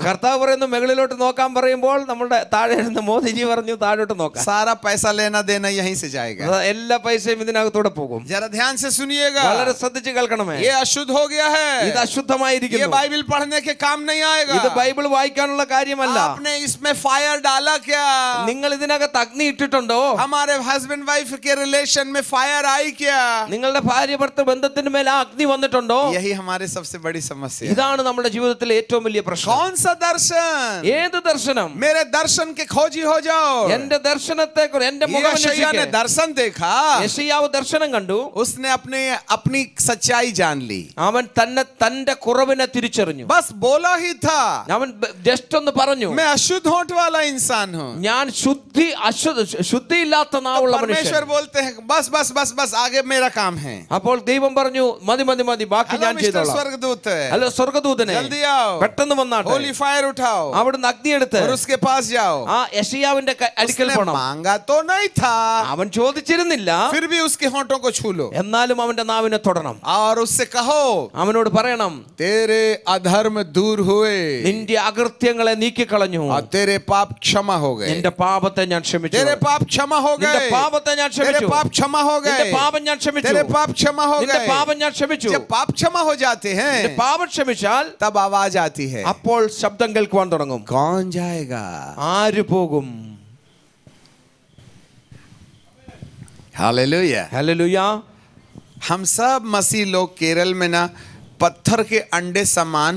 കർത്താവ് പറയുന്നു മുകളിലോട്ട് നോക്കാൻ പറയുമ്പോൾ നമ്മുടെ താഴെ ഇരുന്ന് മോദിജി പറഞ്ഞു താഴോട്ട് നോക്കാം. सारा पैसा लेना देना यहीं से जाएगा. എല്ലാ പൈസയും ഇതിനകത്തൂടെ പോകും. जरा ध्यान से सुनिएगा. വളരെ ശ്രദ്ധിച്ച് കേൾക്കണമേ. ये अशुद्ध हो गया है. ഇത് അശുദ്ധമായിരിക്കുന്നു. ये बाइबल पढ़ने के काम नहीं आएगा. ഇത് ബൈബിൾ വായിക്കാനുള്ള കാര്യമല്ല. आपने इसमें फायर डाला क्या? നിങ്ങൾ ഇതിനകത്ത് അഗ്നി ഇട്ടിട്ടുണ്ടോ? हमारे हस्बैंड वाइफ के रिलेशन में फायर आई क्या? നിങ്ങളുടെ ഭാര്യ ഭർത്തൃ ബന്ധത്തിന് മേൽ ആ അഗ്നി വന്നിട്ടുണ്ടോ? यही हमारे सबसे बड़ी समस्या है. ഇതാണ് നമ്മുടെ ജീവിതത്തിലെ ഏറ്റവും വലിയ പ്രശ്നം. कौन सा दर्शन? ഏത് ദർശനം? मेरे दर्शन के खोजी हो जाओ. എന്റെ ദർശനത്തെ എന്റെ മുഖം यशायाह ने दर्शन देखा. യെശയ്യാവ് ദർശനം കണ്ടു. उसने अपनी सच्चाई जान ली. അവൻ തന്റെ കുറവിനെ തിരിച്ചറിഞ്ഞു. बस बोला ही था. അവൻ ജസ്റ്റ് ഒന്ന് പറഞ്ഞു, मैं अशुद्ध होठ वाला इंसान हूँ. ഞാൻ ശുദ്ധിയില്ലാത്ത നാവുള്ള परमेश्वर മനുഷ്യൻ. बोलते हैं बस बस बस बस आगे मेरा काम है. അപ്പോൾ ദൈവം പറഞ്ഞു മതി മതി മതി ബാക്കി ഞാൻ ചെയ്തോളാം. स्वर्गदूत है. ഹലോ സ്വർഗ്ഗദൂതനെ, जल्दी आओ. പെട്ടെന്ന് വന്നാട്ടെ. होली फायर उठाओ. അവിടുന്ന് അഗ്നി എടുത്ത് और उसके पास जाओ. ആ യെശയ്യാവിന്റെ അടുക്കൽ उसने പോണം. मांगा तो नहीं था. അവൻ ചോദിച്ചിരുന്നില്ല, फिर भी उसके होठों को छू लो. എന്നാലും അവന്റെ നാവിനെ തൊടണം. और उससे कहो അവനോട് പറയണം, तेरे अधर्म दूर हुए നിന്റെ അകൃത്യങ്ങളെ നീക്കിക്കളഞ്ഞു, और तेरे पाप क्षमा हो गए. നിന്റെ പാപത്തെ ഞാൻ ക്ഷമിച്ചു. तेरे पाप क्षमा हो നിന്റെ गए. പാപത്തെ ഞാൻ तेरे ക്ഷമിച്ചു. पाप क्षमा हो നിന്റെ गए. പാപം ഞാൻ ക്ഷമിച്ചു. तेरे पाप क्षमा हो നിന്റെ गए. പാപം ഞാൻ ക്ഷമിച്ചു. जब पाप क्षमा हो जाते നിന്റെ हैं പാപം ക്ഷമിച്ചാൽ तब आवाज आती है, അപ്പോൾ ശബ്ദം കേൾക്കുവാൻ തുടങ്ങും. कौन जाएगा? ആര് പോകും? हालेलुया. ഹല്ലേലൂയ. हम सब मसीह लोग केरल में ना पत्थर के अंडे समान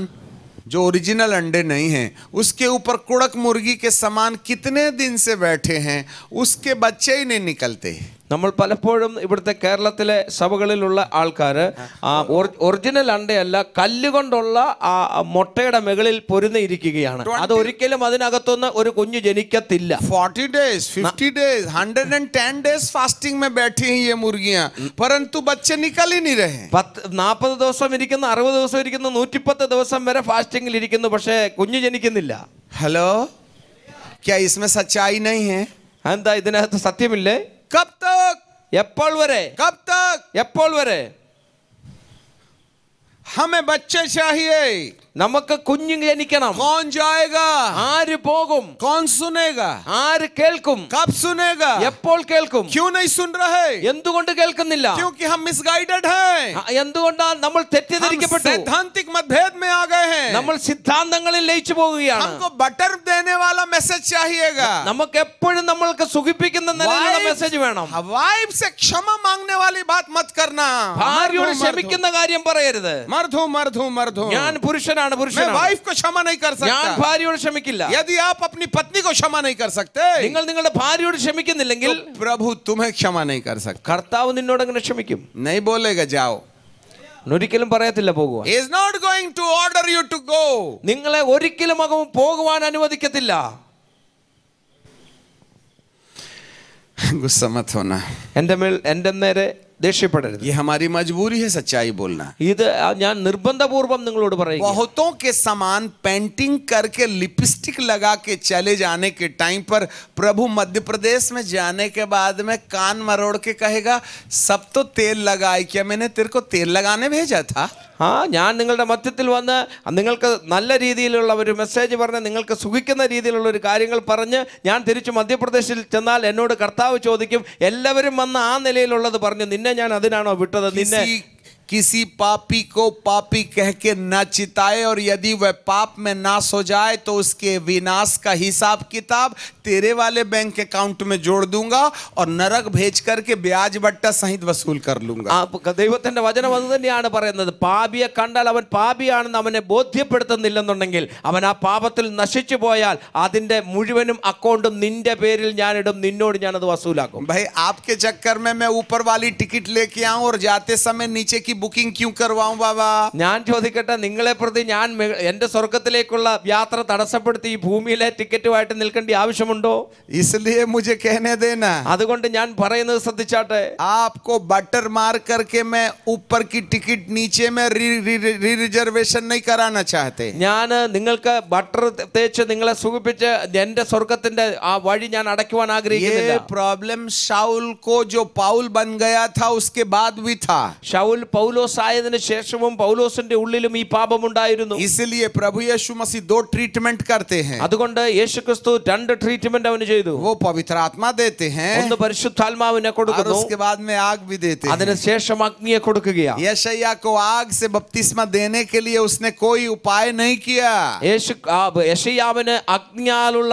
जो ओरिजिनल अंडे नहीं हैं उसके ऊपर कुड़क मुर्गी के समान कितने दिन से बैठे हैं, उसके बच्चे ही नहीं निकलते. നമ്മൾ പലപ്പോഴും ഇവിടുത്തെ കേരളത്തിലെ സഭകളിലുള്ള ആൾക്കാർ ഒറിജിനൽ അണ്ടയല്ല, കല്ലുകൊണ്ടുള്ള ആ മുട്ടയുടെ മുകളിൽ പൊരുന്നിരിക്കുകയാണ്. അത് ഒരിക്കലും അതിനകത്തുനിന്ന് ഒരു കുഞ്ഞു ജനിക്കത്തില്ല. 40 days 50 days 110 days फास्टिंग में बैठी हैं ये मुर्गियां, परंतु बच्चे निकल ही नहीं रहे. 40 ദിവസം ഇരിക്കുന്നു, 60 ദിവസം ഇരിക്കുന്നു, 110 ദിവസം വരെ ഫാസ്റ്റിംഗിൽ ഇരിക്കുന്നു, പക്ഷേ കുഞ്ഞു ജനിക്കുന്നില്ല. हेलो, क्या इसमें सच्चाई नहीं है? എന്താ ഇതിനകത്ത് സത്യമില്ലേ? कब तक? എപ്പോൾ വരെ? कब तक? എപ്പോൾ വരെ? हमें बच्चे चाहिए, നമുക്ക് കുഞ്ഞ് ജനിക്കണം. कौन जाएगा, ആര് പോകും, कौन सुनेगा, ആര് കേൾക്കും, कब सुनेगा, എപ്പോൾ കേൾക്കും, क्यों नहीं सुन रहे, എന്തുകൊണ്ട് കേൾക്കുന്നില്ല, क्योंकि हम मिसगाइडेड हैं, എന്തുകൊണ്ടാണ് നമ്മൾ हम തെറ്റിദ്ധരിക്കപ്പെട്ടു, सैद्धांतिक मतभेद में आ गए हैं, നമ്മൾ സിദ്ധാന്തങ്ങളിൽ ലയിച്ചു പോവുകയാണ്. हमको बटर देने वाला मैसेज चाहिएगा, നമുക്ക് എപ്പോഴും നമ്മൾക്ക് സുഖിപ്പിക്കുന്ന നിലയിലുള്ള മെസ്സേജ് വേണം. वाइफ से क्षमा मांगने वाली बात मत करना, ഭാര്യയോട് ക്ഷമിക്കുന്ന കാര്യം പറയരുത്. मर्द हूं, मर्द हूं, मर्द हूं, ഞാൻ പുരുഷനാണ്, मैं പുരുഷനാണ്, वाइफ को क्षमा नहीं कर ഞാൻ सकता. ഭാര്യയോട് ക്ഷമിക്കില്ല. यदि आप अपनी पत्नी को क्षमा नहीं कर सकते, നിങ്ങൾ നിങ്ങളുടെ ഭാര്യയോട് ക്ഷമിക്കുന്നില്ലെങ്കിൽ तो प्रभु तुम्हें क्षमा नहीं कर सकता. കർത്താവ് നിന്നോട് എങ്ങനെ ക്ഷമിക്കും? नहीं बोलेगा जाओ. ഒരിക്കലും പറയത്തില്ല പോകുക. He is not going to order you to go. നിങ്ങളെ ഒരിക്കലും അകം പോകുവാൻ അനുവദിക്കത്തില്ല. गुस्सा मत होना, എന്റെ നേരെ ദേഷ്യപ്പെടരുത്. ये हमारी मजबूरी है सच्चाई बोलना. ഇത് ഞാൻ നിർബന്ധപൂർവം നിങ്ങളോട് പറയുക. बहुतों के समान पेंटिंग करके लिपस्टिक लगा के चले जाने के टाइम पर प्रभु मध्य प्रदेश में जाने के बाद में कान मरोड़ के कहेगा, सब तो तेल लगाए, क्या मैंने तेरे को तेल लगाने भेजा था? ഞാൻ നിങ്ങളുടെ മധ്യത്തിൽ വന്ന് നിങ്ങൾക്ക് നല്ല രീതിയിലുള്ള ഒരു മെസ്സേജ് പറഞ്ഞ് നിങ്ങൾക്ക് സുഖിക്കുന്ന രീതിയിലുള്ള ഒരു കാര്യങ്ങൾ പറഞ്ഞ് ഞാൻ തിരിച്ച് മധ്യപ്രദേശിൽ ചെന്നാൽ എന്നോട് കർത്താവ് ചോദിക്കും, എല്ലാവരും വന്ന് ആ നിലയിലുള്ളത് പറഞ്ഞു, നിന്നെ ഞാൻ അതിനാണോ വിട്ടത്? നിന്നെ किसी पापी को पापी कह के न चिताए, और यदि वह पाप में नाश हो जाए तो उसके विनाश का हिसाब किताब तेरे वाले बैंक अकाउंट में जोड़ दूंगा और नरक भेज करके ब्याज बट्टा सहित वसूल कर लूंगा. ദൈവത്തിന്റെ വചനം അത് തന്നെയാണ് പറയുന്നത്. പാപിയെ കണ്ടാൽ അവൻ പാപിയാണെന്ന് അവനെ ബോധ്യപ്പെടുത്തുന്നില്ലെന്നുണ്ടെങ്കിൽ അവൻ ആ പാപത്തിൽ നശിച്ചു പോയാൽ അതിന്റെ മുഴുവനും അക്കൗണ്ടും നിന്റെ പേരിൽ ഞാനിടും, നിന്നോട് ഞാനത് വസൂലാക്കും. भाई आपके चक्कर में मैं ऊपर वाली टिकट लेके आऊं और जाते समय नीचे की बुकिंग क्यों करवाऊं बाबा? ഞാൻ ചോദിക്കട്ടെ, നിങ്ങളെ പ്രതി ഞാൻ എന്റെ സ്വർഗത്തിലേക്കുള്ള യാത്ര തടസ്സപ്പെടുത്തി ഈ ഭൂമിയിലെ ടിക്കറ്റുമായിട്ട് നിൽക്കേണ്ട ആവശ്യമുണ്ടോ? इसलिए मुझे कहने देना, അതുകൊണ്ട് ഞാൻ പറയുന്നത് ശ്രദ്ധിച്ചാട്ടെ. आपको बटर मार करके मैं ऊपर की टिकट नीचे में रिजर्वेशन नहीं कराना चाहते. ഞാൻ നിങ്ങൾക്ക് ബട്ടർ തേച്ച് നിങ്ങളെ സുഖിപ്പിച്ച് എന്റെ സ്വർഗത്തിന്റെ ആ വഴി ഞാൻ അടയ്ക്കുവാൻ ആഗ്രഹിക്കുന്നില്ല. ये प्रॉब्लम शाऊल को जो पाउल बन गया था उसके बाद भी था. ശൗൽ പൗലോസ് ആയതിനു ശേഷവും പൗലോസിന്റെ ഉള്ളിലും ഈ പാപമുണ്ടായിരുന്നു. इसलिए प्रभु यीशु मसीह 2 ट्रीटमेंट करते हैं. അതുകൊണ്ട് യേശുക്രിസ്തു 2 ട്രീറ്റ്മെന്റ് അവന് ചെയ്തു. वो पवित्र आत्मा देते हैं, ഒന്ന് പരിശുദ്ധാത്മാവിനെ और കൊടുക്കുന്നു, उसके बाद में आग भी देते हैं. അതിനുശേഷം അഗ്നിയെ കൊടുക്കുകയാണ്. यशायाह को आग से बपतिस्मा देने के लिए उसने कोई उपाय नहीं किया. യെശയ്യാവിന് അഗ്നിയാലുള്ള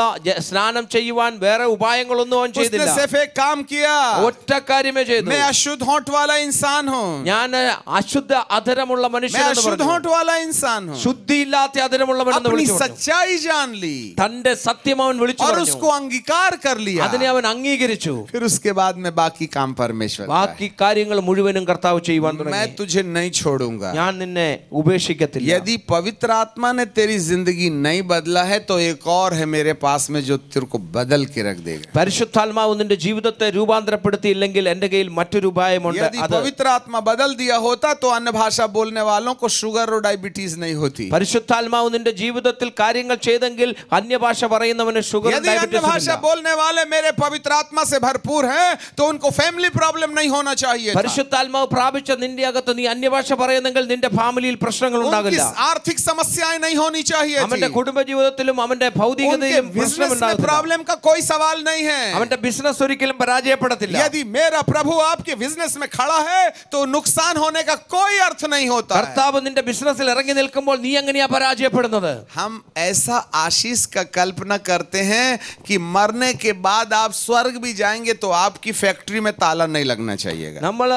സ്നാനം ചെയ്യുവാൻ വേറെ ഉപായങ്ങളൊന്നും അവൻ उसने ചെയ്തില്ല. सिर्फ एक काम किया, ഒറ്റ കാര്യമേ ചെയ്തു. मैं अशुद्ध होंठ वाला इंसान हूँ, ഞാൻ അശുദ്ധ അധരമുള്ള मैं മനുഷ്യനെന്ന് अशुद्ध പറഞ്ഞു. होंठ वाला इंसान हूँ. ശുദ്ധിയില്ലാത്ത അധരമുള്ളവനെന്ന് अपनी വിളിച്ചു പറഞ്ഞു. सच्चाई जान ली തന്റെ സത്യം അവൻ വിളിച്ചു और പറഞ്ഞു. उसको अंगीकार कर लिया. അതിനെ അവൻ അംഗീകരിച്ചു. फिर उसके बाद में बाकी काम परमेश्वर का है. ബാക്കി കാര്യങ്ങൾ മുഴുവനും കർത്താവ് ചെയ്യുവാൻ मैं തുടങ്ങി. तुझे नहीं छोड़ूंगा. ഞാൻ നിന്നെ ഉപേക്ഷിക്കത്തില്ല. यदि पवित्र आत्मा ने तेरी जिंदगी नहीं बदला है तो एक और है मेरे पास में जो तेरे को बदल के रख देगा. പരിശുദ്ധാത്മാവ് നിന്റെ ജീവിതത്തെ രൂപാന്തരപ്പെടുത്തിയില്ലെങ്കിൽ എന്റെ കയ്യിൽ മറ്റൊരു ഉപായമുണ്ട്. यदि पवित्र आत्मा बदल दिया होता तो अन्य भाषा बोलने वालों को शुगर और डायबिटीज नहीं होती. പരിശുദ്ധാത്മാവ് നിന്റെ ജീവിതത്തിൽ കാര്യങ്ങൾ ചെയ്തെങ്കിൽ അന്യഭാഷ പറയുന്നവന് ഷുഗർ यदि अन्य भाषा बोलने वाले मेरे पवित्र आत्मा से भरपूर हैं तो उनको फैमिली प्रॉब्लम नहीं होना चाहिए था. പരിശുദ്ധാത്മാവ് പ്രാപിച്ച നിന്റെ അകത്ത് നീ അന്യഭാഷ പറയുന്നെങ്കിൽ നിന്റെ ഫാമിലിയിൽ പ്രശ്നങ്ങൾ ഉണ്ടാകില്ല. उनकी आर्थिक समस्याएं नहीं होनी चाहिए. അവന്റെ കുടുംബ ജീവിതത്തിലും അവന്റെ ഭൗതികതയിലും പ്രശ്നമുണ്ടാകില്ല. प्रॉब्लम का कोई सवाल नहीं है. അവന്റെ ബിസിനസ് ഒരിക്കലും പരാജയപ്പെടത്തില്ല. यदि मेरा प्रभु आपके बिजनेस में खड़ा है तो नुकसान होने का कोई अर्थ नहीं होता. കർത്താവ് നിന്റെ ബിസിനസ്സിൽ ഇറങ്ങി നിൽക്കുമ്പോൾ നീ എങ്ങനെയാ പരാജയപ്പെടുന്നത്? हम ऐसा आशीष का कल्पना करते हैं कि मरने के बाद आप स्वर्ग भी जाएंगे तो आपकी फैक्ट्री में ताला नहीं लगना चाहिएगा. നമ്മൾ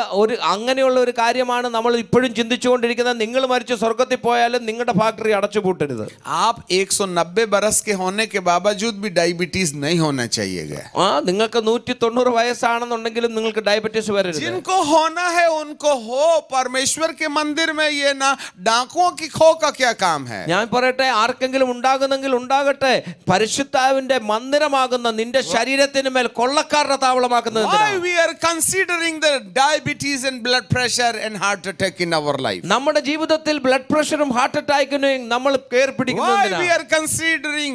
അങ്ങനെയുള്ള ഒരു കാര്യമാണ് നമ്മൾ ഇപ്പോഴും ചിന്തിച്ചുകൊണ്ടിരിക്കുന്നത്. നിങ്ങൾ മരിച്ച് സ്വർഗത്തിൽ പോയാലും നിങ്ങളുടെ ഫാക്ടറി അടച്ചുപൂട്ടരുത്. आप 190 बरस के होने के बावजूद भी डायबिटीज नहीं होना चाहिएगा. നിങ്ങൾക്ക് 190 വയസ്സാണെന്നുണ്ടെങ്കിലും നിങ്ങൾക്ക് ഡയബറ്റീസ് വരരുത്. जिनको होना है उनको हो. परमेश्वर के मंदिर में ये ना डाकुओं की खो का क्या काम है? ഞാൻ പറയട്ടെ, ആർക്കെങ്കിലും ഉണ്ടാകുന്നെങ്കിൽ ഉണ്ടാകട്ടെ. പരിശുദ്ധാവിന്റെ മന്ദിരമാകുന്ന നിന്റെ ശരീരത്തിന് മേൽ കൊള്ളക്കാരുടെ താവളമാക്കുന്നത് Why we are considering the diabetes and blood pressure and heart attack in our life? നമ്മുടെ ജീവിതത്തിൽ ബ്ലഡ് പ്രഷറും ഹാർട്ട് അറ്റാക്കിനെയും നമ്മൾ കെയർ Why പിടിക്കുന്നത്? we are considering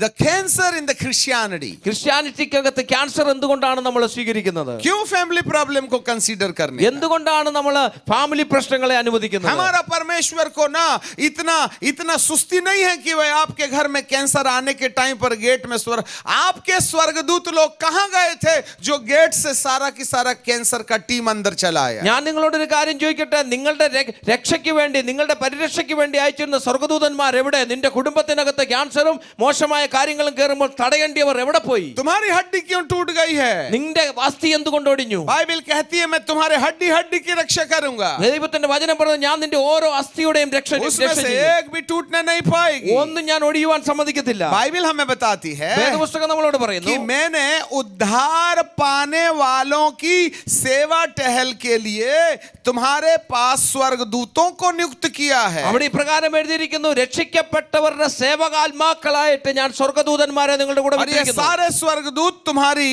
the cancer in the Christianity? ക്രിസ്ത്യാനിറ്റിക്കകത്ത് ക്യാൻസർ എന്തുകൊണ്ടാണ് നമ്മൾ സ്വീകരിക്കുന്നത്? क्यों फैमिली प्रॉब्लम को कंसीडर करने? എന്തുകൊണ്ടാണ് നമ്മൾ നമ്മള് ഫാമിലി പ്രശ്നങ്ങളെ അനുവദിക്കുന്നത്. हमारा परमेश्वर को ना इतना इतना सुस्ती नहीं है कि वह आपके घर में कैंसर आने के टाइम पर गेट में आपके स्वर्गदूत लोग कहां गए थे जो गेट से सारा की सारा कैंसर का टीम अंदर चला आया. ഞാൻ നിങ്ങളോട് ഒരു കാര്യം ചോദിക്കട്ടെ, നിങ്ങളുടെ രക്ഷയ്ക്ക് വേണ്ടി, നിങ്ങളുടെ പരിരക്ഷയ്ക്ക് വേണ്ടി അയച്ചിരുന്ന സ്വർഗ്ഗദൂതന്മാർ എവിടെ? നിന്റെ കുടുംബത്തിനകത്ത് ക്യാൻസറും മോശമായ കാര്യങ്ങളും കയറുമ്പോൾ തടയേണ്ടിയവർ എവിടെ പോയി? तुम्हारी हड्डी क्यों टूट गई है? നിന്റെ അസ്ഥി എന്തുകൊണ്ട് ഒടിഞ്ഞു? बाइबल कहती है मैं तुम्हारे हड्डी हड्डी की रक्षा करूंगा. ദൈവത്തിന്റെ വചനം പറയുന്നത് ഞാൻ നിന്റെ ഓരോ അസ്ഥിയുടെയും രക്ഷ उसमें से एक भी टूटने नहीं पाएगी. ഒന്നും ഞാൻ ഒടിയുവാൻ സമ്മതിക്കത്തില്ല. बाइबल हमें बताती है വേദപുസ്തകം നമ്മളോട് പറയുന്നു कि मैंने उद्धार पाने वालों की सेवा टहल के लिए तुम्हारे पास स्वर्गदूतों को नियुक्त किया है. അവിടെ ഇപ്രകാരം എഴുതിയിരിക്കുന്നു, രക്ഷിക്കപ്പെട്ടവരുടെ സേവകാത്മാക്കളായിട്ട് ഞാൻ സ്വർഗ്ഗദൂതന്മാരെ നിങ്ങളുടെ കൂടെ और ये വിട്ടിരിക്കുന്നു. सारे स्वर्गदूत तुम्हारी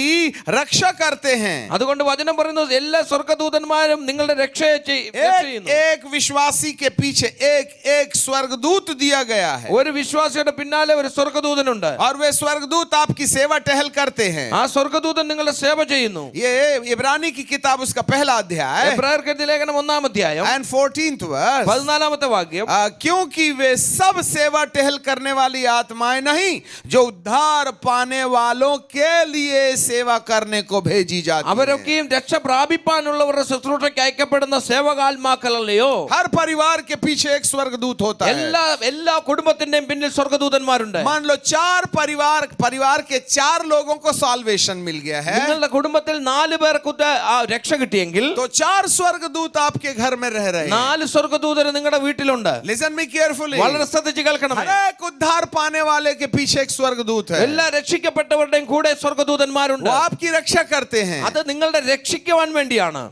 रक्षा करते हैं. അതുകൊണ്ട് വചനം പറയുന്നത് എല്ലാ സ്വർഗ്ഗദൂതന്മാരും നിങ്ങളുടെ രക്ഷയെ ചെയ്യുന്നു. एक विश्वासी के पीछे एक एक स्वर्गदूत दिया गया है ഒരു വിശ്വാസിയുടെ പിന്നാലെ ഒരു സ്വർഗ്ഗദൂതനുണ്ട്. और वे स्वर्गदूत आपकी सेवा टहल करते हैं. ആ സ്വർഗ്ഗദൂതൻ നിങ്ങളുടെ സേവ ചെയ്യുന്നു. ये इब्रानी की किताब उसका पहला अध्याय എബ്രായർക്ക് എഴുതിയ ലേഖനം 1-ാം അധ്യായം and 14th verse. 14-ാമത്തെ വാക്യം, क्योंकि वे सब सेवा टहल करने वाली आत्माएं नहीं जो उद्धार पाने वालों के लिए सेवा करने को भेजी जाती हैं. അവരൊക്കെയും രക്ഷ പ്രാപിപ്പാനുള്ളവരുടെ ശുശ്രൂഷയ്ക്ക് അയക്കപ്പെടുന്ന സേവകാത്മാക്കളല്ലയോ? हर परिवार के पीछे एक स्वर्गदूत होता है. എല്ലാ കുടുംബത്തിന്റെയും പിന്നിൽ സ്വർഗ്ഗദൂതന്മാരുണ്ട്. मान लो 4 परिवार के 4 लोगों को साल्वेशन मिल गया है നിങ്ങളുടെ കുടുംബത്തിൽ 4 പേർക്ക് രക്ഷ കിട്ടിയെങ്കിൽ तो 4 स्वर्गदूत आपके घर में रह रहे हैं. 4 സ്വർഗ്ഗദൂതർ നിങ്ങളുടെ വീട്ടിലുണ്ട്. Listen me carefully. വളരെ ശ്രദ്ധിച്ച് കേൾക്കണം. हर एक उद्धार पाने वाले के पीछे एक स्वर्गदूत है. എല്ലാ രക്ഷിക്കപ്പെട്ടവരുടെയും കൂടെ സ്വർഗ്ഗദൂതന്മാരുണ്ട്. वो आपकी रक्षा करते हैं. അത് നിങ്ങളുടെ രക്ഷിക്കുവാൻ വേണ്ടിയാണ്.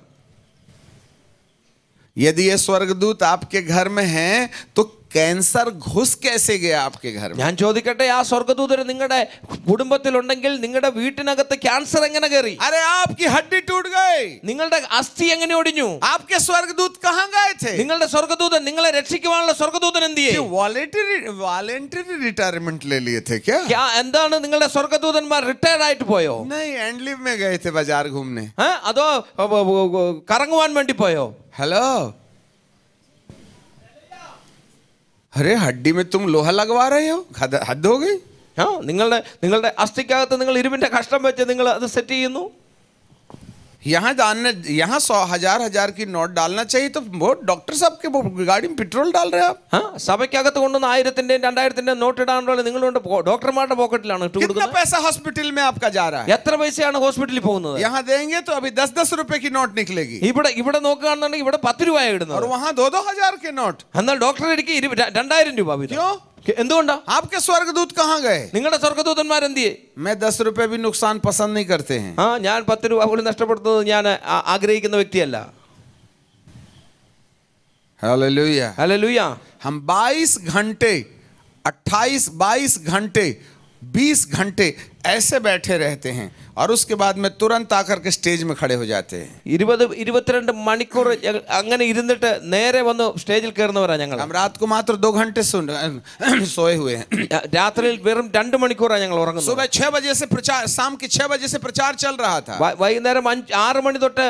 यदि ये स्वर्गदूत आपके घर में हैं तो कैंसर घुस कैसे गया आपके घर में? ഞാൻ ചോദിക്കട്ടെ, ആ സ്വർഗ്ഗദൂതർ നിങ്ങളുടെ കുടുംബത്തിലുണ്ടെങ്കിൽ നിങ്ങളുടെ വീട്ടിനകത്ത് ക്യാൻസർ എങ്ങനെ കയറി? अरे आपकी हड्डी टूट गई, നിങ്ങളുടെ അസ്ഥി എങ്ങനെ ഒടിഞ്ഞു? आपके स्वर्गदूत कहां गए थे? നിങ്ങളുടെ സ്വർഗ്ഗദൂതൻ, നിങ്ങളെ രക്ഷിക്കുവാനുള്ള സ്വർഗ്ഗദൂതൻ എന്ത് ചെയ്യും? वॉलंटरी रिटायरमेंट ले लिए थे क्या? എന്താണ് നിങ്ങളുടെ സ്വർഗ്ഗദൂതന്മാർ റിട്ടയർഡ് ആയിട്ട് പോയോ? नहीं, एंडलिव में गए थे बाजार घूमने. അതോ കറങ്ങുവാൻ വേണ്ടി പോയോ? हेलो, अरे हड्डी में तुम लोहा लगवा रहे हो, हद हो गई. നിങ്ങളുടെ അസ്ഥിക്കകത്ത് നിങ്ങൾ ഇരുമ്പിന്റെ കഷ്ണം വെച്ച് നിങ്ങൾ അത് സെറ്റ് ചെയ്യുന്നു. यहाँ 100,000 की नोट डालना चाहिए तो वो डॉक्टर साहब के गाड़ी में पेट्रोल डाल रहे हैं आप. സഭയ്ക്കകത്ത് കൊണ്ടുവന്ന് 1000-ന്റെയും 2,000-ന്റെയും നോട്ട് ഇടാനുള്ള നിങ്ങളുടെ ഡോക്ടർമാരുടെ പോക്കറ്റിലാണ് ഇട്ട് कितना കൊടുക്കുന്നത്. पैसा हॉस्पिटल में आपका जा रहा है? എത്ര പൈസയാണ് ഹോസ്പിറ്റലിൽ പോകുന്നത്? यहाँ देंगे तो अभी 10-10 रुपए की नोट निकलेगी ഇവിടെ നോക്കുകയാണെന്നുണ്ടെങ്കിൽ ഇവിടെ 10 രൂപയാണ് ഇടുന്നത്. और वहाँ 2-2 के नोट. എന്നാൽ ഡോക്ടർ എനിക്ക് 2,000 രൂപ വീതം. क्यों? എന്തുകൊണ്ടാ? आपके स्वर्गदूत कहाँ गए? നിങ്ങളുടെ സ്വർഗ്ഗദൂതന്മാർ എന്ത് ചെയ്യും? मैं 10 रुपए भी नुकसान पसंद नहीं करते हैं. ഞാൻ 10 രൂപ പോലും നഷ്ടപ്പെടുത്തുന്നത് ഞാൻ ആഗ്രഹിക്കുന്ന വ്യക്തിയല്ല. हालेलुया. ഹല്ലേലൂയ. हम 22 घंटे 22 घंटे 20 घंटे ऐसे बैठे रहते हैं और उसके बाद में तुरंत आकर के स्टेज में खड़े हो जाते हैं. 20-22 മണിക്കൂർ അങ്ങനെ ഇരുന്നിട്ട് നേരെ വന്ന് സ്റ്റേജിൽ കയറുന്നവരാ ഞങ്ങൾ. हम रात को मात्र 2 घंटे सोए हुए हैं. രാത്രിയിൽ വെറും 2 മണിക്കൂറാണ് ഞങ്ങൾ ഉറങ്ങുന്നത്. सुबह 6 बजे से प्रचार, शाम के 6 बजे से प्रचार चल रहा था. വൈകുന്നേരം 6 മണി തൊട്ട്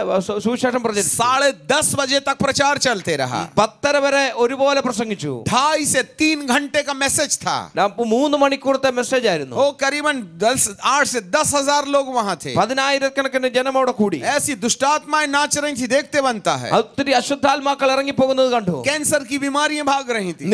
സുവിശേഷം പ്രചരിച്ചു. 10:30 बजे तक प्रचार चलते रहा. 10:30 വരെ ഒരുപോലെ പ്രസംഗിച്ചു. 2.5 से 3 घंटे का मैसेज था. 3 മണിക്കൂറത്തെ മെസ്സേജ് ആയിരുന്നു. वो करीबन 8 से 10,000 लोग वहां थे. 10,000-കണക്കിന് ജനം അവിടെ കൂടി. ऐसी दुष्टात्माएं नाच रही थी, देखते बनता है. ഒത്തിരി അശുദ്ധാത്മാക്കൾ ഇറങ്ങി പോകുന്നത് കണ്ടു. कैंसर की बीमारियां भाग रही थी.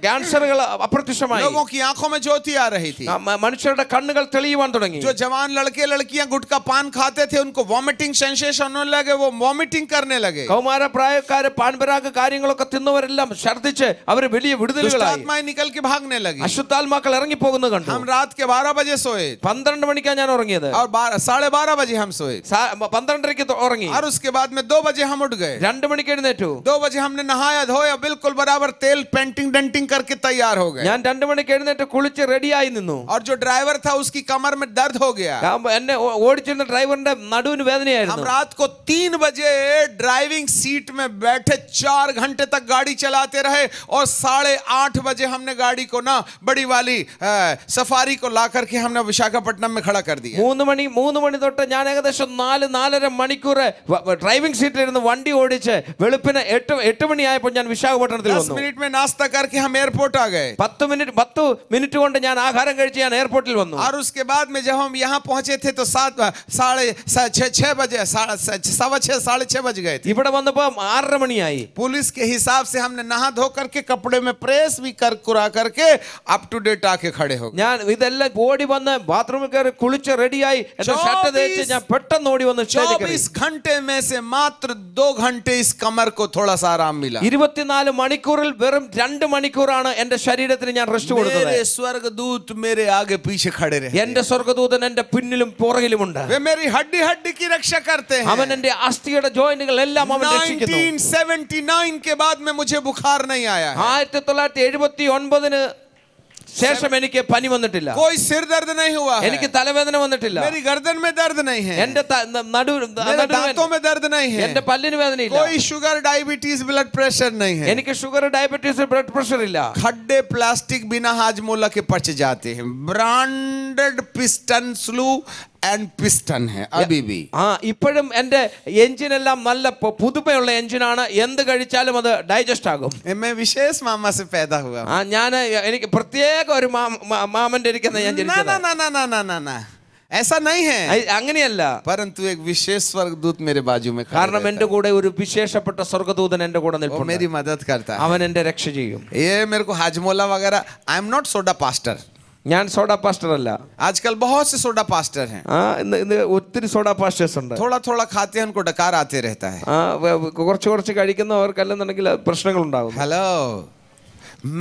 ക്യാൻസറുകൾ അപ്രത്യക്ഷമായി. लोगों की आंखों में ज्योति आ रही थी. മനുഷ്യരുടെ കണ്ണുകൾ തെളിയുവാൻ തുടങ്ങി. जो जवान लड़के लड़कियां गुटखा पान खाते थे उनको वॉमिटिंग सेंसेशन होने लगे, वो वॉमिटिंग करने लगे. കൗമാര പ്രായക്കാര് പാൻപരാഗ കാര്യങ്ങളൊക്കെ തിന്നവരെല്ലാം ഛർദ്ദിച്ച് അവർ വലിയ വിടുതലുകളായി. दुष्टात्माएं निकल के भागने लगी. അശുദ്ധാത്മാക്കൾ ഇറങ്ങി പോകുന്നത് കണ്ടു. हम रात के 12 बजे सोए 12 മണിക്കാണ് ഞാൻ ഉറങ്ങിയത്. और 12:30 बजे हम सोए. 12:30 ഉറങ്ങി. और उसके बाद में 2 बजे हम उठ गए. 2 മണിക്ക് എഴുന്നേറ്റു. 2 बजे हमने नहाया धोया, बिल्कुल बराबर तेल पेंटिंग डेंटिंग करके तैयार हो गए. ഞാൻ 2 മണിക്ക് എഴുന്നേറ്റ് കുളിച്ച് റെഡിയായി നിന്നു. और जो ड्राइवर था उसकी कमर में दर्द हो गया. എന്നെ ഓടിച്ചിരുന്ന ഡ്രൈവറിന്റെ നടുവിന് हम വേദനയായിരുന്നു. रात को 3 बजे ड्राइविंग सीट में बैठे 4 घंटे तक गाड़ी चलाते रहे और 8:30 बजे हमने गाड़ी को ना बड़ी वाली सफारी को ला करके हमने विशाखापट्टनम विशाखापट्टनम में खड़ा कर दिया। 3 മണി തൊട്ട് ഞാൻ ഏകദേശം 4-4.5 മണിക്കൂർ ഡ്രൈവിംഗ് സീറ്റിലിരുന്ന് വണ്ടി ഓടിച്ച് വെളുപ്പിന് 8 മണിയായപ്പോൾ ഞാൻ വിശാഖപട്ടണത്തിൽ 10 വന്നു. मिनट में नाश्ता करके हम एयरपोर्ट आ गए। 10 മിനിറ്റ് കൊണ്ട് ഞാൻ ആഹാരം കഴിച്ച് ഞാൻ എയർപോർട്ടിൽ വന്നു. और उसके बाद में जब हम यहाँ पहुंचे थे तो 6:30 बजे 6:15 बज गए थे। ഇവിടെ വന്നപ്പോൾ 6:30 മണിയായി. पुलिस के हिसाब से हमने नहा धो करके कपड़े में प्रेस भी कुरा करके अप टू डेट आके खड़े हो गए। ഞാൻ ഇതെല്ലാം ഓടി വന്ന് ബാത്റൂമിൽ കയറി കുളിച്ച് റെഡിയായി എന്റെ ഷർട്ട് തേച്ച് ഞാൻ പെട്ടെന്ന് ഓടി വന്ന് സ്റ്റേജിൽ കയറി. 24 घंटे में से मात्र 2 घंटे इस कमर को थोड़ा सा आराम मिला। 24 മണിക്കൂറിൽ വെറും 2 മണിക്കൂറാണ് എന്റെ ശരീരത്തിന് ഞാൻ റെസ്റ്റ് കൊടുത്തത്. मेरे स्वर्गदूत मेरे आगे पीछे खड़े रहे। എന്റെ സ്വർഗ്ഗദൂതൻ എന്റെ പിന്നിലും പുറകിലുമുണ്ട്. वे मेरी हड्डी हड्डी की रक्षा करते हैं। അവൻ എന്റെ അസ്ഥിയുടെ ജോയിന്റുകൾ എല്ലാം അവൻ രക്ഷിക്കുന്നു. 1979 के बाद में मुझे बुखार नहीं आया है। 1979 ശേഷം എനിക്ക് പനി വന്നിട്ടില്ല. कोई सिर दर्द नहीं हुआ है। എനിക്ക് തലവേദന വന്നിട്ടില്ല. मेरी गर्दन में दर्द नहीं है। എന്റെ दांतों में दर्द नहीं है। എന്റെ പല്ലിന് വേദനയില്ല. कोई शुगर डायबिटीज ब्लड प्रेशर नहीं है। എനിക്ക് ഷുഗർ ഡയബറ്റീസ് ബ്ലഡ് പ്രഷർ ഇല്ല. खड्डे प्लास्टिक बिना हाजमोला के पच जाते हैं। ब्रांडेड पिस्टन स्लू एंड पिस्टन है अभी भी। ഇപ്പോഴും എന്റെ എഞ്ചിൻ എല്ലാം നല്ല പുതുമയുള്ള എഞ്ചിനാണ്. എന്ത് കഴിച്ചാലും അത് ഡൈജസ്റ്റ് ആകും. मैं विशेष मामा से पैदा हुआ। ഞാൻ എനിക്ക് പ്രത്യേക ഒരു മാമന്റെ ഇരിക്കുന്ന ഞാൻ ജനിച്ചത്. ना ऐसा नहीं है। അങ്ങനെയല്ല. परंतु एक विशेष स्वर्गदूत मेरे बाजू में खड़ा കാരണം എന്റെ കൂടെ ഒരു വിശേഷപ്പെട്ട സ്വർഗ്ഗദൂതൻ എന്റെ കൂടെ है। वो നിൽപ്പുണ്ട്. मेरी मदद करता है। അവൻ എന്റെ രക്ഷ ചെയ്യും. ये मेरे को हाजमोला वगैरह I am not soda pastor. ഞാൻ സോഡാ പാസ്റ്റർ അല്ല. आजकल बहुत से सोडा पास्टर हैं। ഇന്ന് ഒത്തിരി സോഡാ പാസ്റ്റേഴ്സ് ഉണ്ട്. थोड़ा थोड़ा खाते हैं उनको डकार आते रहता है। കുറച്ച് കഴിക്കുന്നവർക്കല്ലെന്നുണ്ടെങ്കിൽ പ്രശ്നങ്ങൾ ഉണ്ടാകും. हेलो,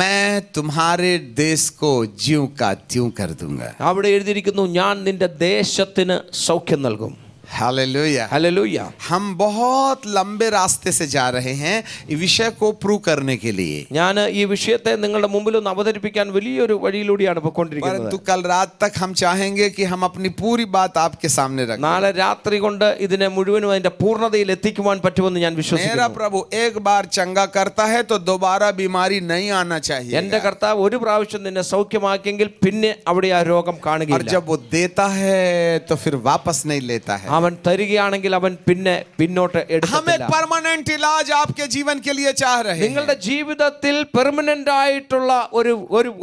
मैं तुम्हारे देश को ज्यों का त्यों कर दूंगा। അവിടെ എഴുതിയിരിക്കുന്നു ഞാൻ നിന്റെ ദേശത്തിന് സൗഖ്യം നൽകും. Hallelujah hallelujah. हम बहुत लंबे रास्ते से जा रहे हैं इस विषय को प्रूव करने के लिए। ഞാൻ ഈ വിഷയത്തെ നിങ്ങളുടെ മുമ്പിൽ ഒന്ന് അവതരിപ്പിക്കാൻ വലിയൊരു വഴിയിലൂടെയാണ് പോയിക്കൊണ്ടിരിക്കുന്നത്. परंतु कल रात तक हम चाहेंगे कि हम अपनी पूरी बात आपके सामने रखें। നാളെ രാത്രി കൊണ്ട് ഇതിനെ മുഴുവനും അതിന്റെ പൂർണ്ണതയിൽ എത്തിക്കുവാൻ പറ്റുമെന്ന് ഞാൻ मेरा വിശ്വസിക്കുന്നു. प्रभु एक बार चंगा करता है तो दोबारा बीमारी नहीं आना चाहिए। എന്റെ കർത്താവ് ഒരു പ്രാവശ്യം നിന്നെ സൗഖ്യമാക്കിയെങ്കിൽ പിന്നെ അവിടെ ആ രോഗം और കാണുകയില്ല. जब वो देता है तो फिर वापस नहीं लेता है। അവൻ തരികയാണെങ്കിൽ അവൻ പിന്നെ പിന്നോട്ട് हम एक എടുക്കത്തില്ല. परमानेंट इलाज आपके जीवन के लिए चाह रहे हैं। നിങ്ങളുടെ ജീവിതത്തിൽ പെർമനന്റ് ആയിട്ടുള്ള ഒരു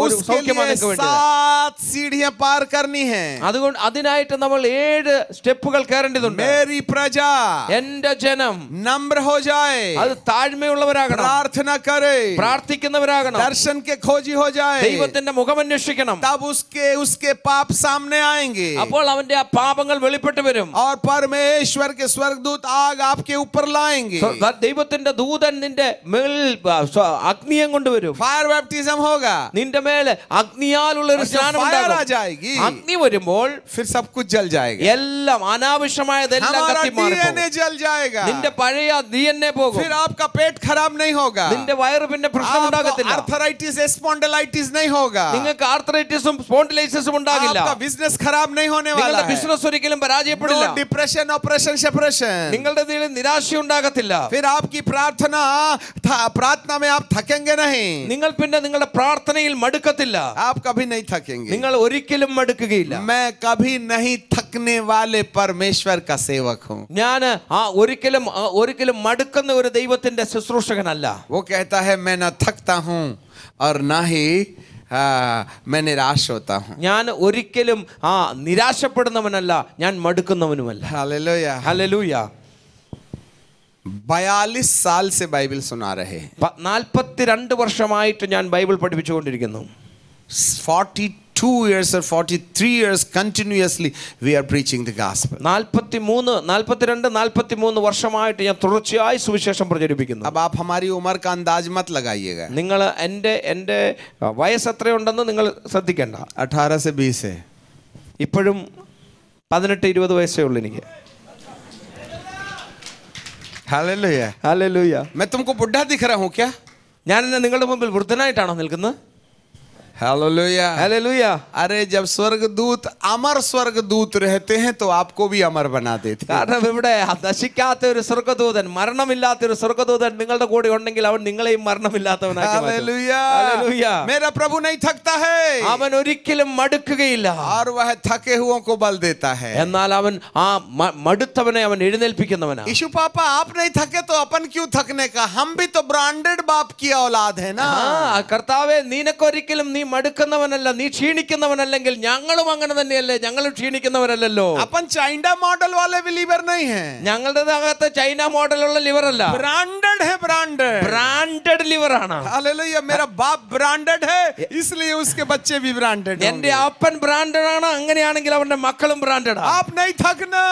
उसके സൗഖ്യമാണ് लिए നിങ്ങൾക്ക് വേണ്ടത്. 7 सीढ़ियां पार करनी है। അതുകൊണ്ട് അതിനായിട്ട് നമ്മൾ 7 സ്റ്റെപ്പുകൾ കയറേണ്ടതുണ്ട്. मेरी प्रजा എന്റെ ജനം नम्र हो जाए, അത് താഴ്മയുള്ളവരാകണം, प्रार्थना करे, പ്രാർത്ഥിക്കുന്നവരാകണം, दर्शन के खोजी हो जाए, ദൈവത്തിന്റെ മുഖം അന്വേഷിക്കണം. तब उसके पाप सामने आएंगे അപ്പോൾ അവന്റെ ആ പാപങ്ങൾ വെളിപ്പെട്ട് വരും. और परमेश्वर के स्वर्गदूत आग आपके ऊपर लाएंगे। ദൈവത്തിന്റെ ദൂതൻ നിന്റെ മേൽ അഗ്നിയം കൊണ്ടുവരും. फायर बैप्टिज्म होगा। നിന്റെ മേലെ അഗ്നിയാലുള്ള ഒരു സ്നാനം फायर आ ഉണ്ടാകും. जाएगी, അഗ്നി വരുമ്പോൾ फिर सब कुछ जल जाएगा। എല്ലാം അനാവശ്യമായതെല്ലാം हमारा കത്തി മാറിപ്പോകും. DNA जल जाएगा। നിന്റെ പഴയ DNA പോകും. फिर आपका पेट खराब नहीं होगा। നിന്റെ വയറ് പിന്നെ പ്രശ്നം ഉണ്ടാകത്തില്ല. आर्थराइटिस स्पॉन्डिलाइटिस नहीं होगा। നിങ്ങൾക്ക് ആർത്രൈറ്റിസും സ്പോണ്ടിലൈസിസും ഉണ്ടാകില്ല. आपका बिजनेस खराब नहीं होने वाला നിങ്ങളുടെ है। ബിസിനസ് ഒരിക്കലും പരാജയപ്പെടില്ല. No depression, oppression, separation। നിങ്ങളുടെ നിരാശ ഉണ്ടാകത്തില്ല. फिर आपकी प्रार्थना में आप थकेंगे नहीं। നിങ്ങൾ പിന്നെ നിങ്ങളുടെ പ്രാർത്ഥനയിൽ മടുക്കത്തില്ല. आप कभी नहीं थकेंगे। നിങ്ങൾ ഒരിക്കലും മടുക്കുകയില്ല. मैं कभी नहीं थकने वाले परमेश्वर का सेवक हूँ। ഞാൻ ഒരിക്കലും മടുക്കുന്ന ഒരു ദൈവത്തിന്റെ ശുശ്രൂഷകനല്ല. वो कहता है मैं न थकता हूँ और ना ही मैं निराश होता हूँ। ഞാൻ ഒരിക്കലും നിരാശപ്പെടുന്നവനല്ല, ഞാൻ മടുക്കുന്നവനുമല്ല. हालेलुया। ഹല്ലേലൂയ. 42 साल से बाइबल सुना रहे हैं। 42 വർഷമായിട്ട് ഞാൻ Bible പഠിപ്പിച്ചുകൊണ്ടിരിക്കുന്നു. 42 years or 43 years continuously we are preaching the gospel. 42-43 വർഷമായിട്ട് ഞാൻ തുടർച്ചയായി സുവിശേഷം പ്രചരിപ്പിക്കുന്നു. अब आप हमारी उम्र का अंदाज मत लगाइएगा। നിങ്ങൾ എൻ്റെ വയസ്സ് എത്രയുണ്ടെന്ന് നിങ്ങൾ ശ്രദ്ധിക്കേണ്ട. 18 से 20 है। ഇപ്പോഴും 18-20 വയസ്സേ ഉള്ളൂ എനിക്ക്. हालेलुया। ഹല്ലേലൂയ. मैं तुमको बुढ़ा दिख रहा हूँ क्या? ഞാൻ നിങ്ങളുടെ മുമ്പിൽ വൃദ്ധനായിട്ടാണോ നിൽക്കുന്നത്? हालेलुया। ഹല്ലേലൂയ. अरे जब स्वर्गदूत अमर स्वर्गदूत रहते हैं तो आपको भी अमर बना देते हैं। കാരണം ഇവിടെ നശിക്കാത്ത ഒരു സ്വർഗ്ഗദൂതൻ, മരണമില്ലാത്ത ഒരു സ്വർഗ്ഗദൂതൻ നിങ്ങളുടെ കൂടെ ഉണ്ടെങ്കിൽ അവൻ നിങ്ങളെയും മരണമില്ലാത്തവനാക്കി മാറ്റും. हालेलुया। ഹല്ലേലൂയ. मेरा प्रभु नहीं थकता है അവൻ ഒരിക്കലും മടുക്കുകയില്ല. और वह थके हुओं को बल देता है। എന്നാൽ അവൻ ആ മടുത്തവനെ അവൻ എഴുന്നേൽപ്പിക്കുന്നവനാ. यीशु पापा आप नहीं थके तो अपन क्यों थकने का, हम भी तो ब्रांडेड बाप की औलाद है ना। കർത്താവേ, നിനക്കൊരിക്കലും നീ മടുക്കുന്നവനല്ല, നീ ക്ഷീണിക്കുന്നവനല്ലെങ്കിൽ ഞങ്ങളും അങ്ങനെ തന്നെയല്ലേ, ഞങ്ങളും ക്ഷീണിക്കുന്നവരല്ലോ. अपन चाइना मॉडल वाले बिलीवर नहीं है, ഞങ്ങളുടെ അകത്ത് ചൈന മോഡലുള്ള ലിവർ അല്ല, ब्रांडेड है, ब्रांडेड ബ്രാൻഡഡ് ലിവർ ആണ്. हालेलुया। मेरा बाप ब्रांडेड है इसलिए उसके बच्चे भी ब्रांडेड എന്റെ അപ്പൻ ബ്രാൻഡഡ് ആണ്, അങ്ങനെയാണെങ്കിൽ അവന്റെ മക്കളും ബ്രാൻഡഡ്. आप नहीं थकना।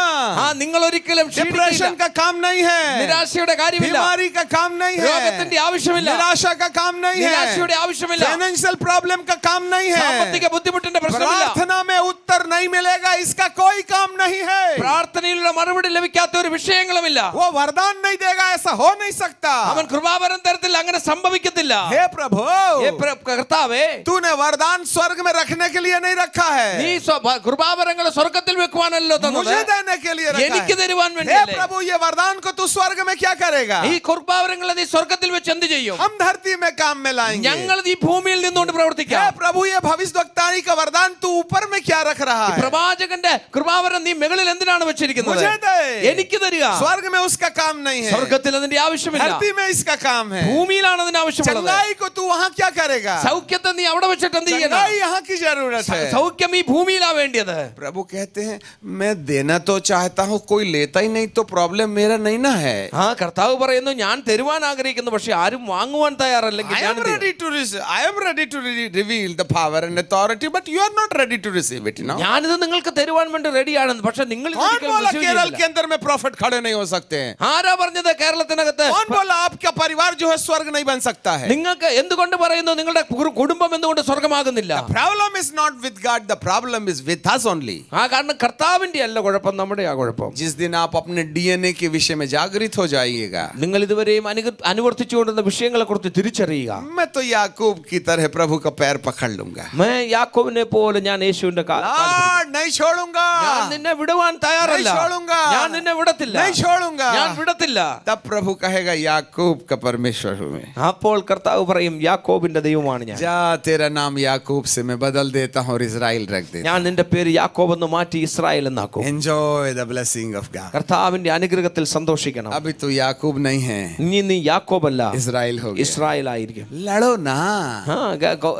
നിങ്ങൾ ഒരിക്കലും डिप्रेशन का काम नहीं है, നിരാശയുടെ കാര്യമില്ല, बीमारी का काम नहीं है, രോഗത്തിന്റെ ആവശ്യമില്ല, निराशा का काम नहीं है, നിരാശയുടെ ആവശ്യമില്ല, फाइनेंशियल प्रॉब्लम का काम नहीं है, സാമ്പത്തിക ബുദ്ധിമുട്ടിന്റെ പ്രശ്നമില്ല, प्रार्थना में उत्तर नहीं मिलेगा इसका कोई काम नहीं है, പ്രാർത്ഥനയിലുള്ള മറുപടി ലഭിക്കാത്ത ഒരു വിഷയങ്ങളുമില്ല. वो वरदान नहीं देगा, ऐसा हो नहीं सकता। അവൻ കൃപാവരം തരത്തിൽ അങ്ങനെ സംഭവിക്കത്തില്ല. हे प्रभु, കർത്താവേ, तूने वरदान स्वर्ग में रखने के लिए नहीं रखा है, നീ കൃപാവരങ്ങൾ സ്വർഗ്ഗത്തിൽ വെക്കുവാനല്ലോ തന്നത്, मुझे देने के लिए रखा എനിക്ക് है। തരുവാൻ हे വേണ്ടിയല്ലേ. प्रभु, ये वरदान को तू स्वर्ग में क्या करेगा? ഈ കൃപാവരങ്ങളെ നീ സ്വർഗ്ഗത്തിൽ വെച്ച് എന്ത് ചെയ്യും? हम धरती में काम में लाएंगे। ഞങ്ങൾ ഈ ഭൂമിയിൽ നിന്നുകൊണ്ട് हे പ്രവർത്തിക്കാം. प्रभु, ये भविष्यद्वक्तानी का वरदान तू ऊपर में क्या रख रहा है? പ്രവാചകന്റെ കൃപാവരം നീ മുകളിൽ എന്തിനാണ് വെച്ചിരിക്കുന്നത്? मुझे दे। എനിക്ക് തരിക. स्वर्ग में उसका काम नहीं है, സ്വർഗ്ഗത്തിൽ അതിന്റെ ആവശ്യമില്ല, धरती में इसका काम है। ഭൂമിയിലാണ് അതിന് ആവശ്യമുള്ളത്. चंगाई को तू वहाँ क्या करेगा? സൗഖ്യത്തെ നീ അവിടെ വെച്ചിട്ട് എന്ത് ചെയ്യണം? चंगाई यहाँ की जरूरत है। സൗഖ്യം ഈ ഭൂമിയിലാ വേണ്ടിയത്. प्रभु कहते हैं मैं देना तो चाहता हूँ, कोई लेता ही नहीं तो प्रॉब्लम मेरा नहीं ना है। കർത്താവ് പറയുന്നു, ഞാൻ തരുവാൻ ആഗ്രഹിക്കുന്നു, പക്ഷെ ആരും വാങ്ങുവാൻ തയ്യാറല്ലെങ്കിൽ I am ready to reveal the power and authority, but you are not ready to receive it, you know? ഞാനിത് നിങ്ങൾക്ക് തരുവാൻ വേണ്ടി റെഡിയാണ്, പക്ഷെ നിങ്ങൾ ഇത് कौन ഒരിക്കലും बोला receive केरल ചെയ്യുന്നില്ല. के अंदर में प्रॉफिट खड़े नहीं हो सकते हैं? ആരാ പറഞ്ഞത് കേരളത്തിനകത്ത്? कौन बोला आपका परिवार जो है स्वर्ग नहीं बन सकता है? നിങ്ങൾക്ക് എന്തുകൊണ്ട് പറയുന്നു നിങ്ങളുടെ കുടുംബം എന്തുകൊണ്ട് സ്വർഗമാകുന്നില്ല? Problem is not with God, the problem is with us only. കാരണം കർത്താവിന്റെ അല്ല കുഴപ്പം, നമ്മുടെ ആ കുഴപ്പം. जिस दिन आप अपने डीएनए के विषय में जागृत हो जाइएगा, നിങ്ങൾ ഇതുവരെയും അനുവർത്തിച്ചുകൊണ്ടിരുന്ന വിഷയങ്ങളെ കുറിച്ച് തിരിച്ചറിയുക. मैं तो याकूब की तरह प्रभु का पैर पकड़ लूंगा, യാക്കോബിനെ പോലെ ഞാൻ യേശുവിന്റെ लॉर्ड नहीं छोड़ूंगा, ഞാൻ നിന്നെ വിടുവാൻ തയ്യാറല്ല, नहीं छोड़ूंगा, ഞാൻ നിന്നെ വിടത്തില്ല, नहीं छोड़ूंगा। ഞാൻ വിടത്തില്ല. तब प्रभु कहेगा याकूब का परमेश्वर हूं मैं। അപ്പോൾ കർത്താവ് പറയും, യാക്കോബിന്റെ ദൈവമാണ് ഞാൻ. जा तेरा नाम याकूब से मैं बदल देता हूँ और इजराइल रख देता ഞാൻ നിന്റെ പേര് യാക്കോബ് എന്ന് മാറ്റി ഇസ്രായേൽ എന്നാക്കും. हूँ। Enjoy the blessing of God. കർത്താവിന്റെ അനുഗ്രഹത്തിൽ സന്തോഷിക്കണം. अभी तो याकूब नहीं है, നീ യാക്കോബ് അല്ല, इजराइल हो गया। ഇസ്രായേൽ ആയിരിക്കും. लड़ो ना,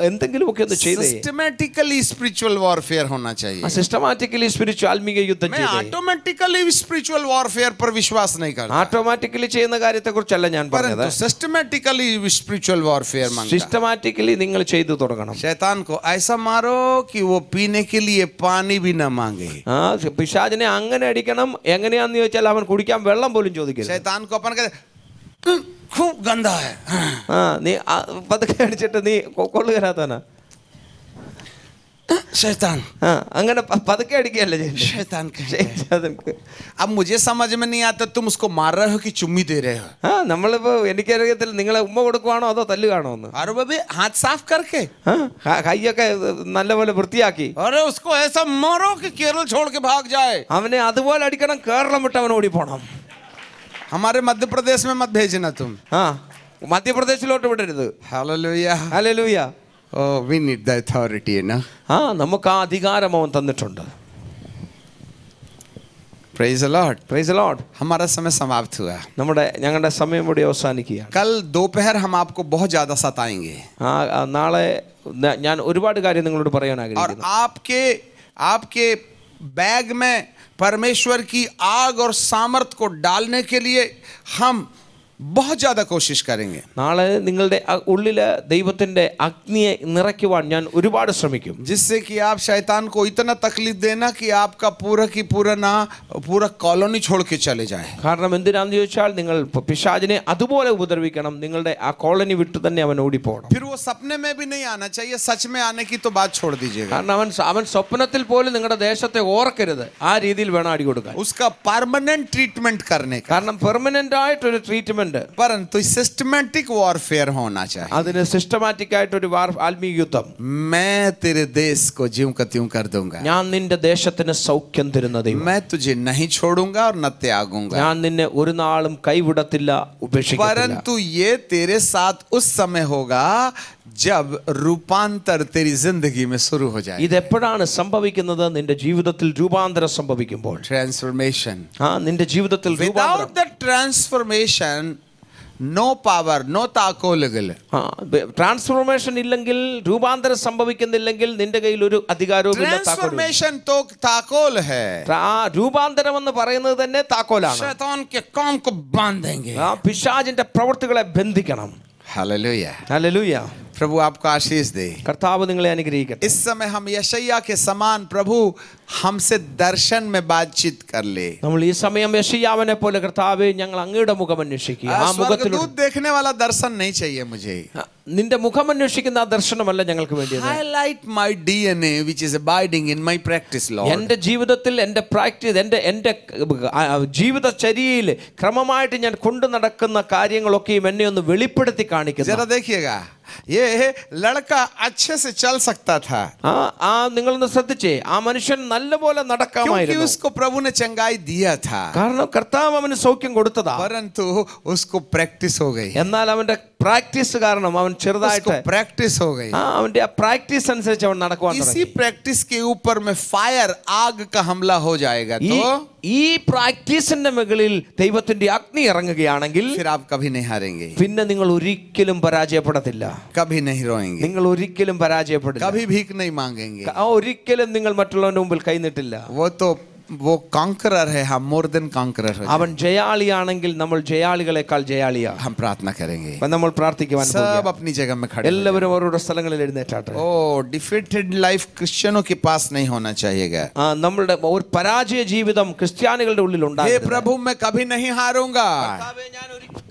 എന്തെങ്കിലുമൊക്കെ ഒന്ന് ചെയ്തേ. सिस्टमैटिकली स्पिरिचुअल वॉरफेयर होना चाहिए। സിസ്റ്റമാറ്റിക്കലി സ്പിരിച്വൽ ആത്മീയ യുദ്ധം मैं ചെയ്തേ. ऑटोमेटिकली स्पिरिचुअल वॉरफेयर पर विश्वास नहीं करता, ഓട്ടോമാറ്റിക്കലി ചെയ്യുന്ന കാര്യത്തെ കുറിച്ചല്ല ഞാൻ പറഞ്ഞത്. परंतु सिस्टमैटिकली स्पिरिचुअल वॉरफेयर मांगता है। സിസ്റ്റമാറ്റിക്കലി നിങ്ങൾ ചെയ്തു തുടങ്ങണം. शैतान को ऐसा मारो कि वो पीने के लिए पानी भी न मांगे। പിശാചിനെ അങ്ങനെ അടിക്കണം, എങ്ങനെയാന്ന് ചോദിച്ചാൽ അവൻ കുടിക്കാൻ വെള്ളം പോലും ചോദിക്കരുത്. शैतान को अपन कहते खूब गंदा है, നീ പതുക്കെ അടിച്ചിട്ട് നീ കൊള്ളുകരാത്തവനാ. शैतान അങ്ങനെ പതുക്കെ അടിക്കുകയല്ലേ शैतान ചെയ്യുന്നത്. अब मुझे समझ में नहीं आता तुम उसको मार रहे हो कि चुम्मी दे रहे हो। നമ്മളിപ്പോ എനിക്കറിയത്തില്ല നിങ്ങളെ ഉമ്മ കൊടുക്കുവാണോ അതോ തല്ലുകാണോ എന്ന്. और वो भी हाथ साफ करके, കൈയൊക്കെ നല്ലപോലെ വൃത്തിയാക്കി. अरे उसको ऐसा मारो कि केरल छोड़ के भाग जाए। അവനെ അതുപോലെ അടിക്കണം, കേരളം വിട്ട് അവൻ ഓടിപ്പോണം. हमारे मध्य प्रदेश में मत भेजना तुम। മധ്യപ്രദേശിലോട്ട് വിടരുത്. Hallelujah, hallelujah. oh we need the authority, ना? നമുക്ക് ആ അധികാരം അവൻ തന്നിട്ടുണ്ട്. Praise the Lord. Praise the Lord. हमारा समय समाप्त हुआ। ഞങ്ങളുടെ സമയം കൂടി അവസാനിക്കുകയാണ്. कल दोपहर हम आपको बहुत ज्यादा सताएंगे നാളെ ഞാൻ ഒരുപാട് കാര്യം നിങ്ങളോട് പറയാൻ और ആഗ്രഹിക്കുന്നു. आपके बैग में परमेश्वर की आग और सामर्थ को डालने के लिए हम बहुत ज्यादा कोशिश करेंगे। നാളെ നിങ്ങളുടെ ഉള്ളില് ദൈവത്തിന്റെ അഗ്നിയെ നിറയ്ക്കുവാൻ ഞാൻ ഒരുപാട് ശ്രമിക്കും. जिससे कि आप शैतान को इतना तकलीफ देना कि आपका पूरा कॉलोनी छोड़ के चले जाए। കാരണം എന്തിനാന്ന് ചോദിച്ചാൽ നിങ്ങൾ പിശാചിനെ അതുപോലെ ഉപദ്രവിക്കണം, നിങ്ങളുടെ ആ കോളനി വിട്ടു തന്നെ അവൻ ഓടിപ്പോകണം. फिर वो सपने में भी नहीं आना चाहिए, सच में आने की तो बात छोड़ दीजिएगा। കാരണം അവൻ സ്വപ്നത്തിൽ പോലും നിങ്ങളുടെ ദേശത്തെ ഓർക്കരുത്, ആ രീതിയിൽ വേണം അടി കൊടുക്കാൻ. उसका परमानेंट ट्रीटमेंट करने का, കാരണം പെർമനന്റ് ആയിട്ടൊരു ട്രീറ്റ്മെന്റ് ചെയ്യുന്നുണ്ട്. परंतु सिस्टमैटिक वॉरफेयर होना चाहिए. അതിന് സിസ്റ്റമാറ്റിക് ആയിട്ട് ഒരു ആത്മീയ യുദ്ധം. मैं तेरे देश को ज्यों का त्यों कर दूंगा. ഞാൻ നിന്റെ ദേശത്തിന് സൗഖ്യം തരുന്ന ദൈവം. मैं तुझे नहीं छोड़ूंगा और न त्यागूंगा. ഞാൻ നിന്നെ ഒരു നാളും കൈവിടത്തില്ല, ഉപേക്ഷിക്കത്തില്ല. परंतु ये तेरे साथ उस समय होगा जब रूपांतर तेरी जिंदगी में शुरू हो जाए. ഇതെപ്പോഴാണ് സംഭവിക്കുന്നത്? നിന്റെ ജീവിതത്തിൽ രൂപാന്തരം സംഭവിക്കുമ്പോൾ. ट्रांसफॉर्मेशन. നിന്റെ ജീവിതത്തിൽ Without the transformation, no power, no താക്കോലുകൾ. ട്രാൻസ്ഫോർമേഷൻ ഇല്ലെങ്കിൽ, രൂപാന്തരം സംഭവിക്കുന്നില്ലെങ്കിൽ നിന്റെ കയ്യിൽ ഒരു അധികാരവും ഇല്ല. ट्रांसफॉर्मेशन तो ताकोल है. രൂപാന്തരം എന്ന് പറയുന്നത് തന്നെ താക്കോലാണ്. शैतान के काम को बांध देंगे. പിശാചിന്റെ പ്രവൃത്തികളെ ബന്ധിക്കണം. हालेलुया. ഹല്ലേലൂയ. प्रभु आपको आशीष दे. കർത്താവ് നിങ്ങളെ അനുഗ്രഹിക്കട്ടെ. इस समय हम यशायाह के समान प्रभु हमसे दर्शन में बातचीत कर ले. നമ്മൾ ഈ സമയം യെശയ്യാവിനെ പോലെ കർത്താവേ ഞങ്ങൾ അങ്ങയുടെ മുഖം അന്വേഷിക്കുക. ആ മുഖത്തിൽ स्वर्गदूत देखने वाला दर्शन नहीं चाहिए मुझे. നിന്റെ മുഖം അന്വേഷിക്കുന്ന ആ ദർശനമല്ല ഞങ്ങൾക്ക് വേണ്ടിയത്. Highlight my DNA which is abiding in my practice, Lord. എൻ്റെ ജീവിതത്തിൽ എൻ്റെ പ്രാക്ടീസ്, എൻ്റെ ജീവിതചര്യയിൽ ക്രമമായിട്ട് ഞാൻ കൊണ്ടു നടക്കുന്ന കാര്യങ്ങളൊക്കെയും എന്നെ ഒന്ന് വെളിപ്പെടുത്തി കാണിക്കുന്നു. जरा देखिएगा, ये लड़का अच्छे से चल सकता था. നിങ്ങളൊന്ന് ശ്രദ്ധിച്ചേ, ആ മനുഷ്യൻ നല്ലപോലെ നടക്കാമായിരുന്നു. क्योंकि उसको प्रभु ने चंगाई दिया था. കാരണം കർത്താവ് അവന് സൗഖ്യം കൊടുത്തതാ. परंतु उसको प्रैक्टिस हो गई. എന്നാൽ അവന്റെ പ്രാക്ടീസ് കാരണം അവൻ ചെറുതായിട്ട് प्रैक्टिस हो गई. അവന്റെ ആ പ്രാക്ടീസ് അനുസരിച്ച് അവൻ നടക്കുവാൻ इसी തുടങ്ങി. प्रैक्टिस के ऊपर में फायर, आग का हमला हो जाएगा तो ഈ പ്രാക്ടീസിന്റെ മുകളിൽ ദൈവത്തിന്റെ അഗ്നി ഇറങ്ങുകയാണെങ്കിൽ फिर आप कभी नहीं हारेंगे. പിന്നെ നിങ്ങൾ ഒരിക്കലും പരാജയപ്പെടത്തില്ല. कभी नहीं रोएंगे. നിങ്ങൾ ഒരിക്കലും പരാജയപ്പെടില്ല. कभी भीख नहीं मांगेंगे. ഒരിക്കലും നിങ്ങൾ മറ്റുള്ളവന്റെ മുമ്പിൽ കൈനീട്ടില്ല. वो कॉन्करर है, हम मोर देन कॉन्करर है. അവൻ ജയാളിയാണെങ്കിൽ നമ്മൾ ജയാളികളെക്കാൾ ജയാളിയാ. हम प्रार्थना करेंगे. നമ്മൾ പ്രാർത്ഥിക്കുവാൻ सब अपनी जगह में खड़े. എല്ലാവരും അവരുടെ സ്ഥലങ്ങളിൽ എഴുന്നേറ്റാട്ടെ. डिफीटेड लाइफ क्रिश्चियनों के पास नहीं होना चाहिएगा. നമ്മളുടെ ഒരു പരാജയ ജീവിതം ക്രിസ്ത്യാനികളുടെ ഉള്ളിൽ हे ഉണ്ടാകരുത്. प्रभु मैं कभी नहीं हारूंगा.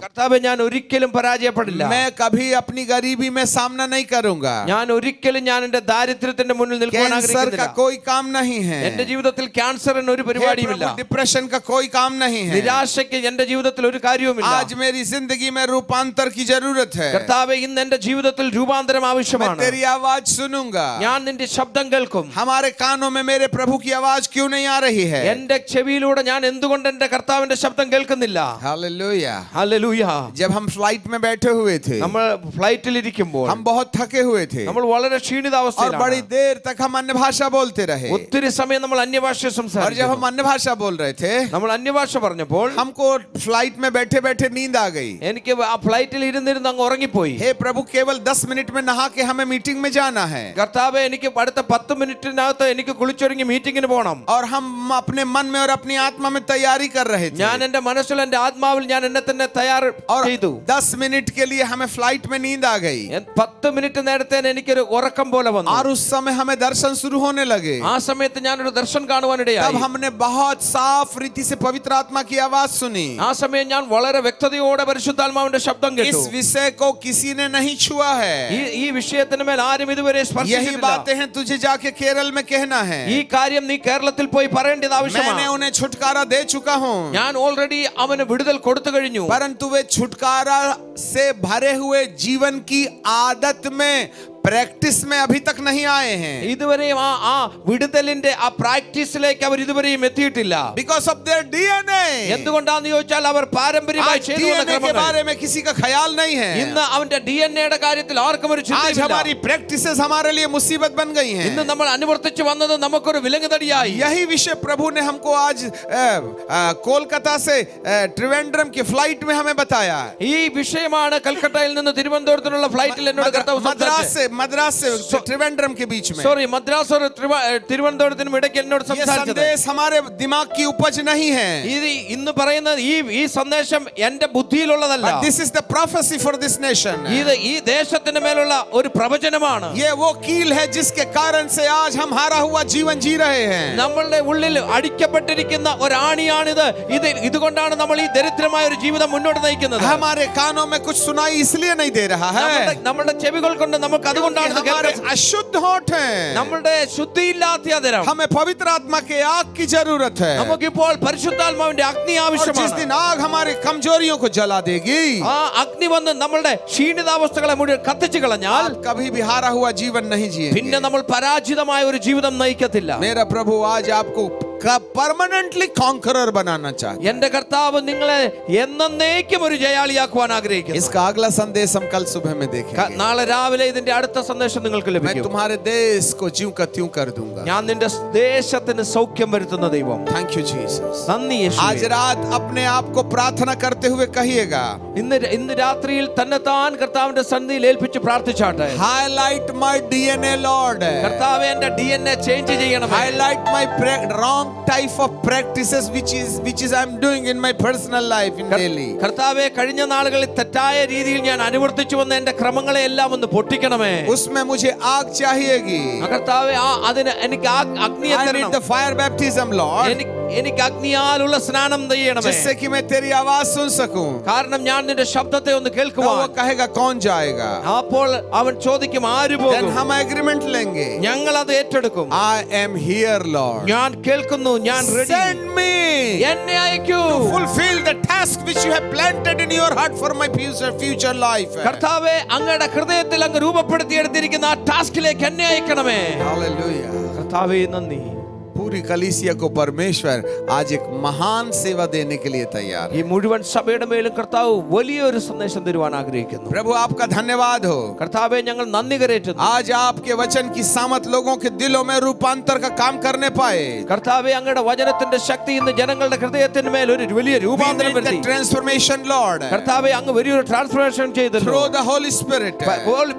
കർത്താവേ ഞാൻ ഒരിക്കലും പരാജയപ്പെടില്ല. मैं कभी अपनी गरीबी में सामना नहीं करूंगा. ഞാൻ ഒരിക്കലും ഞാൻ എൻ്റെ ദാരിദ്ര്യത്തിന്റെ മുന്നിൽ നിൽക്കാൻ कैंसर का ആഗ്രഹിക്കുന്നില്ല. कोई काम नहीं है. എൻ്റെ ജീവിതത്തിൽ ക്യാൻസറിന് ഒരു പരിപാടിയുമില്ല. डिप्रेशन का कोई काम नहीं है. നിരാശയ്ക്ക് എൻ്റെ ജീവിതത്തിൽ ഒരു കാര്യവുമില്ല. आज मेरी जिंदगी में रूपांतर की जरूरत है. കർത്താവേ ഇന്ന് എൻ്റെ ജീവിതത്തിൽ രൂപാന്തരം मैं ആവശ്യമാണ്. तेरी आवाज सुनूंगा. ഞാൻ നിന്റെ ശബ്ദം കേൾക്കും. हमारे कानों में मेरे प्रभु की आवाज क्यों नहीं आ रही है? എൻ്റെ ചെവിയിലൂടെ ഞാൻ എന്തുകൊണ്ട് എൻ്റെ കർത്താവിന്റെ ശബ്ദം കേൾക്കുന്നില്ല? हालेलुया. ഹല്ലേലൂയ. जब हम फ्लाइट में बैठे हुए थे, നമ്മൾ ഫ്ലൈറ്റിൽ ഇരിക്കുമ്പോൾ हम बहुत थके हुए थे നമ്മൾ വളരെ और ക്ഷീണിതാവസ്ഥയിലാണ്. बड़ी देर तक हम अन्य भाषा बोलते रहे. ഒത്തിരി സമയം നമ്മൾ അന്യഭാഷ और जब സംസാരിച്ചു. हम अन्य भाषा बोल रहे थे, നമ്മൾ അന്യഭാഷ പറഞ്ഞപ്പോൾ हमको फ्लाइट में बैठे बैठे नींद आ गई. എനിക്ക് ആ ഫ്ലൈറ്റിൽ ഇരുന്നിരുന്ന് അങ്ങ് ഉറങ്ങിപ്പോയി. हे प्रभु, केवल 10 मिनट में नहा के हमें मीटिंग में जाना है. കർത്താവേ എനിക്ക് അടുത്ത 10 മിനിറ്റിനകത്ത് എനിക്ക് കുളിച്ചൊരുങ്ങി മീറ്റിംഗിന് പോകണം. और हम अपने मन में और अपनी आत्मा में तैयारी कर रहे थे. ഞാൻ എൻ്റെ മനസ്സിൽ എൻ്റെ ആത്മാവിൽ ഞാൻ എന്നെ തന്നെ തയ്യാർ और ചെയ്തു. 10 मिनट के लिए हमें फ्लाइट में नींद आ गई. 10 മിനിറ്റ് നേരത്തേന് എനിക്കൊരു ഉറക്കം പോലെ വന്നു. और उस समय हमें दर्शन शुरू होने लगे. ആ സമയത്ത് ഞാനൊരു ദർശനം കാണുവാനിടയായി. तब हमने बहुत साफ रीति से पवित्र आत्मा की आवाज सुनी. ആ സമയം ഞാൻ വളരെ വ്യക്തതയോടെ പരിശുദ്ധാത്മാവിന്റെ ശബ്ദം കേട്ടു. इस विषय को किसी ने नहीं छुआ है. ഈ വിഷയത്തിന് മേൽ ആരും ഇതുവരെ यही സ്പർശിച്ചിട്ടില്ല. बातें हैं तुझे जाके केरल में कहना है. ഈ കാര്യം നീ കേരളത്തിൽ പോയി പറയേണ്ടത് मैंने ആവശ്യമാണ്. उन्हें छुटकारा दे चुका हूँ. ഞാൻ ഓൾറെഡി അവന് വിടുതൽ കൊടുത്തു കഴിഞ്ഞു. परंतु वे छुटकारा से भरे हुए जीवन की आदत में प्रैक्टिस में अभी तक नहीं आए हैं. ഇതുവരെയും ആ വിടുതലിന്റെ ആ പ്രാക്ടീസിലേക്ക് അവർ ഇതുവരെയും എത്തിയിട്ടില്ല. Because of their DNA. എന്തുകൊണ്ടാണെന്ന് ചോദിച്ചാൽ അവർ പാരമ്പര്യമായി ചെയ്തു വന്ന DNA के ക്രമങ്ങൾ. बारे में किसी का ख्याल नहीं है. ഇന്ന് അവന്റെ DNA-യുടെ കാര്യത്തിൽ ആർക്കും ഒരു आज ചിന്തയില്ല. हमारी प्रैक्टिसेस हमारे लिए मुसीबत बन गई हैं. ഇന്ന് നമ്മൾ അനുവർത്തിച്ചു വന്നത് നമുക്കൊരു വിലങ്ങുതടിയായി. यही विषय प्रभु ने हमको आज कोलकाता से त्रिवेंद्रम की फ्लाइट में हमें बताया. ഈ വിഷയമാണ് കൽക്കട്ടയിൽ നിന്ന് തിരുവനന്തപുരത്തിനുള്ള ഫ്ലൈറ്റിൽ എന്നോട് കർത്താവ് സംസാരിച്ചത്. मद्रास से त्रिवेंद्रम के बीच में. സോറി, മദ്രാസ് और തിരുവനന്തപുരത്തിനും ഇടയ്ക്ക് എന്നോട് ये സംസാരിച്ചത്. संदेश हमारे दिमाग की उपज नहीं है. ഇത് ഇന്ന് പറയുന്ന ഈ സന്ദേശം എന്റെ ബുദ്ധിയിലുള്ളതല്ല. But this is the prophecy for this nation. ഇത് ഈ ദേശത്തിന് മേലുള്ള ഒരു പ്രവചനമാണ്. ये वो कील है जिसके कारण से आज हम हारा हुआ जीवन जी रहे हैं. നമ്മളുടെ ഉള്ളിൽ അടിക്കപ്പെട്ടിരിക്കുന്ന ഒരാണിയാണിത്. ഇതുകൊണ്ടാണ് നമ്മൾ ഈ ദരിദ്രമായ ഒരു ജീവിതം മുന്നോട്ട് നയിക്കുന്നത്. हमारे कानों में हमें कुछ सुनाई इसलिए नहीं दे रहा है, നമ്മുടെ ചെവികൾ കൊണ്ട് നമുക്ക് അതുകൊണ്ടാണ് ഇത് हमारे കേൾക്കുന്നത്. अशुद्ध होठ हैं, നമ്മുടെ ശുദ്ധിയില്ലാത്ത അതരം. हमें पवित्र आत्मा के आग की जरूरत है. നമുക്കിപ്പോൾ പരിശുദ്ധാത്മാവിന്റെ അഗ്നി और जिस ആവശ്യമാണ്. दिन आग हमारी कमजोरियों को जला देगी, ആ അഗ്നി വന്ന് നമ്മളുടെ ക്ഷീണിതാവസ്ഥകളെ മുഴുവൻ കത്തിച്ചു കളഞ്ഞാൽ आप कभी भी हारा हुआ जीवन नहीं जिएंगे. പിന്നെ നമ്മൾ പരാജിതമായ ഒരു ജീവിതം നയിക്കത്തില്ല. मेरा प्रभु आज आपको परमानेंटली कॉन्करर बनाना चाहता है. എന്റെ കർത്താവ് നിങ്ങളെ എന്നേക്കും ഒരു ജയാളിയാക്കുവാൻ ആഗ്രഹിക്കുന്നു. इसका अगला संदेश हम कल सुबह में देखेंगे. നാളെ രാവിലെ ഇതിന്റെ അടുത്ത സന്ദേശം നിങ്ങൾക്ക് मैं ലഭിക്കും. तुम्हारे देश को ज्यों का त्यों कर दूंगा. ഞാൻ നിന്റെ ദേശത്തിന് സൗഖ്യം വരുത്തുന്ന ദൈവം. Thank you Jesus. നന്ദി आज യേശുവേ. रात अपने आप को प्रार्थना करते हुए कहिएगा, ഇന്ന് രാത്രിയിൽ തന്നെത്താൻ കർത്താവിന്റെ സന്നിധിയിൽ ഏൽപ്പിച്ച് പ്രാർത്ഥിച്ചാട്ടെ. Highlight my DNA lord. കർത്താവേ എന്റെ DNA ചേഞ്ച് ചെയ്യണം. Highlight my wrong type of practices which is I'm doing in my personal life in daily. കർത്താവേ കഴിഞ്ഞ നാളുകളിൽ തെറ്റായ രീതിയിൽ ഞാൻ അനുവർത്തിച്ചു വന്ന എന്റെ ക്രമങ്ങളെ എല്ലാം ഒന്ന് പൊട്ടിക്കണമേ. उसमें मुझे आग चाहिएगी. കർത്താവേ അതിന് എനിക്ക് അഗ്നിയെ I need തരണം. the fire baptism, Lord, എനിക്ക് അഗ്നിയാലുള്ള സ്നാനം ചെയ്യണമേ. जिससे कि मैं तेरी आवाज सुन सकूं. കാരണം ഞാൻ നിന്റെ ശബ്ദത്തെ ഒന്ന് तो കേൾക്കുവാൻ. वो कहेगा कौन जाएगा. അപ്പോൾ അവൻ ചോദിക്കും ആര് Then പോകും. हम एग्रीमेंट लेंगे. ഞങ്ങൾ അത് ഏറ്റെടുക്കും. I am here, Lord. ഞാൻ കേൾക്കുന്നു, ഞാൻ റെഡി. Send me എന്നെ അയക്കൂ. to fulfill the task which you have planted in your heart for my future life. കർത്താവേ അങ്ങയുടെ ഹൃദയത്തിൽ അങ്ങ് രൂപപ്പെടുത്തിയെടുത്തിരിക്കുന്ന ആ ടാസ്കിലേക്ക് എന്നെ അയക്കണമേ. Hallelujah. കർത്താവേ നന്ദി. पूरी कलीसिया को परमेश्वर आज एक महान सेवा देने के लिए तैयार ഈ है. മുഴുവൻ സഭയുടെ മേലും കർത്താവ് വലിയൊരു സന്ദേശം തരുവാൻ ആഗ്രഹിക്കുന്നു. प्रभु आपका धन्यवाद हो. കർത്താവേ ഞങ്ങൾ നന്ദി കരേറ്റുന്നു. आज आपके वचन की सामत लोगों के दिलों में रूपांतर का काम करने पाए. കർത്താവേ അങ്ങയുടെ വചനത്തിന്റെ ശക്തി ഇന്ന് ജനങ്ങളുടെ ഹൃദയത്തിന് മേൽ ഒരു വലിയ We രൂപാന്തരം need the വരുത്തി. transformation, Lord, കർത്താവേ അങ്ങ് വലിയൊരു ട്രാൻസ്ഫോർമേഷൻ ചെയ്തല്ലോ. through the Holy Spirit,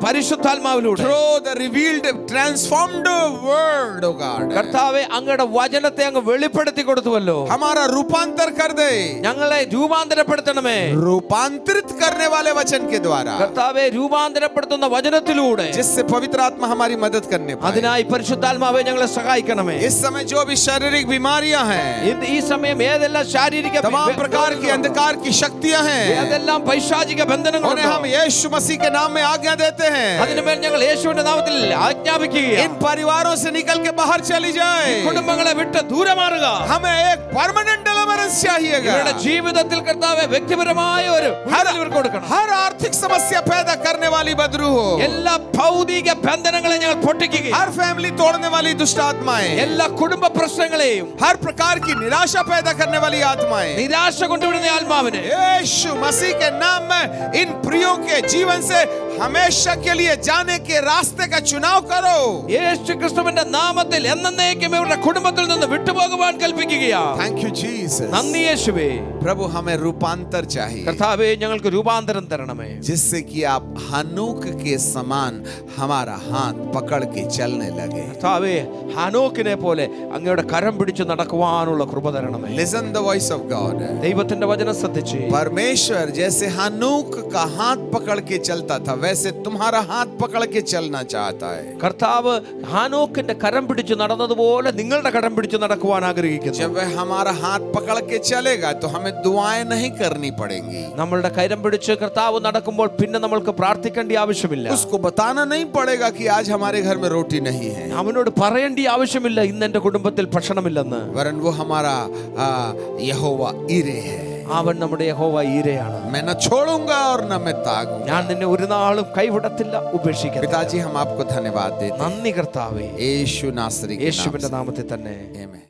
പരിശുദ്ധാത്മാവിലൂടെ. through the revealed transformed word, oh God. കർത്താവേ അങ്ങയുടെ വചനത്തെ അങ്ങ് വെളിപ്പെടുത്തി കൊടുത്തുവല്ലോ. हमारा रूपांतर कर दे. ഞങ്ങളെ രൂപാന്തരപ്പെടുത്തണമേ. रूपांतरित करने वाले वचन के द्वारा, കർത്താവേ രൂപാന്തരപ്പെടുത്തുന്ന വചനത്തിലൂടെ. जिससे पवित्र आत्मा हमारी मदद करने पाए. അതിനായി പരിശുദ്ധാത്മാവേ ഞങ്ങളെ സഹായിക്കണമേ. इस समय जो भी शारीरिक बीमारियां हैं, ഈ സമയം ഏതെല്ലാം ശാരീരിക तमाम प्रकार की अंधकार की शक्तियां हैं, ഏതെല്ലാം പൈശാചിക उन्हें ബന്ധനങ്ങളുണ്ടോ हम यीशु मसीह के नाम में आज्ञा देते हैं. അതിനുമേൽ ഞങ്ങൾ യേശുവിന്റെ നാമത്തിൽ ആജ്ഞാപിക്കുകയാണ്. इन परिवारों से निकल के बाहर चली जाए. കുടുംബങ്ങളെ വിട്ട് ദൂരെ മാറുക. हमें एक परमानेंट डिलीवरेंस चाहिएगा. ഇവരുടെ ജീവിതത്തിൽ കർത്താവേ വ്യക്തിപരമായ ഒരു വിടുതൽ ഇവർക്ക് കൊടുക്കണം. हर आर्थिक समस्या पैदा करने वाली बदरू हो, എല്ലാ ഭൗതിക ബന്ധനങ്ങളെ ഞങ്ങൾ പൊട്ടിക്കുകയും हर फैमिली तोड़ने वाली दुष्ट आत्माएं, എല്ലാ കുടുംബ പ്രശ്നങ്ങളെയും हर प्रकार की निराशा पैदा करने वाली आत्माएं, നിരാശ കൊണ്ടുവിടുന്ന ആത്മാവിനെ यीशु मसीह के नाम में इन प्रियों के जीवन से हमेशा के लिए जाने के रास्ते का चुनाव करो. യേശു ക്രിസ്തുവിന്റെ നാമത്തിൽ എന്നേക്കും ഇവരുടെ കുടുംബത്തിൽ നിന്ന് വിട്ടുപോകുവാൻ കൽപ്പിക്കുകയാണ്. Thank you Jesus. നന്ദി യേശുവേ. प्रभु हमें रूपांतर चाहिए, കർത്താവേ ഞങ്ങൾക്ക് രൂപാന്തരം തരണമേ. जिससे कि आप हनूक के समान हमारा हाथ पकड़ के चलने लगे. കർത്താവേ ഹാനോക്കിനെ പോലെ അങ്ങയുടെ കരം പിടിച്ച് നടക്കുവാനുള്ള കൃപ തരണമേ. Listen the voice of God. ദൈവത്തിന്റെ വചനം ശ്രദ്ധിച്ച് परमेश्वर जैसे हनूक का हाथ पकड़ के चलता था, वैसे तुम्हारा हाथ पकड़ के चलना चाहता है. കർത്താവ് ഹാനോക്കിന്റെ കരം പിടിച്ച് നടന്നതുപോലെ നിങ്ങളുടെ കരം പിടിച്ച് നടക്കുവാൻ ആഗ്രഹിക്കുന്നു. जब वह हमारा हाथ पकड़ के चलेगा तो हमें दुआएं नहीं करनी पड़ेंगी. നമ്മളുടെ കരം പിടിച്ച് കർത്താവ് നടക്കുമ്പോൾ പിന്നെ നമ്മൾക്ക് പ്രാർത്ഥിക്കേണ്ട ആവശ്യമില്ല. उसको बताना नहीं पड़ेगा कि आज हमारे घर में रोटी नहीं है. അവനോട് പറയേണ്ട ആവശ്യമില്ല ഇന്ന് എന്റെ കുടുംബത്തിൽ ഭക്ഷണമില്ലെന്ന്. वरन वो हमारा यहोवा इरे है. അവൻ നമ്മുടെ യഹോവ ഈരയാണ്. मैं न छोड़ूंगा और न मैं त्यागूंगा. ഞാൻ നിന്നെ ഒരു നാളും കൈവിടത്തില്ല, ഉപേക്ഷിക്കത്തില്ല. पिताजी हम आपको धन्यवाद देते हैं നന്ദി കർത്താവേ. यीशु नासरी के नाम യേശുവിന്റെ से. നാമത്തിൽ തന്നെ. आमीन.